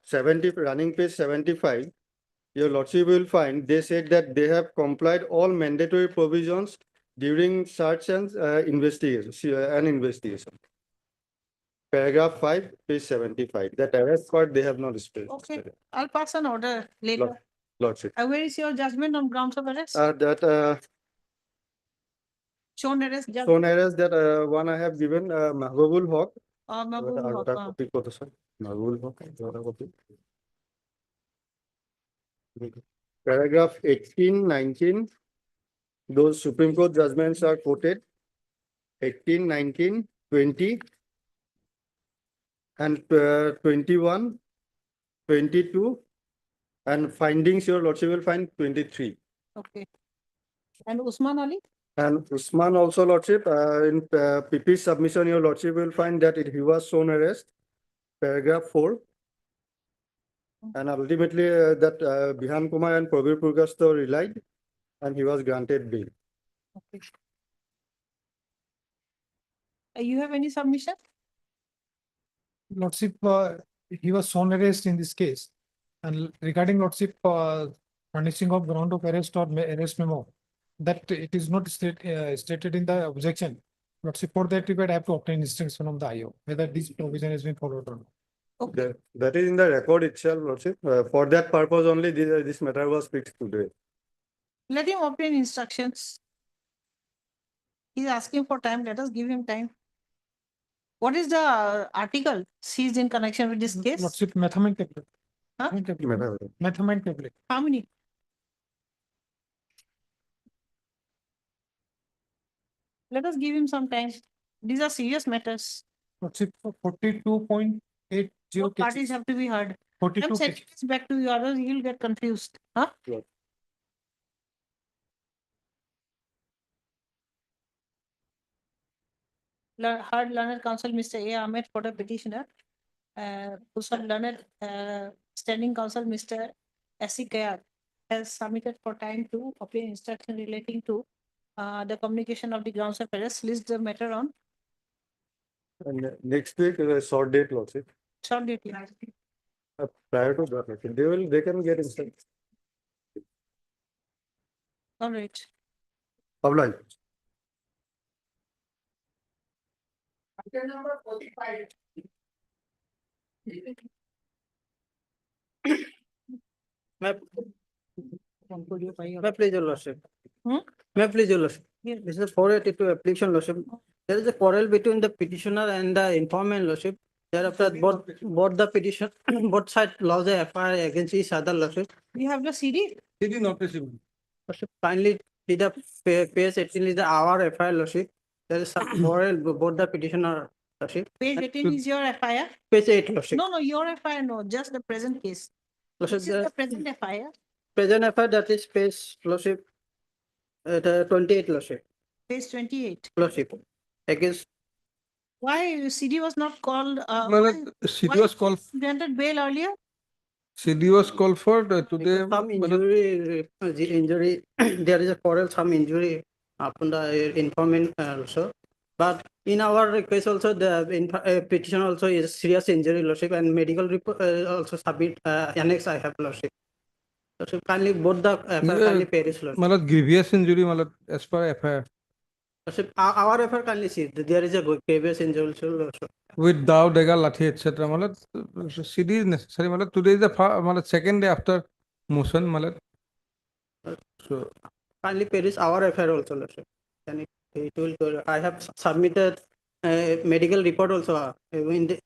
70, running page 75, your Lordship will find, they said that they have complied all mandatory provisions during search and investigation. Paragraph 5, page 75, that arrest part they have not stated. Okay, I'll pass an order later. Lordship. Where is your judgment on grounds of arrest? That Shown arrest judgment. shown arrest, that one I have given, Mahbubul Haq. Mahbubul Haq, Copy kota, sir. Mahbubul Haq, copy. Paragraph 18, 19. Those Supreme Court judgments are quoted. 18, 19, 20. And 21, 22. And findings, your lordship will find 23. Okay. And Usman Ali? And Usman also, lordship, in PP submission, your lordship will find that he was shown arrest, paragraph 4. And ultimately that Bihan Kumar and Prabir Purgasto relied and he was granted bail. Okay. You have any submission? Lordship, he was shown arrest in this case. And regarding Lordship, furnishing of ground of arrest or arrest memo, that it is not stated in the objection. Lordship, for that required, I have to obtain instruction from the IO, whether this provision has been followed or not. Okay. That is in the record itself, lordship. For that purpose only, this matter was fixed today. Let him obtain instructions. He's asking for time. Let us give him time. What is the article seized in connection with this case? Lordship, methamphetamine tablet. Huh? Methamphetamine tablet. How many? Let us give him some time. These are serious matters. Lordship, 42.80 Both parties have to be heard. 42 I'm sending this back to you, others you'll get confused. Huh? Yes. Heard learned counsel Mr. A. Ahmed for the petitioner. Also learned standing counsel Mr. S.C. Kayat has submitted for time to obtain instruction relating to the communication of the grounds of arrest. List the matter on And next week is a short date, lordship. short date. Yeah. Prior to that, lordship, they can get instruction. All right. Pavlai. Number 45. May please, your lordship. Hmm? May please, your lordship. Yes. This is 482 application, lordship. There is a quarrel between the petitioner and the informant, lordship. Thereafter, both the petition, both sides lodge a FIR against each other, lordship. You have the CD? CD not received. Lordship, kindly see the page 18 is the our FIR, lordship. There is some quarrel both the petitioner, lordship. Page 18 is your FIR? Page 8, lordship. No, your FIR, no, just the present case. This Lordship, is the present FIR. present FIR, that is page, lordship, 28, lordship. Page 28. Lordship. Against Why CD was not called? CD was called, Granted bail earlier? CD was called for today. some injury, there is a quarrel, some injury upon the informant also. But in our case also, the petition also is serious injury, lordship, and medical report also submit annex I have, lordship. Lordship, kindly both the kindly perish, lordship. Malad grievous injury, malad as per FIR. Lordship, our effort kindly see, there is a grievous injury also, lordship. With daw, dagger, lathi, etc. Malad CD is necessary. Malad today is the malad second day after motion, malad. So Kindly perish our affair also, lordship. And it will, I have submitted medical report also. In the,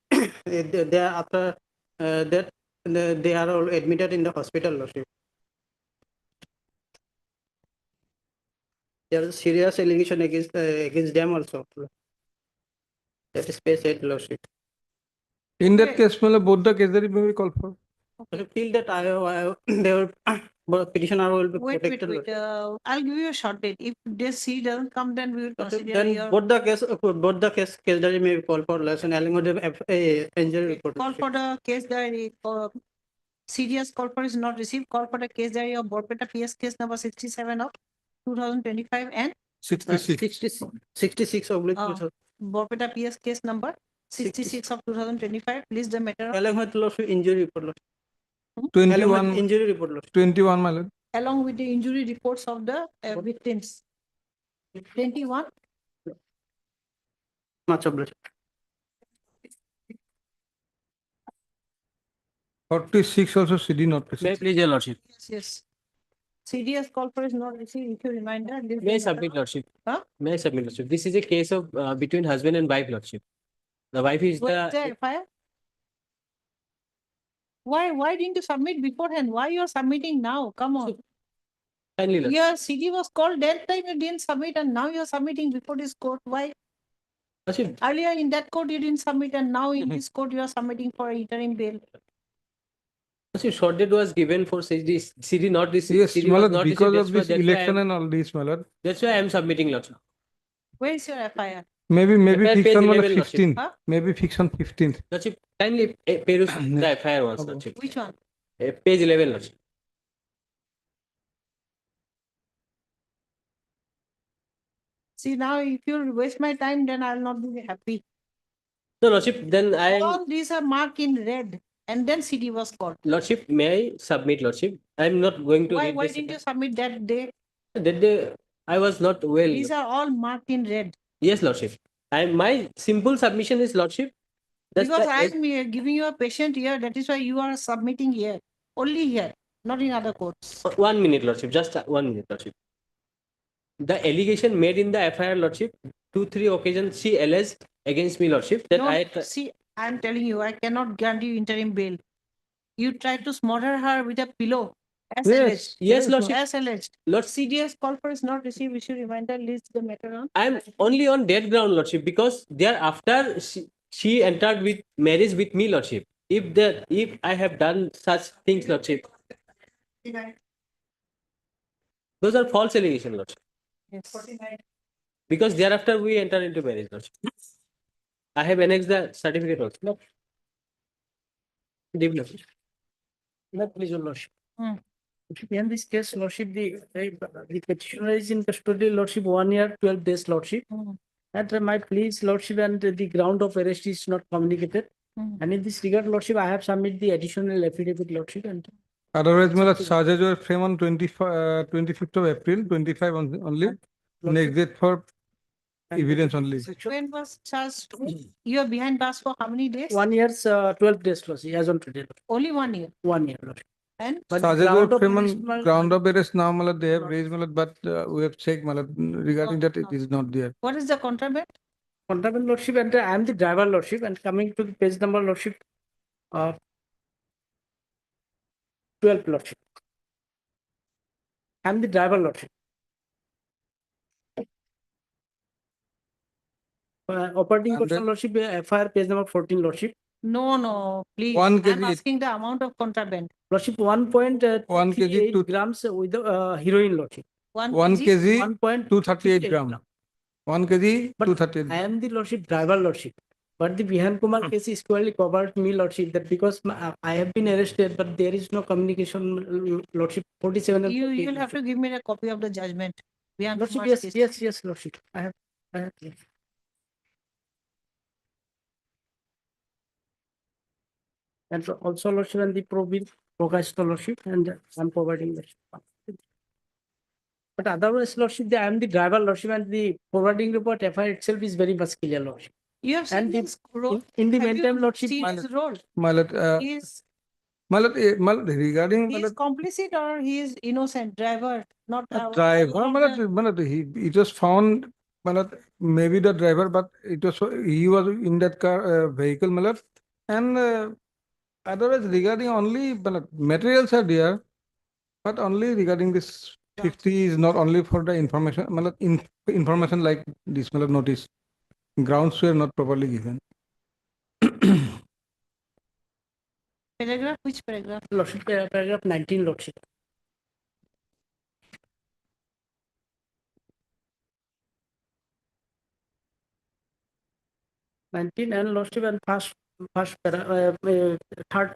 they are after that they are all admitted in the hospital, lordship. There is serious allegation against them also. That is page 8, lordship. in that case, malad both the case that may be called for. Till that they will petitioner will be Wait. protected. I'll give you a short date. If this C doesn't come, then we will consider Then your both the case diary may be called for lesson along with the injury report. call for the case diary. Serious call for is not received. Call for the case diary of Borpeta PS case number 67 of 2025 and 66 oblique. Borpeta PS case number 66 of 2025. Please the matter of- Along with loss of injury report. 21 injury report. 21 malad. along with the injury reports of the victims. 21. Much obliged. 46 also CD not May I please, your lordship. Yes. CDS call for is not received. If you reminder. this May I is the submit, matter- lordship? Huh? May I submit, lordship? This is a case of between husband and wife, lordship. The wife is Where is the the FIR? Why didn't you submit beforehand? Why you are submitting now? Come on. Kindly, Lordship. Your CD was called that time you didn't submit and now you're submitting before this court. Why? Lordship, Earlier in that court you didn't submit and now in this court you are submitting for interim bail. Lordship, short date was given for CD not received. Yes, CD was Malad, not because received. of this election and all this, Malad. That's why I am submitting, Lordship. Where is your FIR? Maybe FIR fix page on 11, 15th. Huh? Maybe fix on 15th. Lordship, kindly peruse the FIR once, Lordship. Which one? Page 11, Lordship. See now if you waste my time then I'll not be happy. No, Lordship, then I am, All these are marked in red and then CD was called. Lordship, may I submit, Lordship? I am not going to Why read this. didn't you submit that day? That day, I was not well. These are all marked in red. Yes, Lordship. My simple submission is, Lordship. That's Because the- I'm giving you a patient here, that is why you are submitting here. Only here, not in other courts. 1 minute, Lordship. Just 1 minute, Lordship. The allegation made in the FIR, Lordship, 2-3 occasions she alleged against me, Lordship, that No, see, I'm telling you, I cannot grant you interim bail. You tried to smother her with a pillow. As Yes, alleged. yes, Lordship. As alleged. Lord, CDS call for is not received, issue reminder, list the matter on. I'm only on that ground, Lordship, because thereafter she entered with marriage with me, Lordship. If I have done such things, Lordship, those are false allegations, Lordship. Yes. Because thereafter we enter into marriage, Lordship. I have annexed the certificate also. No. Deep, Lordship. No, please, your Lordship. In this case, Lordship, the petitioner is in custody, Lordship, 1 year, 12 days, Lordship. And my pleas, Lordship, and the ground of arrest is not communicated. And in this regard, Lordship, I have submitted the additional affidavit, Lordship, and Otherwise, Malad, charges were framed on 25th of April, 25 only. Next date for evidence only. When was charged? You are behind bars for how many days? 1 year, 12 days, Lordship, as on today. Only 1 year. 1 year, Lordship. And But Charges ground were of framed arrest, on ground of arrest now, Malad, they have raised, Malad, but we have checked, Malad, regarding that it is not there. what is the contraband? Contraband, Lordship, and I am the driver, Lordship, and coming to the page number, Lordship, 12, Lordship. I am the driver, Lordship. Operating cost, Lordship, FIR page number 14, Lordship. No, please. 1 I'm kg. asking the amount of contraband. Lordship, 1.38 1 kg grams with the heroin, Lordship. 1 1 kg, 1.238 238 gram. 1 kg, But 238. I am the Lordship driver, Lordship. But the Vihan Kumar case is squarely covered me, Lordship, that because I have been arrested, but there is no communication, Lordship, 47 and You'll 48, have to give me a copy of the judgment. Vihan Lordship, Kumar's case. yes, Lordship. I have. Yes. And also, Lordship, and the progress, Lordship, and I'm providing Lordship. But otherwise, Lordship, I am the driver, Lordship, and the forwarding report FIR itself is very much clear, Lordship. You have seen And his role. in the Have meantime, you Lordship, seen his role? Malad, He is Malad, regarding he is complicit or he is innocent driver, not driver, Malad, it was found, Malad, maybe the driver, but he was in that car vehicle, Malad, and otherwise regarding only Malad, materials are there, but only regarding this 50 is not only for the information, Malad, information like this, Malad, notice. Grounds were not properly given. paragraph? Which paragraph? Lordship, paragraph 19, Lordship. And Lordship, and third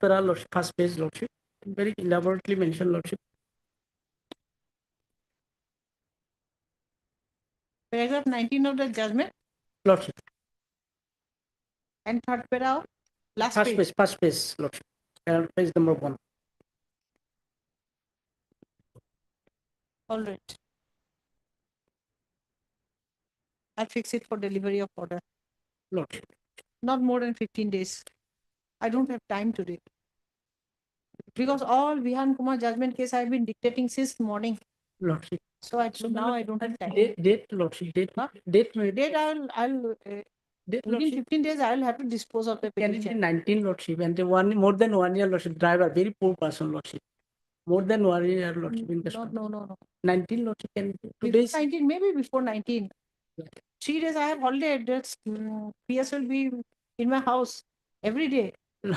para, Lordship, first page, Lordship. Very elaborately mentioned, Lordship. Paragraph 19 of the judgment Lordship. and third para, last First page. page, Lordship. Page number 1. All right. I'll fix it for delivery of order. Lordship. Not more than 15 days. I don't have time today. Because all Vihan Kumar judgment case I've been dictating since morning. Lordship. So now I don't have time. Date, Lordship, date. Huh? Date, Date I'll Within Lordship, 15 days, I will have to dispose of the can it be petition. 19 Lordship and more than 1 year Lordship, driver, very poor person Lordship. More than 1 year Lordship in No, custody. no. 19 Lordship can, Before today's 19, maybe before 19. 3 days I have holiday. That's PS will be in my house every day.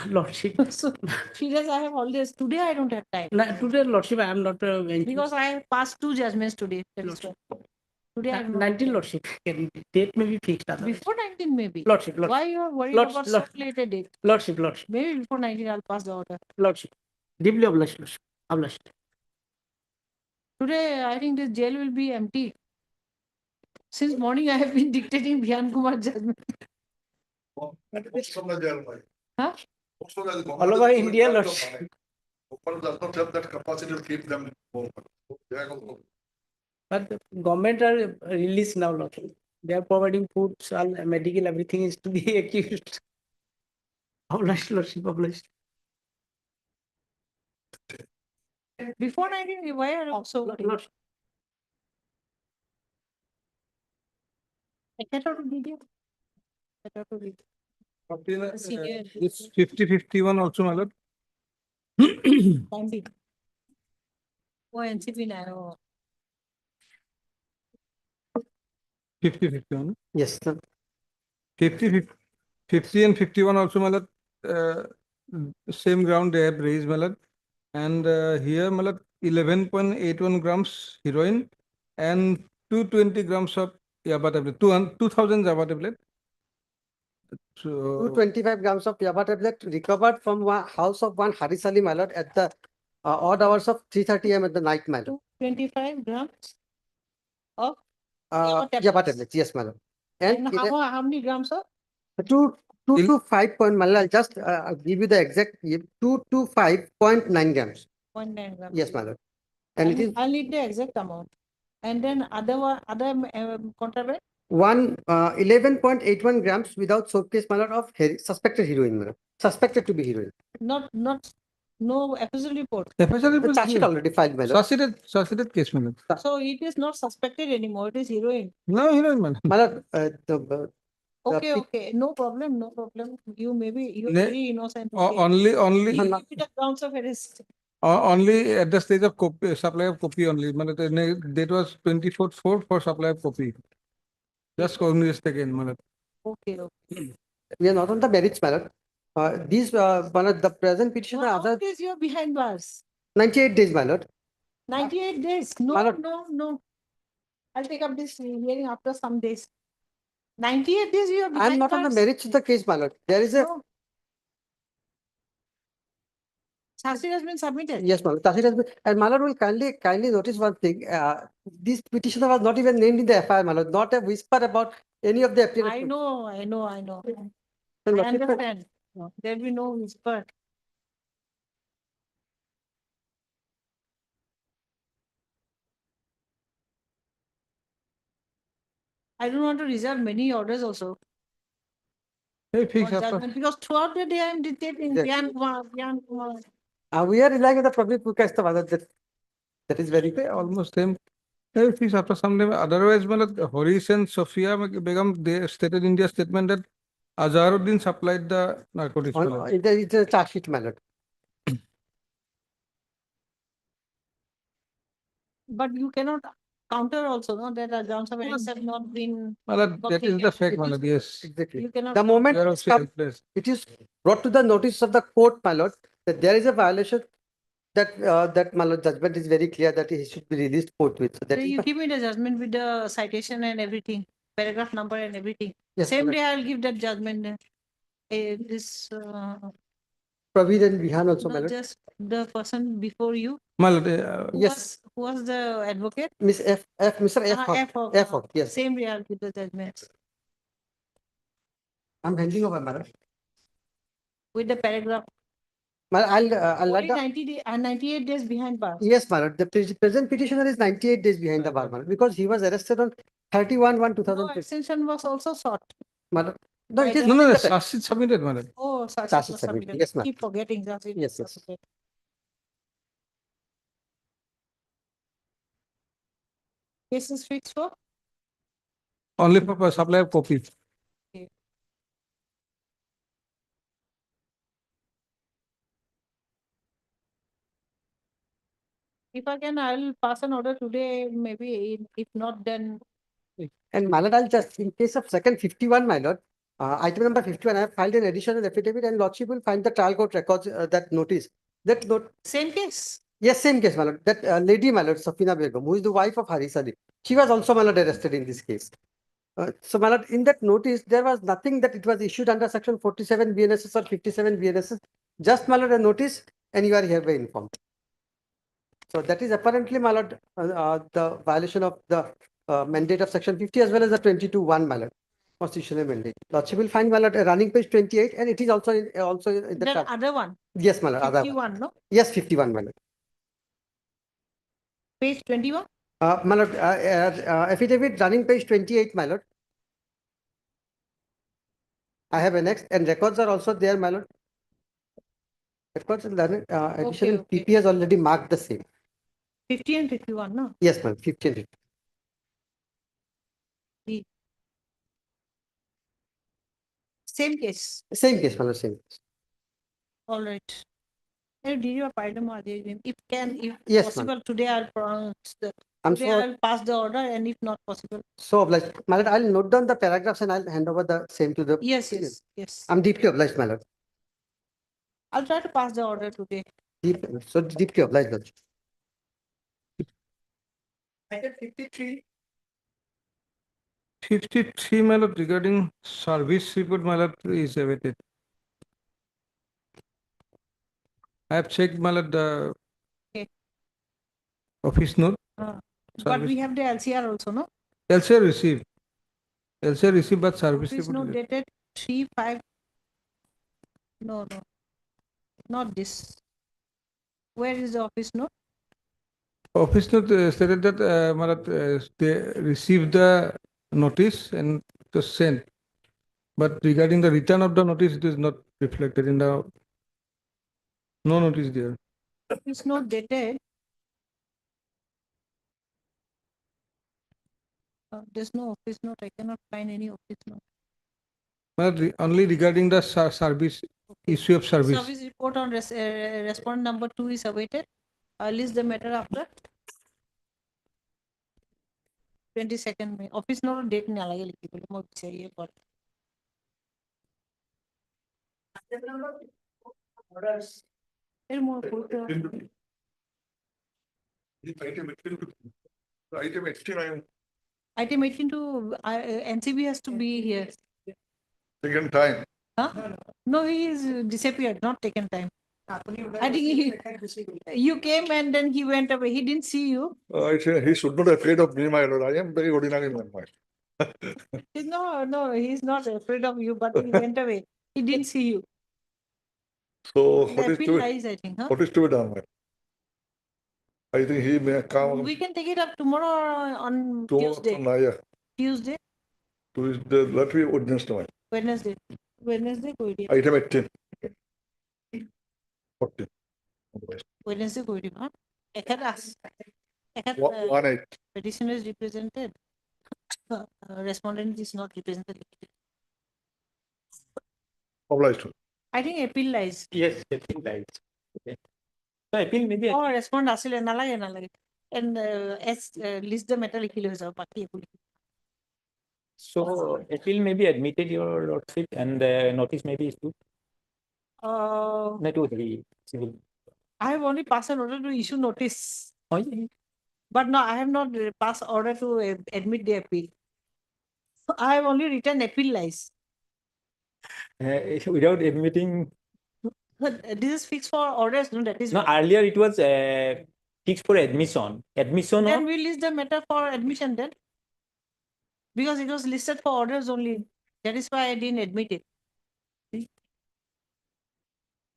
Lordship. So 3 days I have holidays. Today I don't have time Today Lordship, I am not. because I have passed 2 judgments today. That is why. Today I have not 19 Lordship, can date may be fixed. otherwise. before 19 maybe. Lordship, Why you are worried Lordship, about so Lordship. late a date? Lordship. Maybe before 19 I'll pass the order. Lordship. Deeply obliged, Lordship. Obliged. Today I think this jail will be empty. Since morning I have been dictating Bhyan Kumar judgment. Huh? All over India, Lordship. Does not have that capacity to keep them home. But the government are released now, Lordship. They are providing food, all medical, everything is to be accused. Obliged, Lordship, obliged. Before 19, why are you so worried? I cannot read it. I cannot read. Senior. This 50-51 also, my lord. Time big. Oh, NCP narrow. 50-51. Yes, sir. 50 and 51 also, my lord. Same ground they have raised, my lord. And here, my lord, 11.81 grams heroin and 220 grams of yaba tablet, 2000 yaba tablet. So 225 grams of yaba tablet recovered from one house of one Haris Ali, my lord, at the odd hours of 3:30 am at the night, my lord. 25 grams of Yaba tablets, yes, my lord. and how many grams of? 2 to 5 point, my lord, I'll just give you the exact 2 to 5.9 grams. 0.9 grams. Yes, my lord. And it is I'll need the exact amount. And then other contraband? 11.81 grams without showcase, my lord, of suspected heroin, my lord. Suspected to be heroin. No FSL report. FSL The charge sheet already filed, my lord. Suspected case, my lord. So it is not suspected anymore. It is heroin. No heroin, man. My lord, Okay. No problem. You you're Ne- very innocent. Only You give it a grounds of arrest. only at the stage of copy, supply of copy only. That was 24/4 for supply of copy. Just cognizant again, my lord. Okay. we are not on the merits, my lord. These, my lord, the present petitioner How other many days you are behind bars? 98 days, my lord. 98 days. No. I'll take up this hearing after some days. 98 days you are behind I am not on the bars. merits of the case, my lord. There is a No. Charge sheet has been submitted. yes, my lord. Charge sheet has been, and my lord will kindly notice one thing. This petitioner was not even named in the FIR, my lord. Not a whisper about any of the appearance. I know. I So, lordship, understand. There will be no whisper. I don't want to reserve many orders also. Hey, for fix up. judgment, because throughout the day I am dictating Yes. Bhyan Kumar. we are relying on the public book as the mother. That is very Okay, almost same. Hey, fix after some time. Otherwise, my lord, Harish and Sophia Begum, they stated in their statement that Azharuddin supplied the narcotics. my lord. it's a charge sheet, my lord. But you cannot counter also, no, that the grounds of arrest have not been. My lord, that is the fact, my lord, yes. Exactly. You cannot. The moment We are it's also come, helpless. it is brought to the notice of the court, my lord, that there is a violation. That my lord, judgment is very clear that he should be released forthwith. So that So is you the, give me the judgment with the citation and everything, paragraph number and everything. Yes, Same correct. day I'll give that judgment. This Praveer and Vihan also, my no, lord. just the person before you. My lord, Yes. Who was the advocate? Miss Mr. F. F. Hawk, yes. Same day I'll give the judgment I'm handing over, madam. with the paragraph. I'll let Only the, 98 days behind bars. yes, madam. The present petitioner is 98 days behind the bar, madam, because he was arrested on 31/1/2015. No, extension was also sought. Madam, no, it is no, not in no, the charge sheet submitted, my lord. Oh, such Charge sheet was submitted. submitted. Yes, ma'am. Keep forgetting that. Yes, yes. Case is fixed for? Only for supply of copy. If I can, I'll pass an order today, maybe, if not, then. And my lord, I'll just, in case of second 51, my lord, item number 51, I have filed an additional affidavit and lordship will find the trial court records, that notice. That note, Same case. yes, same case, my lord. That lady, my lord, Safina Begum, who is the wife of Haris Ali, she was also, my lord, arrested in this case. So, my lord, in that notice, there was nothing that it was issued under section 47 BNSS or 57 BNSS. Just, my lord, a notice, and you are hereby informed. So that is apparently, my lord, the violation of the mandate of section 50 as well as the 22(1), my lord, constitutional mandate. Lordship will find, my lord, a running page 28, and it is also in the The chart. other one, Yes, my lord. Other one. 51, no? Yes, 51, my lord. Page 21? My lord, affidavit running page 28, my lord. I have annexed, and records are also there, my lord. Records and additional okay. PP has already marked the same. 50 and 51, no? Yes, ma'am. 50 and 50. Same case. Same case, my lord, same case. All right. Did you apply the if can, if Yes, ma'am. possible, today I'll pronounce the, I'm today so- I'll pass the order, and if not possible. So obliged. My lord, I'll note down the paragraphs and I'll hand over the same to the. Yes. I'm deeply obliged, my lord. I'll try to pass the order today. Deeply obliged, lord. Item 53. 53, my lord, regarding service report, my lord, is awaited. I have checked, my lord, the Okay. office note. But Service- we have the LCR also, no? LCR received. LCR received, but service Office report. note dated 3/5. No, not this. Where is the office note? Office note stated that my lord, they received the notice and it was sent. But regarding the return of the notice, it is not reflected in the, no notice there. Office note dated. There's no office note. I cannot find any office note. But only regarding the service, issue of service. Service report on respondent number 2 is awaited. I'll list the matter after. 22nd May. Office note date na lage likhi bole mo chahiye par. Orders. Item 89, Item 18 to NCB has to be here. second time. Huh? No, he is disappeared, not taken time. I think you came and then he went away. He didn't see you. I say he should not afraid of me, my lord. I am very ordinary man. No, he's not afraid of you, but he went away. He didn't see you. So The what is appeal to lies, I think, huh? what is to be done, my? I think he may come We can take it up tomorrow on tomorrow. Tuesday. Yeah, Tuesday, Tuesday. Let me ordinance tomorrow. Wednesday. Wednesday koi di. Item 18. 40. Wednesday koi di, huh? Ekhadas. 1-8. Petitioner is represented. Respondent is not represented. Obliged. I think appeal lies. Yes, appeal lies. Okay. So appeal maybe. Oh, respond asile nalage. And list the matter likhi lo jao baki appeal. So appeal may be admitted, your lordship, and the notice may be issued. Uh, No, to the civil. I have only passed an order to issue notice. Oh, yeah. But no, I have not passed order to admit the appeal. So I have only written appeal lies. Without admitting. But this is fixed for orders, no? That is. No, earlier it was fixed for admission. Admission Then of. we list the matter for admission then. Because it was listed for orders only. That is why I didn't admit it. See?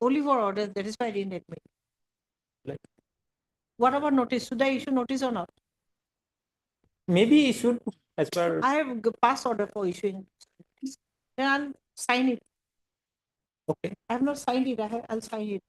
Only for orders. That is why I didn't admit it. Like. What about notice? Should I issue notice or not? Maybe issued as per. I have passed order for issuing. Then I'll sign it. Okay. I have not signed it. I'll sign it.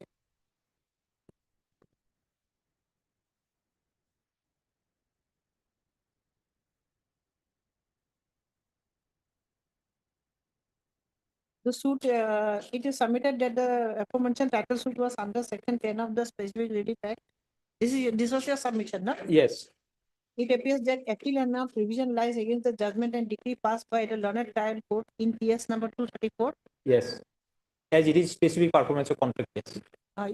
The suit, it is submitted that the aforementioned title suit was under section 10 of the Specific Relief Act This was your submission, no? Yes, It appears that appeal and now revision lies against the judgment and decree passed by the learned trial court in PS number 234. yes. As it is specific performance of contract, yes.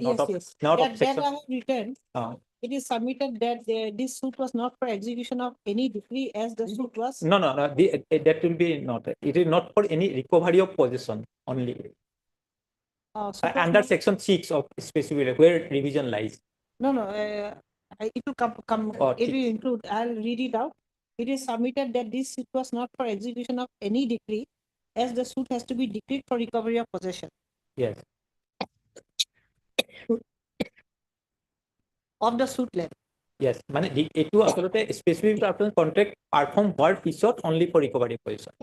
Yes, of- yes. not of That section- I have written. Uh, It is submitted that this suit was not for execution of any decree as the suit was. No, that will be not, it is not for any recovery of possession only. Suit was Under not- section 6 of specifically where revision lies. No, no, it will come, Oh, it will include, I'll read it out. It is submitted that this suit was not for execution of any decree as the suit has to be decreed for recovery of possession Yes, of the suit left. yes. মানে এইটো আচলতে specific আপোনাৰ contract perform হোৱাৰ পিছত only for recovery position.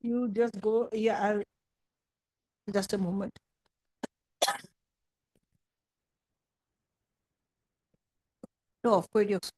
You just go, yeah, I'll, just a moment. No, of course,